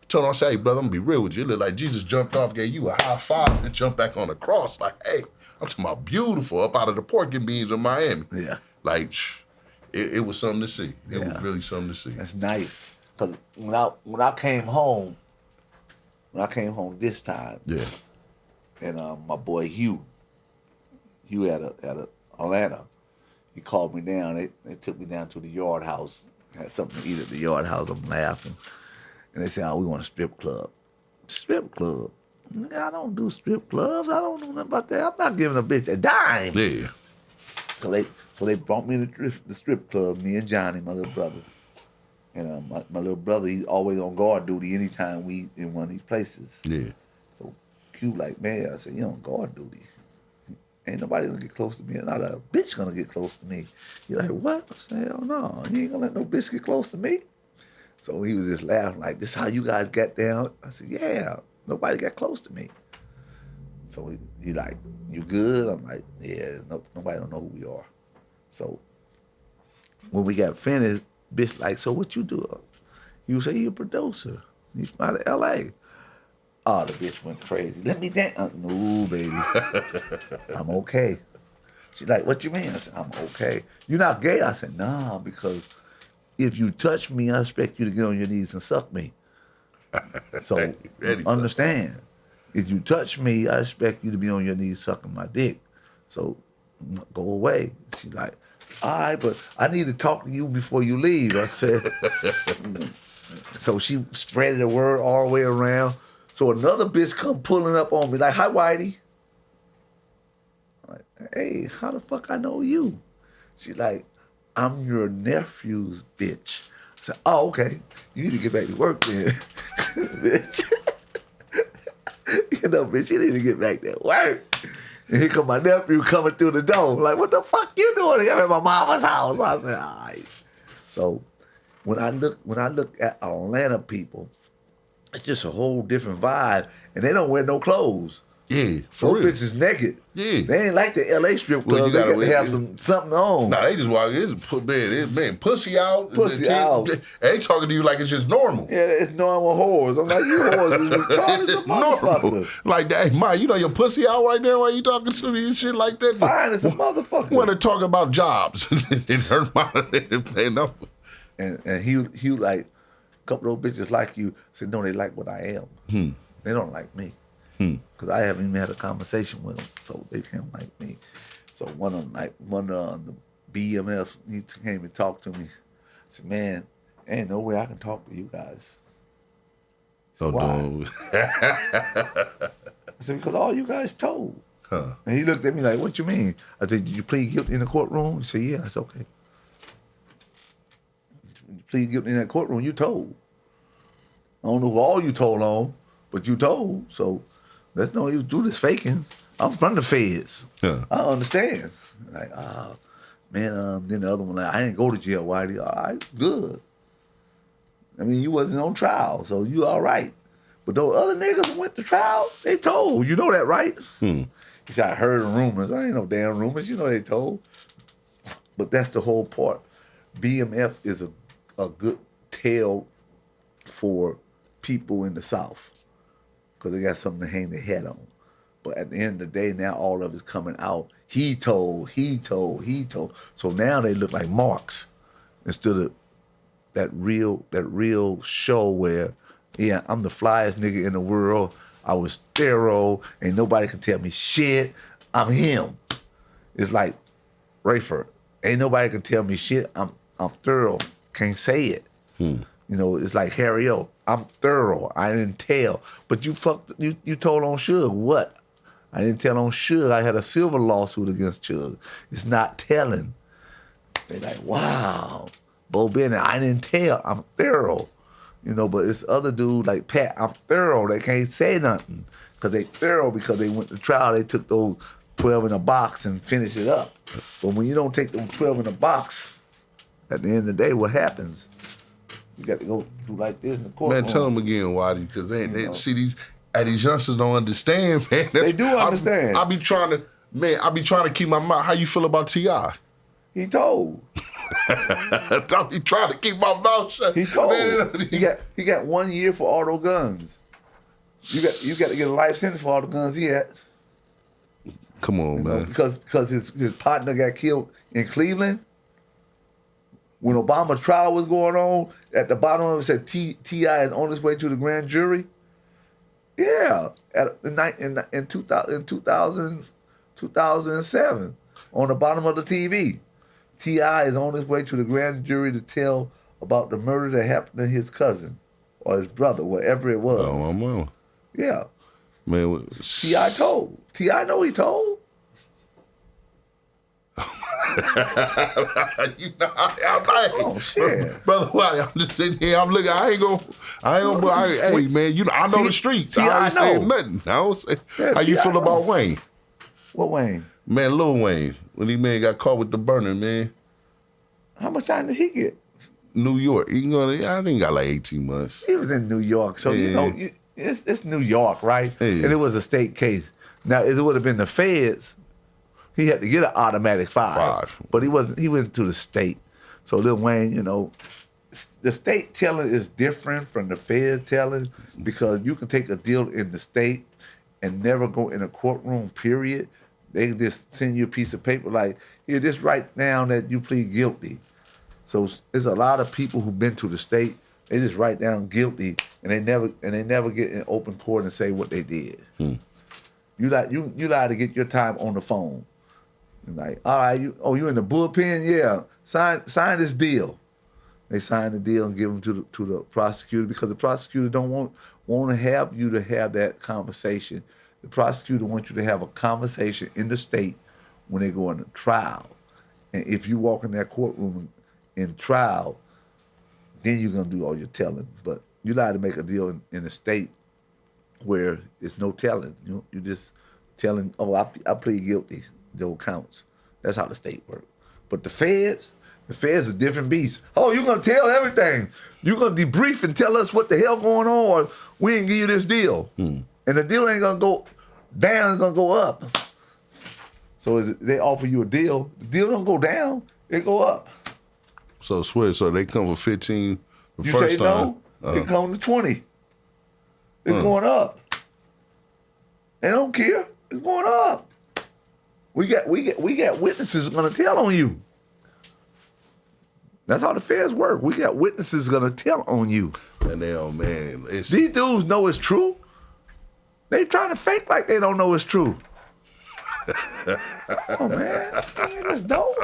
Told him, I said, hey, brother, I'm gonna be real with you. It looked like Jesus jumped off, gave you a high five, and jumped back on the cross. Like, hey, I'm talking about beautiful up out of the pork and beans in Miami. Yeah. Like, it was something to see. It was really something to see. That's nice. Because when I came home this time, yeah, and my boy Hugh at Atlanta, he called me down. They took me down to the Yard House. Had something to eat at the Yard House. I'm laughing. And they said, oh, we want a strip club. Strip club? I don't do strip clubs. I don't know nothing about that. I'm not giving a bitch a dime. Yeah. So they brought me to the strip club, me and Johnny, my little brother. And my little brother, he's always on guard duty anytime we in one of these places. Yeah. So Q like, man, I said, you on guard duty. Ain't nobody gonna get close to me. Not a bitch gonna get close to me. He like, what? I said, hell no. You ain't gonna let no bitch get close to me. So he was just laughing like, this how you guys got down? I said, yeah. Nobody got close to me. So he like, you good? I'm like, yeah, nobody don't know who we are. So when we got finished, bitch like, so what you do? You say you a producer. You from out of L.A. Oh, the bitch went crazy. Let me dance. No, baby. I'm okay. She's like, what you mean? I said, I'm okay. You not gay? I said, nah, because if you touch me, I expect you to get on your knees and suck me. So understand, if you touch me, I expect you to be on your knees sucking my dick. So go away. She's like, all right, but I need to talk to you before you leave. I said, so she spread the word all the way around. So another bitch come pulling up on me like, hi, Whitey. I'm like, Hey, how the fuck I know you? She's like, I'm your nephew's bitch. I said, oh, okay. You need to get back to work then, bitch. Bitch, you need to get back to work. And here come my nephew coming through the door. Like, what the fuck you doing? I'm at my mama's house. I said, all right. So when I look at Atlanta people, it's just a whole different vibe. And they don't wear no clothes. Yeah, for Those real. bitches naked. Yeah. They ain't like the LA strip club. Well, you they gotta got to wear- have something on. Nah, they just walk in, man, pussy out. Pussy out. And they talking to you like it's just normal. Yeah, it's normal whores. I'm like, you whores is retarded as a motherfucker. Like that. Hey, Mike, you know your pussy out right there while you talking to me and shit like that? Fine as a motherfucker. Want to talk about jobs and her mind And he like, a couple of those bitches like you. Said, no, they like what I am. They don't like me. Because I haven't even had a conversation with them, so they can't like me. So one of the BMS, he came and talked to me. I said, man, ain't no way I can talk to you guys. So why? I said, because all you guys told. Huh. And he looked at me like, what you mean? I said, did you plead guilty in the courtroom? He said, yeah. I said, okay. You plead guilty in that courtroom, you told. I don't know who all you told on, but you told, so let's know you do this faking. I'm from the feds. Yeah. I understand. Like, man, then the other one, like, I didn't go to jail, Whitey. All right, good. I mean, you wasn't on trial, so you all right. But those other niggas who went to trial, they told. You know that, right? He said, I heard rumors. I ain't no damn rumors. You know they told. But that's the whole part. BMF is a good tale for people in the South because they got something to hang their head on. But at the end of the day, now all of it's coming out. He told. So now they look like marks instead of that real show where, yeah, I'm the flyest nigga in the world. I was thorough. Ain't nobody can tell me shit. I'm him. It's like Rayford. Ain't nobody can tell me shit. I'm thorough. Can't say it. You know, it's like Harry O. I'm thorough. I didn't tell. But you told on Suge. What? I didn't tell on Suge. I had a civil lawsuit against Suge. It's not telling. They like, wow. Bo Bennett, I didn't tell. I'm thorough. You know, but it's other dudes like Pat. I'm thorough. They can't say nothing because they thorough because they went to trial. They took those 12 in a box and finished it up. But when you don't take those 12 in a box, at the end of the day, what happens? You got to go do like this in the courtroom. Man, tell them again, Whitey, because they see these youngsters don't understand, man. They do understand. I be trying to keep my mouth. How you feel about T.I.? He told. I be trying to keep my mouth shut. He told. Man, He got 1 year for all those guns. You got to get a life sentence for all the guns he had. Come on, man. Because his partner got killed in Cleveland. When Obama's trial was going on, at the bottom of it said T.I. is on his way to the grand jury. Yeah, in 2007, on the bottom of the TV, T.I. is on his way to the grand jury to tell about the murder that happened to his cousin or his brother, whatever it was. Oh, I'm on. Yeah. Man, T.I. told. T.I. know he told. You know, I'm shit. Brother Whitey, I'm just sitting here. I'm looking. I ain't gonna. Hey, man, you know, I know the streets. I ain't saying nothing. I don't say. Yeah, how you feel about Wayne? What Wayne? Man, Lil Wayne, when he got caught with the burning, man. How much time did he get? New York. He I think he got like 18 months. He was in New York, so Yeah. you know, it's New York, right? Yeah. And it was a state case. Now, if it would have been the feds, he had to get an automatic 5. But he wasn't. He went to the state. So Lil Wayne, you know, the state telling is different from the feds telling because you can take a deal in the state and never go in a courtroom. Period. They can just send you a piece of paper like, here, just write down that you plead guilty. So there's a lot of people who've been to the state. They just write down guilty, and they never get in open court and say what they did. You like to get your time on the phone. Like, all right, you in the bullpen? Yeah, sign this deal. They sign the deal and give them to the prosecutor because the prosecutor don't want to have you to have that conversation. The prosecutor wants you to have a conversation in the state when they go into trial. And if you walk in that courtroom in trial, then you're going to do all your telling. But you're allowed to make a deal in a state where it's no telling. You're just telling, oh, I plead guilty. Those counts. That's how the state works. But the feds is a different beast. Oh, you're going to tell everything. You're going to debrief and tell us what the hell going on, or we ain't give you this deal. And the deal ain't going to go down, it's going to go up. So they offer you a deal. The deal don't go down, it go up. So they come for 15 the You first say time. no, it come to 20. It's going up. They don't care. It's going up. We got witnesses going to tell on you. That's how the feds work. We got witnesses going to tell on you. And man, these dudes know it's true. They trying to fake like they don't know it's true. Oh man, that's dope.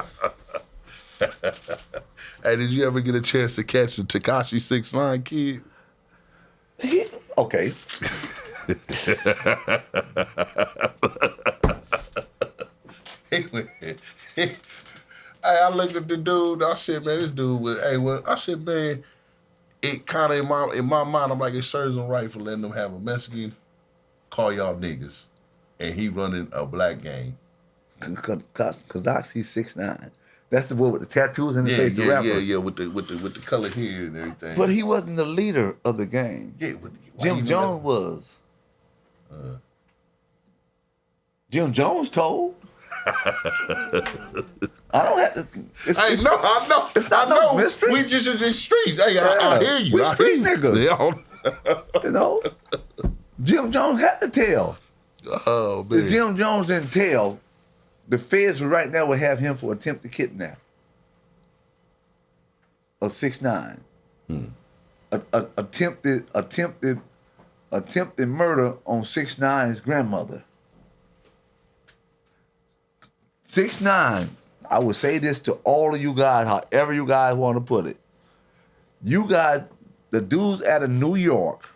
Hey, did you ever get a chance to catch the Tekashi 6ix9ine kid? Okay. I looked at the dude. I said, man, this dude was. I said, man, it kind of in my mind, I'm like, it serves him right for letting them have a Mexican call y'all niggas, and he running a black gang. Kazaksky 6ix9ine. That's the boy with the tattoos in his face, the rapper. Yeah, with the color hair and everything. But he wasn't the leader of the gang. Yeah, Jim Jones was. Jim Jones told. I don't have to. I know. It's not no mystery. We just in the streets. Hey, I hear you. We street niggas. Yeah. You know, Jim Jones had to tell. Oh man. If Jim Jones didn't tell, the feds right now would have him for attempted kidnap of 6ix9ine. Attempted murder on 6ix9ine's grandmother. 6ix9ine, I would say this to all of you guys, however you guys want to put it. You guys, the dudes out of New York,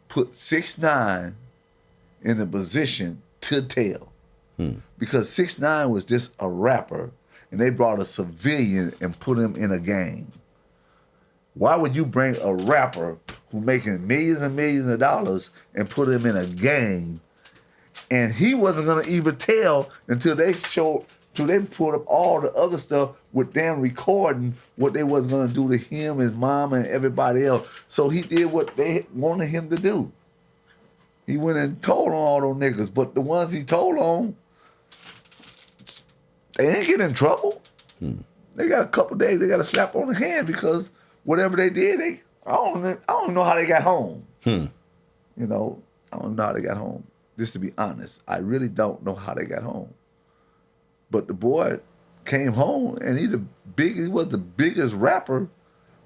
put 6ix9ine in a position to tell. Because 6ix9ine was just a rapper, and they brought a civilian and put him in a gang. Why would you bring a rapper who making millions and millions of dollars and put him in a gang? And he wasn't gonna even tell until they pulled up all the other stuff with them recording what they was gonna do to him, his mom, and everybody else. So he did what they wanted him to do. He went and told on all those niggas, but the ones he told on, they didn't get in trouble. They got a couple days, they got a slap on the hand because whatever they did, I don't know how they got home. You know, I don't know how they got home. Just to be honest, I really don't know how they got home. But the boy came home and he was the biggest rapper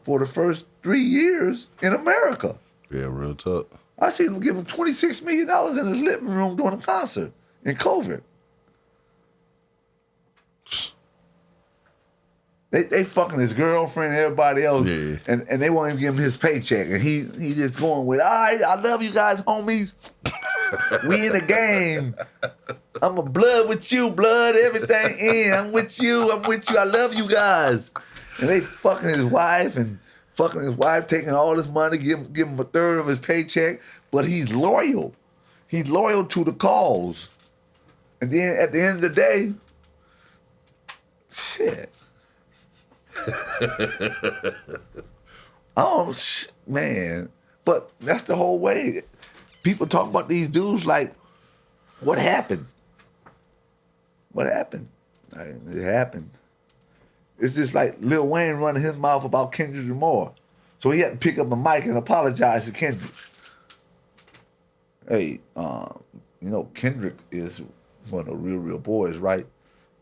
for the first 3 years in America. Yeah, real tough. I seen him give him $26 million in his living room during a concert in COVID. They fucking his girlfriend and everybody else, and they won't even give him his paycheck. And he just going with, all right, I love you guys, homies. We in the game. I'm a blood with you, blood, everything in. I'm with you, I love you guys. And they fucking his wife, taking all his money, give him a third of his paycheck, but he's loyal. He's loyal to the cause. And then at the end of the day, shit. Man. But that's the whole way. People talk about these dudes like, what happened? What happened? It happened. It's just like Lil Wayne running his mouth about Kendrick Lamar. So he had to pick up a mic and apologize to Kendrick. Hey, Kendrick is one of the real boys, right?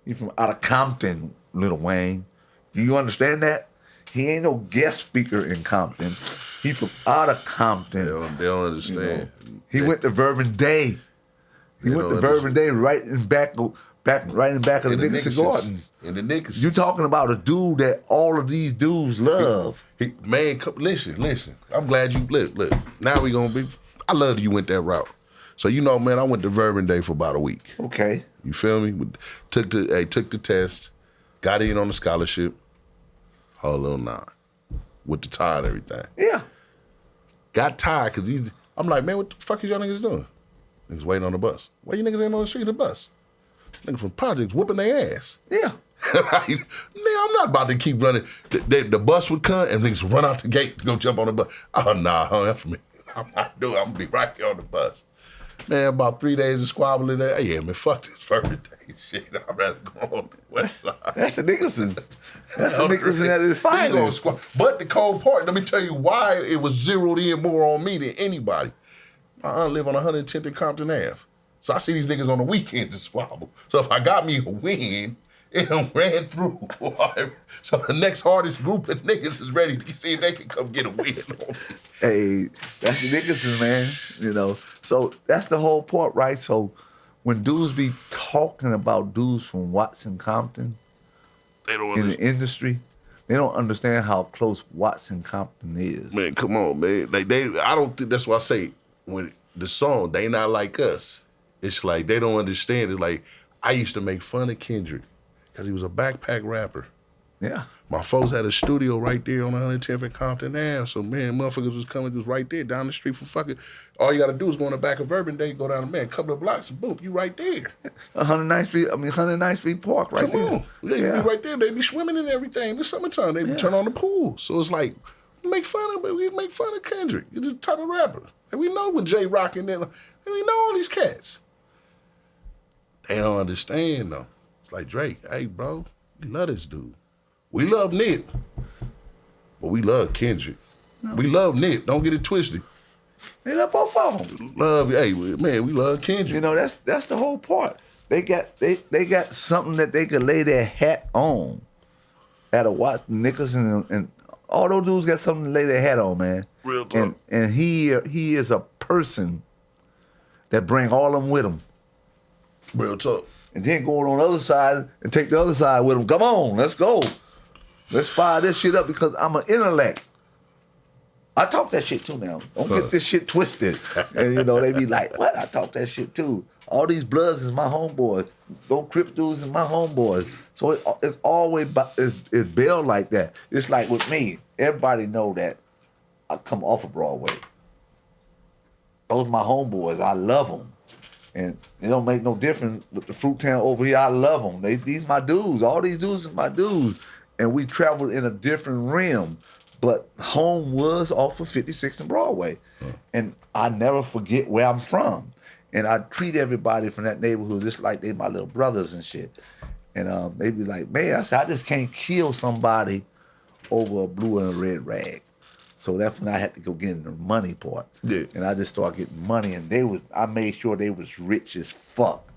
He's from out of Compton, Lil Wayne. Do you understand that? He ain't no guest speaker in Compton. He's from out of Compton. They don't understand. He went to Vervin Day. He went to Vervin Day right in back of the Nickerson Garden. In the Nickerson. You talking about a dude that all of these dudes love. Listen. I'm glad you look. Now we gonna be. I love that you went that route. So man, I went to Vervin Day for about a week. Okay. You feel me? Took the test, got in on the scholarship. Whole little 9 with the tie and everything. Yeah. Got tired because I'm like, man, what the fuck is y'all niggas doing? Niggas waiting on the bus. Why you niggas ain't on the street of the bus? Niggas from projects whooping their ass. Yeah. Like, nigga, I'm not about to keep running. The bus would come and niggas run out the gate to go jump on the bus. Oh, nah, that's for me. I'm not doing it. I'm going to be right here on the bus. Man, about 3 days of squabbling there. Yeah, man, fuck this first day shit. I'd rather go on the west side. That's the Nicholson. That's the Nicholson that is fighting. But the cold part, let me tell you why it was zeroed in more on me than anybody. My aunt live on 110th and Compton Ave. So I see these niggas on the weekends to squabble. So if I got me a win, it done ran through. So the next hardest group of niggas is ready to see if they can come get a win on me. Hey, that's the Nicholson, man. You know, so that's the whole point, right? So when dudes be talking about dudes from Watson Compton They don't in the industry, they don't understand how close Watson Compton is. Man, come on, man. Like I don't think that's why I say when the song, they not like us. It's like they don't understand. It's like I used to make fun of Kendrick because he was a backpack rapper. Yeah. My folks had a studio right there on 110th and Compton Ave. So, man, motherfuckers was coming just right there down the street from fucking. All you got to do is go in the back of Urban Day, go down the man, a couple of blocks, and boom, you right there. 109th Street Park right there. Come on. They be right there. They be swimming and everything. It's summertime. They turn on the pool. So it's like, we make fun of Kendrick. He's the type of rapper. And we know when Jay Rock in there, and we know all these cats. They don't understand, though. It's like, Drake, hey, bro, we love this dude. We love Nip, but we love Kendrick. No. We love Nip. Don't get it twisted. They love both of them. We love Kendrick. You know, that's the whole part. They got something that they could lay their hat on. At a Watson Nicholson and all those dudes got something to lay their hat on, man. Real talk. And he is a person that bring all of them with him. Real talk. And then going on the other side and take the other side with him. Come on, let's go. Let's fire this shit up because I'm an intellect. I talk that shit too now. Don't get this shit twisted. And you know, they be like, what? I talk that shit too. All these Bloods is my homeboys. Those Crip dudes is my homeboys. So it's always it's built like that. It's like with me. Everybody know that I come off of Broadway. Those my homeboys. I love them. And it don't make no difference with the Fruit Town over here. I love them. These my dudes. All these dudes is my dudes. And we traveled in a different realm. But home was off of 56th and Broadway. And I never forget where I'm from. And I treat everybody from that neighborhood just like they my little brothers and shit. And they be like, man, I said, I just can't kill somebody over a blue and a red rag. So that's when I had to go get in the money part. Yeah. And I just started getting money, and I made sure they was rich as fuck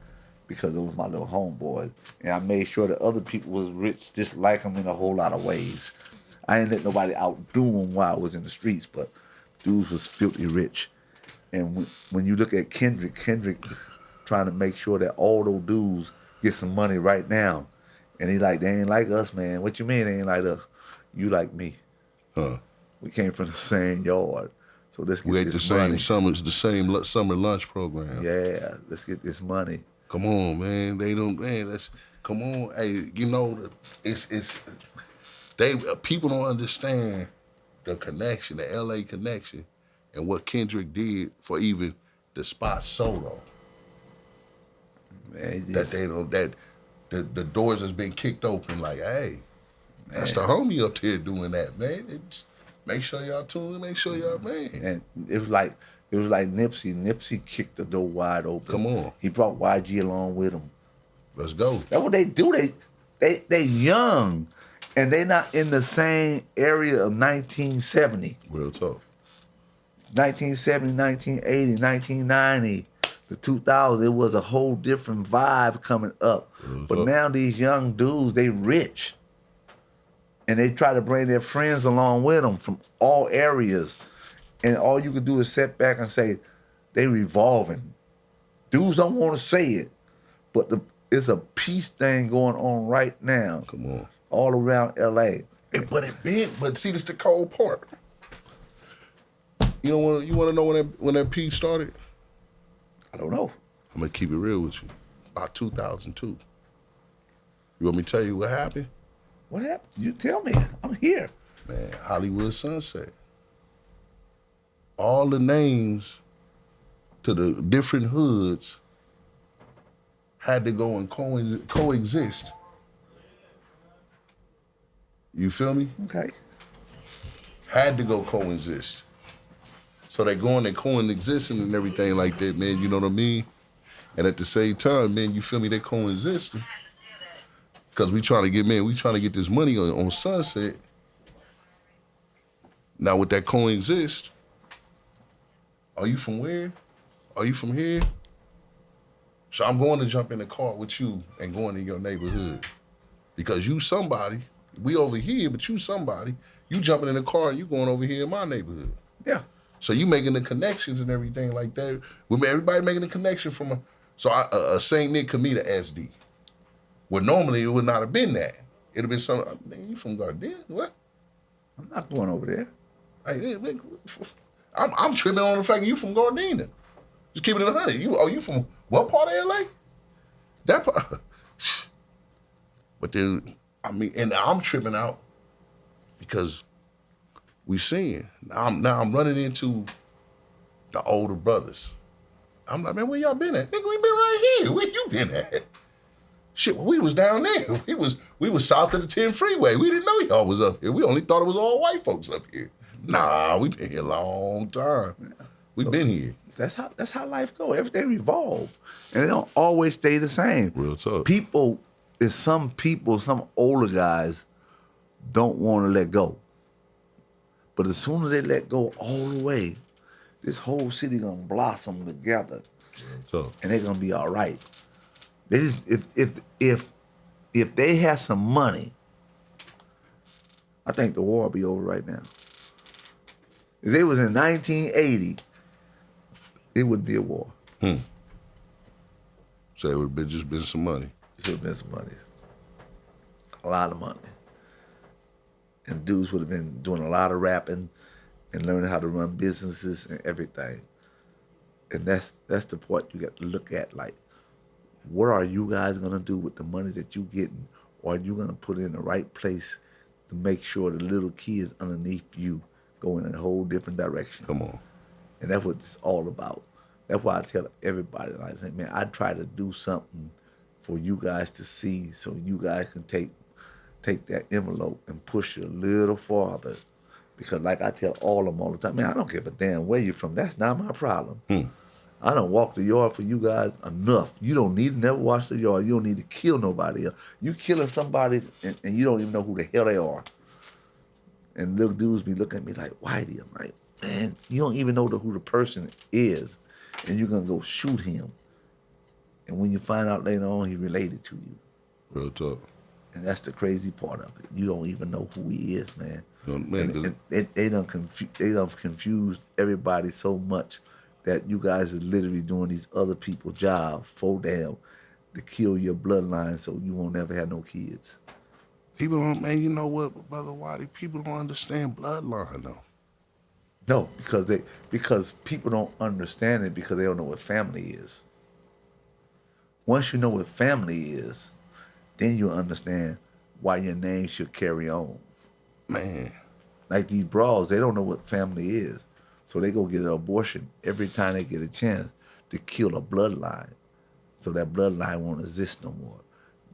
because those was my little homeboys. And I made sure that other people was rich just like them in a whole lot of ways. I ain't let nobody outdo them while I was in the streets, but dudes was filthy rich. And when you look at Kendrick trying to make sure that all those dudes get some money right now. And he like, they ain't like us, man. What you mean they ain't like us? You like me. Huh. We came from the same yard, so let's get we this ate money. the same summer lunch program. Yeah, let's get this money. Come on, man. They don't, man. Come on. Hey, you know, people don't understand the connection, the LA connection, and what Kendrick did for even the spot SoDo. Man, the doors has been kicked open. Like, hey, man, that's the homie up there doing that, man. Make sure y'all tune in. Make sure y'all, man. And it was like Nipsey. Nipsey kicked the door wide open. Come on. He brought YG along with him. Let's go. That's what they do. They young, and they not in the same area of 1970. Real talk. 1970, 1980, 1990, the 2000s. It was a whole different vibe coming up. But now these young dudes, they rich. And they try to bring their friends along with them from all areas. And all you can do is sit back and say, they revolving. Dudes don't want to say it, but it's a peace thing going on right now. Come on. All around L.A. But see, this the cold part. You want to know when that peace started? I don't know. I'm going to keep it real with you. about 2002. You want me to tell you what happened? What happened? You tell me. I'm here. Man, Hollywood Sunset. All the names to the different hoods had to go and coexist. You feel me? Okay. Had to go coexist. So they going and coexisting and everything like that, man, you know what I mean? And at the same time, man, you feel me, they coexisting. Cause we trying to get this money on Sunset. Now with that coexist, are you from where? Are you from here? So I'm going to jump in the car with you and going in your neighborhood. Because you somebody, we over here, but you somebody, you jumping in the car and you going over here in my neighborhood. Yeah. So you making the connections and everything like that. Everybody making the connection from a St. Nick could meet a SD. Well, normally it would not have been that. It'd have been some, man, you from Gardena? What? I'm not going over there. Hey, I'm tripping on the fact that you from Gardena. Just keep it in 100. You from what part of LA? That part. But then, and I'm tripping out because we seeing. Now I'm running into the older brothers. I'm like, man, where y'all been at? Nigga, we been right here. Where you been at? Shit, well, we was down there. We was south of the 10 freeway. We didn't know y'all was up here. We only thought it was all white folks up here. Nah, we been here a long time. We been here. That's how life go. Everything revolve, and it don't always stay the same. Real tough. Some older guys don't want to let go, but as soon as they let go all the way, this whole city gonna blossom together, and they're gonna be all right. They just if they had some money, I think the war would be over right now. If they was in 1980, it would be a war. So it would have just been some money. It would have been some money. A lot of money. And dudes would have been doing a lot of rapping and learning how to run businesses and everything. And that's the part you got to look at, like, what are you guys gonna do with the money that you getting? Or are you gonna put it in the right place to make sure the little kids underneath you go in a whole different direction? Come on. And that's what it's all about. That's why I tell everybody, like I say, man, I try to do something for you guys to see so you guys can take that envelope and push it a little farther. Because like I tell all of them all the time, man, I don't give a damn where you're from. That's not my problem. I don't walk the yard for you guys enough. You don't need to never watch the yard. You don't need to kill nobody else. You killing somebody and you don't even know who the hell they are. And little dudes be looking at me like, Whitey. I'm like, man, you don't even know who the person is, and you're gonna go shoot him. And when you find out later on, he related to you. Real talk. And that's the crazy part of it. You don't even know who he is, man. Man, They done confused everybody so much that you guys are literally doing these other people's jobs for them to kill your bloodline so you won't ever have no kids. people don't, man, you know what, Brother Whitey, people don't understand bloodline, though. No, because people don't understand it because they don't know what family is. Once you know what family is, then you understand why your name should carry on. Man. Like these bras, they don't know what family is. So they go get an abortion every time they get a chance to kill a bloodline. So that bloodline won't exist no more.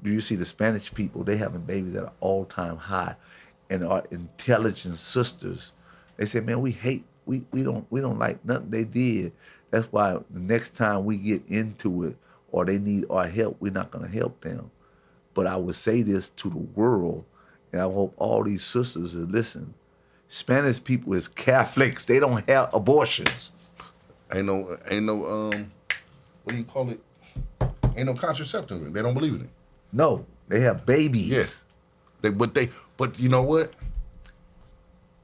Do you see the Spanish people, they having babies at an all-time high. And our intelligent sisters, they say, man, we don't like nothing they did. That's why the next time we get into it or they need our help, we're not gonna help them. But I would say this to the world, and I hope all these sisters will listen. Spanish people is Catholics. They don't have abortions. Ain't no, what do you call it? Ain't no contraceptive. They don't believe in it. No, they have babies. Yes. But you know what?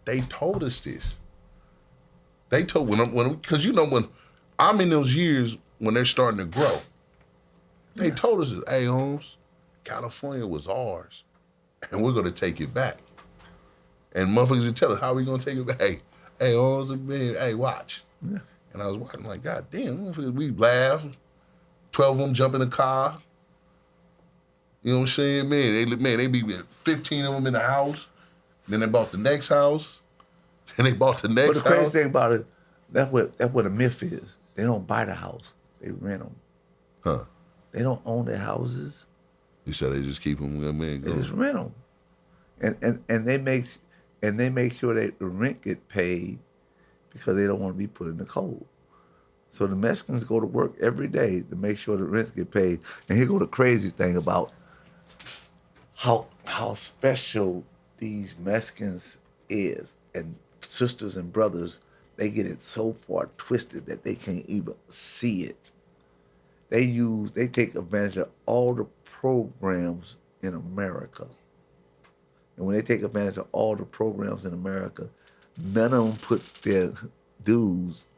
They told us this. They told because you know when I'm in those years when they're starting to grow, they told us this. Hey, Holmes, California was ours, and we're gonna take it back. And motherfuckers would tell us how we gonna take it back. Hey, Holmes, man, hey, watch. Yeah. And I was watching like, God damn, we laughed. 12 of them jump in the car. You know what I'm saying? They be with 15 of them in the house. Then they bought the next house. Then they bought the next But the crazy house. thing about it, that's what the myth is. They don't buy the house. They rent them. Huh. They don't own their houses. You said they just keep them They going. just rent them. And they make sure that the rent get paid because they don't want to be put in the cold. So the Mexicans go to work every day to make sure the rents get paid. And here go the crazy thing about how special these Mexicans is, and sisters and brothers, they get it so far twisted that they can't even see it. They take advantage of all the programs in America. And when they take advantage of all the programs in America, none of them put their dues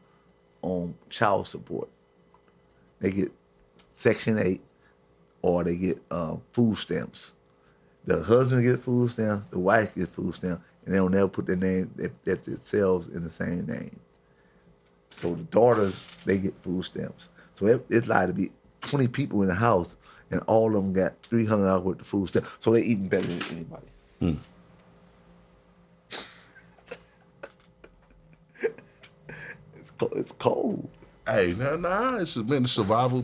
on child support. They get Section 8 or they get food stamps. The husband gets food stamps, the wife gets food stamps, and they don't never put their name, themselves in the same name. So the daughters, they get food stamps. So it's like to be 20 people in the house, and all of them got $300 worth of food stamps. So they're eating better than anybody. It's cold. Hey, it's a survival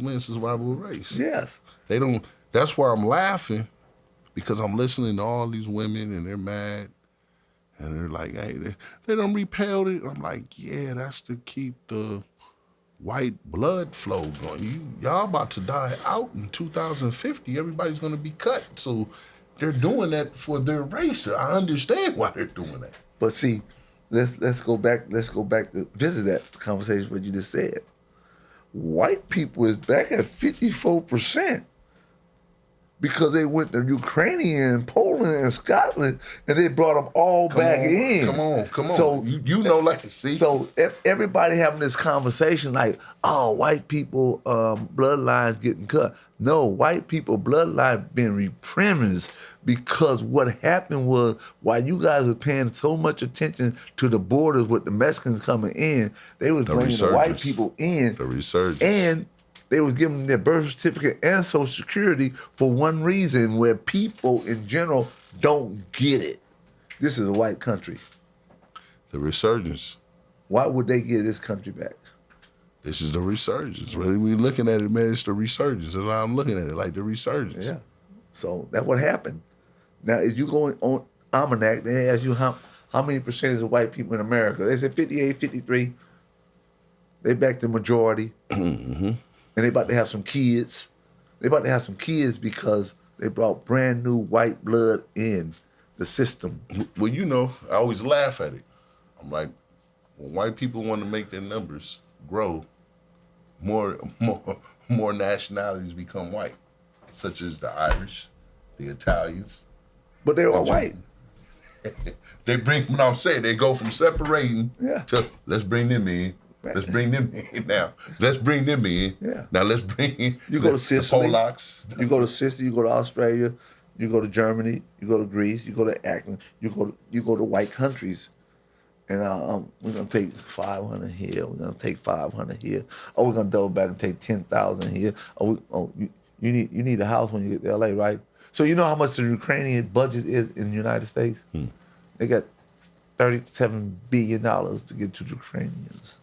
race. Yes. They don't. That's why I'm laughing, because I'm listening to all these women and they're mad, and they're like, hey, they don't repel it. I'm like, yeah, that's to keep the white blood flow going. Y'all about to die out in 2050. Everybody's gonna be cut. So they're doing that for their race. I understand why they're doing that. But see, let's go back to visit that conversation what you just said. White people is back at 54% because they went to Ukraine and Poland and Scotland and they brought them all back in. Come on. So you know, like, see. So if everybody having this conversation like, oh, white people bloodlines getting cut. No, white people bloodline being repremised because what happened was while you guys were paying so much attention to the borders with the Mexicans coming in, they was bringing the white people in. The resurgence. And they was giving them their birth certificate and Social Security for one reason, where people in general don't get it. This is a white country. The resurgence. Why would they give this country back? This is the resurgence. Really, we looking at it, man, it's the resurgence. And I'm looking at it like the resurgence. Yeah. So that's what happened. Now, as you go on Almanac, they ask you how many percentage of white people in America. They said 58, 53. They back the majority. Mm-hmm. And they about to have some kids. They about to have some kids because they brought brand new white blood in the system. Well, you know, I always laugh at it. I'm like, when white people want to make their numbers grow, more nationalities become white, such as the Irish, the Italians. But they're all white. They bring, what I'm saying, they go from separating to let's bring them in. Right. Let's bring them in now. Let's bring them in. Yeah. Now let's bring in You go to Sicily. the Polacks. You go to Sicily, you go to Australia, you go to Germany, you go to Greece, you go to Ackland, you go to white countries. And we're going to take 500 here. We're going to take 500 here. Oh, we're going to double back and take 10,000 here. You need a house when you get to LA, right? So you know how much the Ukrainian budget is in the United States? They got $37 billion to give to the Ukrainians.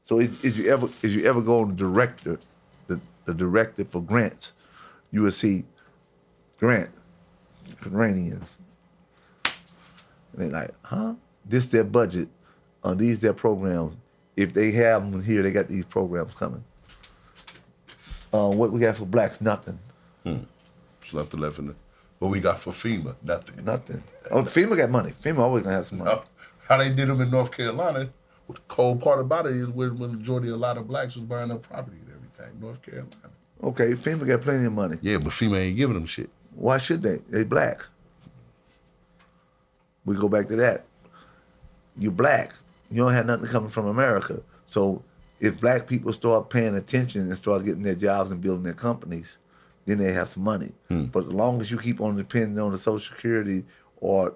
So if you ever go on the director for grants, you will see grant Ukrainians. And they're like, huh? This their budget, these their programs. If they have them here, they got these programs coming. What we got for blacks? Nothing. There's nothing left in it. What we got for FEMA? Nothing. Nothing. Oh, FEMA got money. FEMA always gonna have some money. How they did them in North Carolina, the cold part about it is where the majority of a lot of blacks was buying up property and everything, North Carolina. Okay, FEMA got plenty of money. Yeah, but FEMA ain't giving them shit. Why should they? They black. We go back to that. You're black. You don't have nothing coming from America. So if black people start paying attention and start getting their jobs and building their companies, then they have some money. But as long as you keep on depending on the Social Security or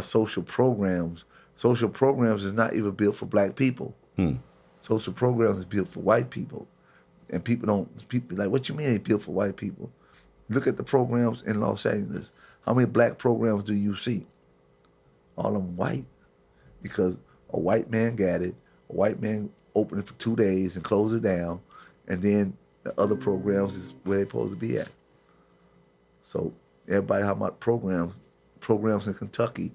social programs is not even built for black people. Social programs is built for white people. And people like, what you mean they built for white people? Look at the programs in Los Angeles. How many black programs do you see? All of them white. Because a white man got it, a white man opened it for 2 days and closed it down, and then the other programs is where they're supposed to be at. So everybody talking about programs in Kentucky,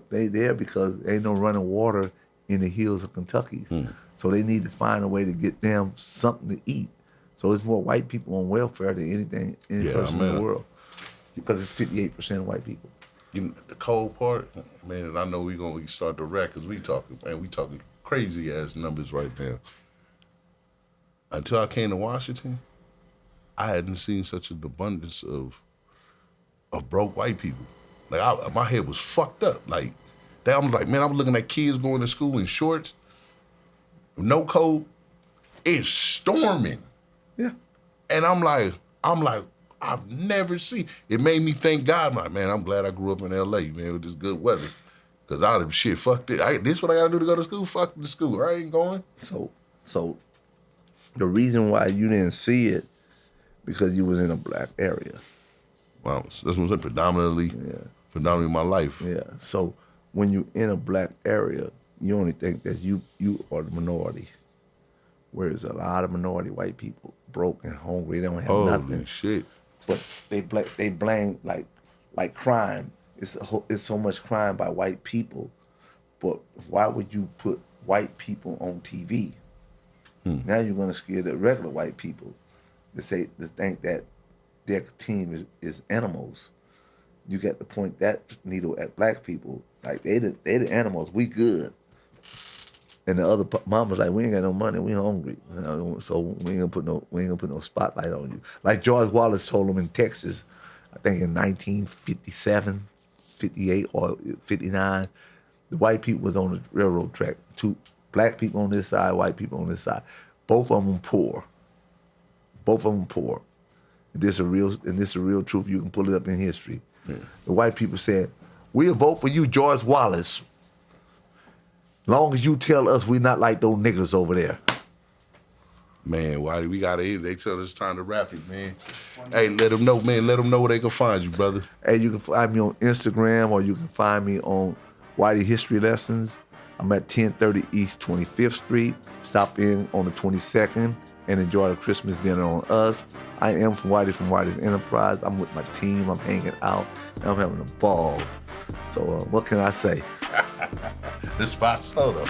they there because there ain't no running water in the hills of Kentucky. So they need to find a way to get them something to eat. So it's more white people on welfare than any person in the world. Because it's 58% white people. You know, the cold part, man, and I know we can start the wreck because we talking crazy ass numbers right now. Until I came to Washington, I hadn't seen such an abundance of broke white people. Like my head was fucked up. Like I'm like, man, I'm looking at kids going to school in shorts, no coat. It's storming. Yeah. And I'm like, I've never seen. It made me thank God, man, I'm glad I grew up in LA, man, with this good weather. Cause I'd have shit, fuck this. This what I gotta do to go to school? Fuck the school. I ain't going. So the reason why you didn't see it, because you was in a black area. Wow, that's what I'm saying, predominantly my life. Yeah. So when you in a black area, you only think that you are the minority. Whereas a lot of minority white people, broke and hungry, they don't have nothing. Holy shit. But they blame like crime. It's so much crime by white people. But why would you put white people on TV? Now you're gonna scare the regular white people to think that their team is animals. You got to point that needle at black people. Like they the animals. We good. And the other mama's like, we ain't got no money, we hungry, so we ain't gonna put no spotlight on you. Like George Wallace told them in Texas, I think in 1957, 58 or 59, the white people was on the railroad track. Two black people on this side, white people on this side. Both of them poor. And this is a real truth. You can pull it up in history. Yeah. The white people said, we'll vote for you, George Wallace. Long as you tell us we're not like those niggas over there. Man, Whitey, we got to they tell us it's time to wrap it, man. Hey, let them know, man. Let them know where they can find you, brother. Hey, you can find me on Instagram or you can find me on Whitey History Lessons. I'm at 1030 East 25th Street. Stop in on the 22nd and enjoy the Christmas dinner on us. I am from Whitey's Enterprise. I'm with my team. I'm hanging out. I'm having a ball. So what can I say? This is my SoDo.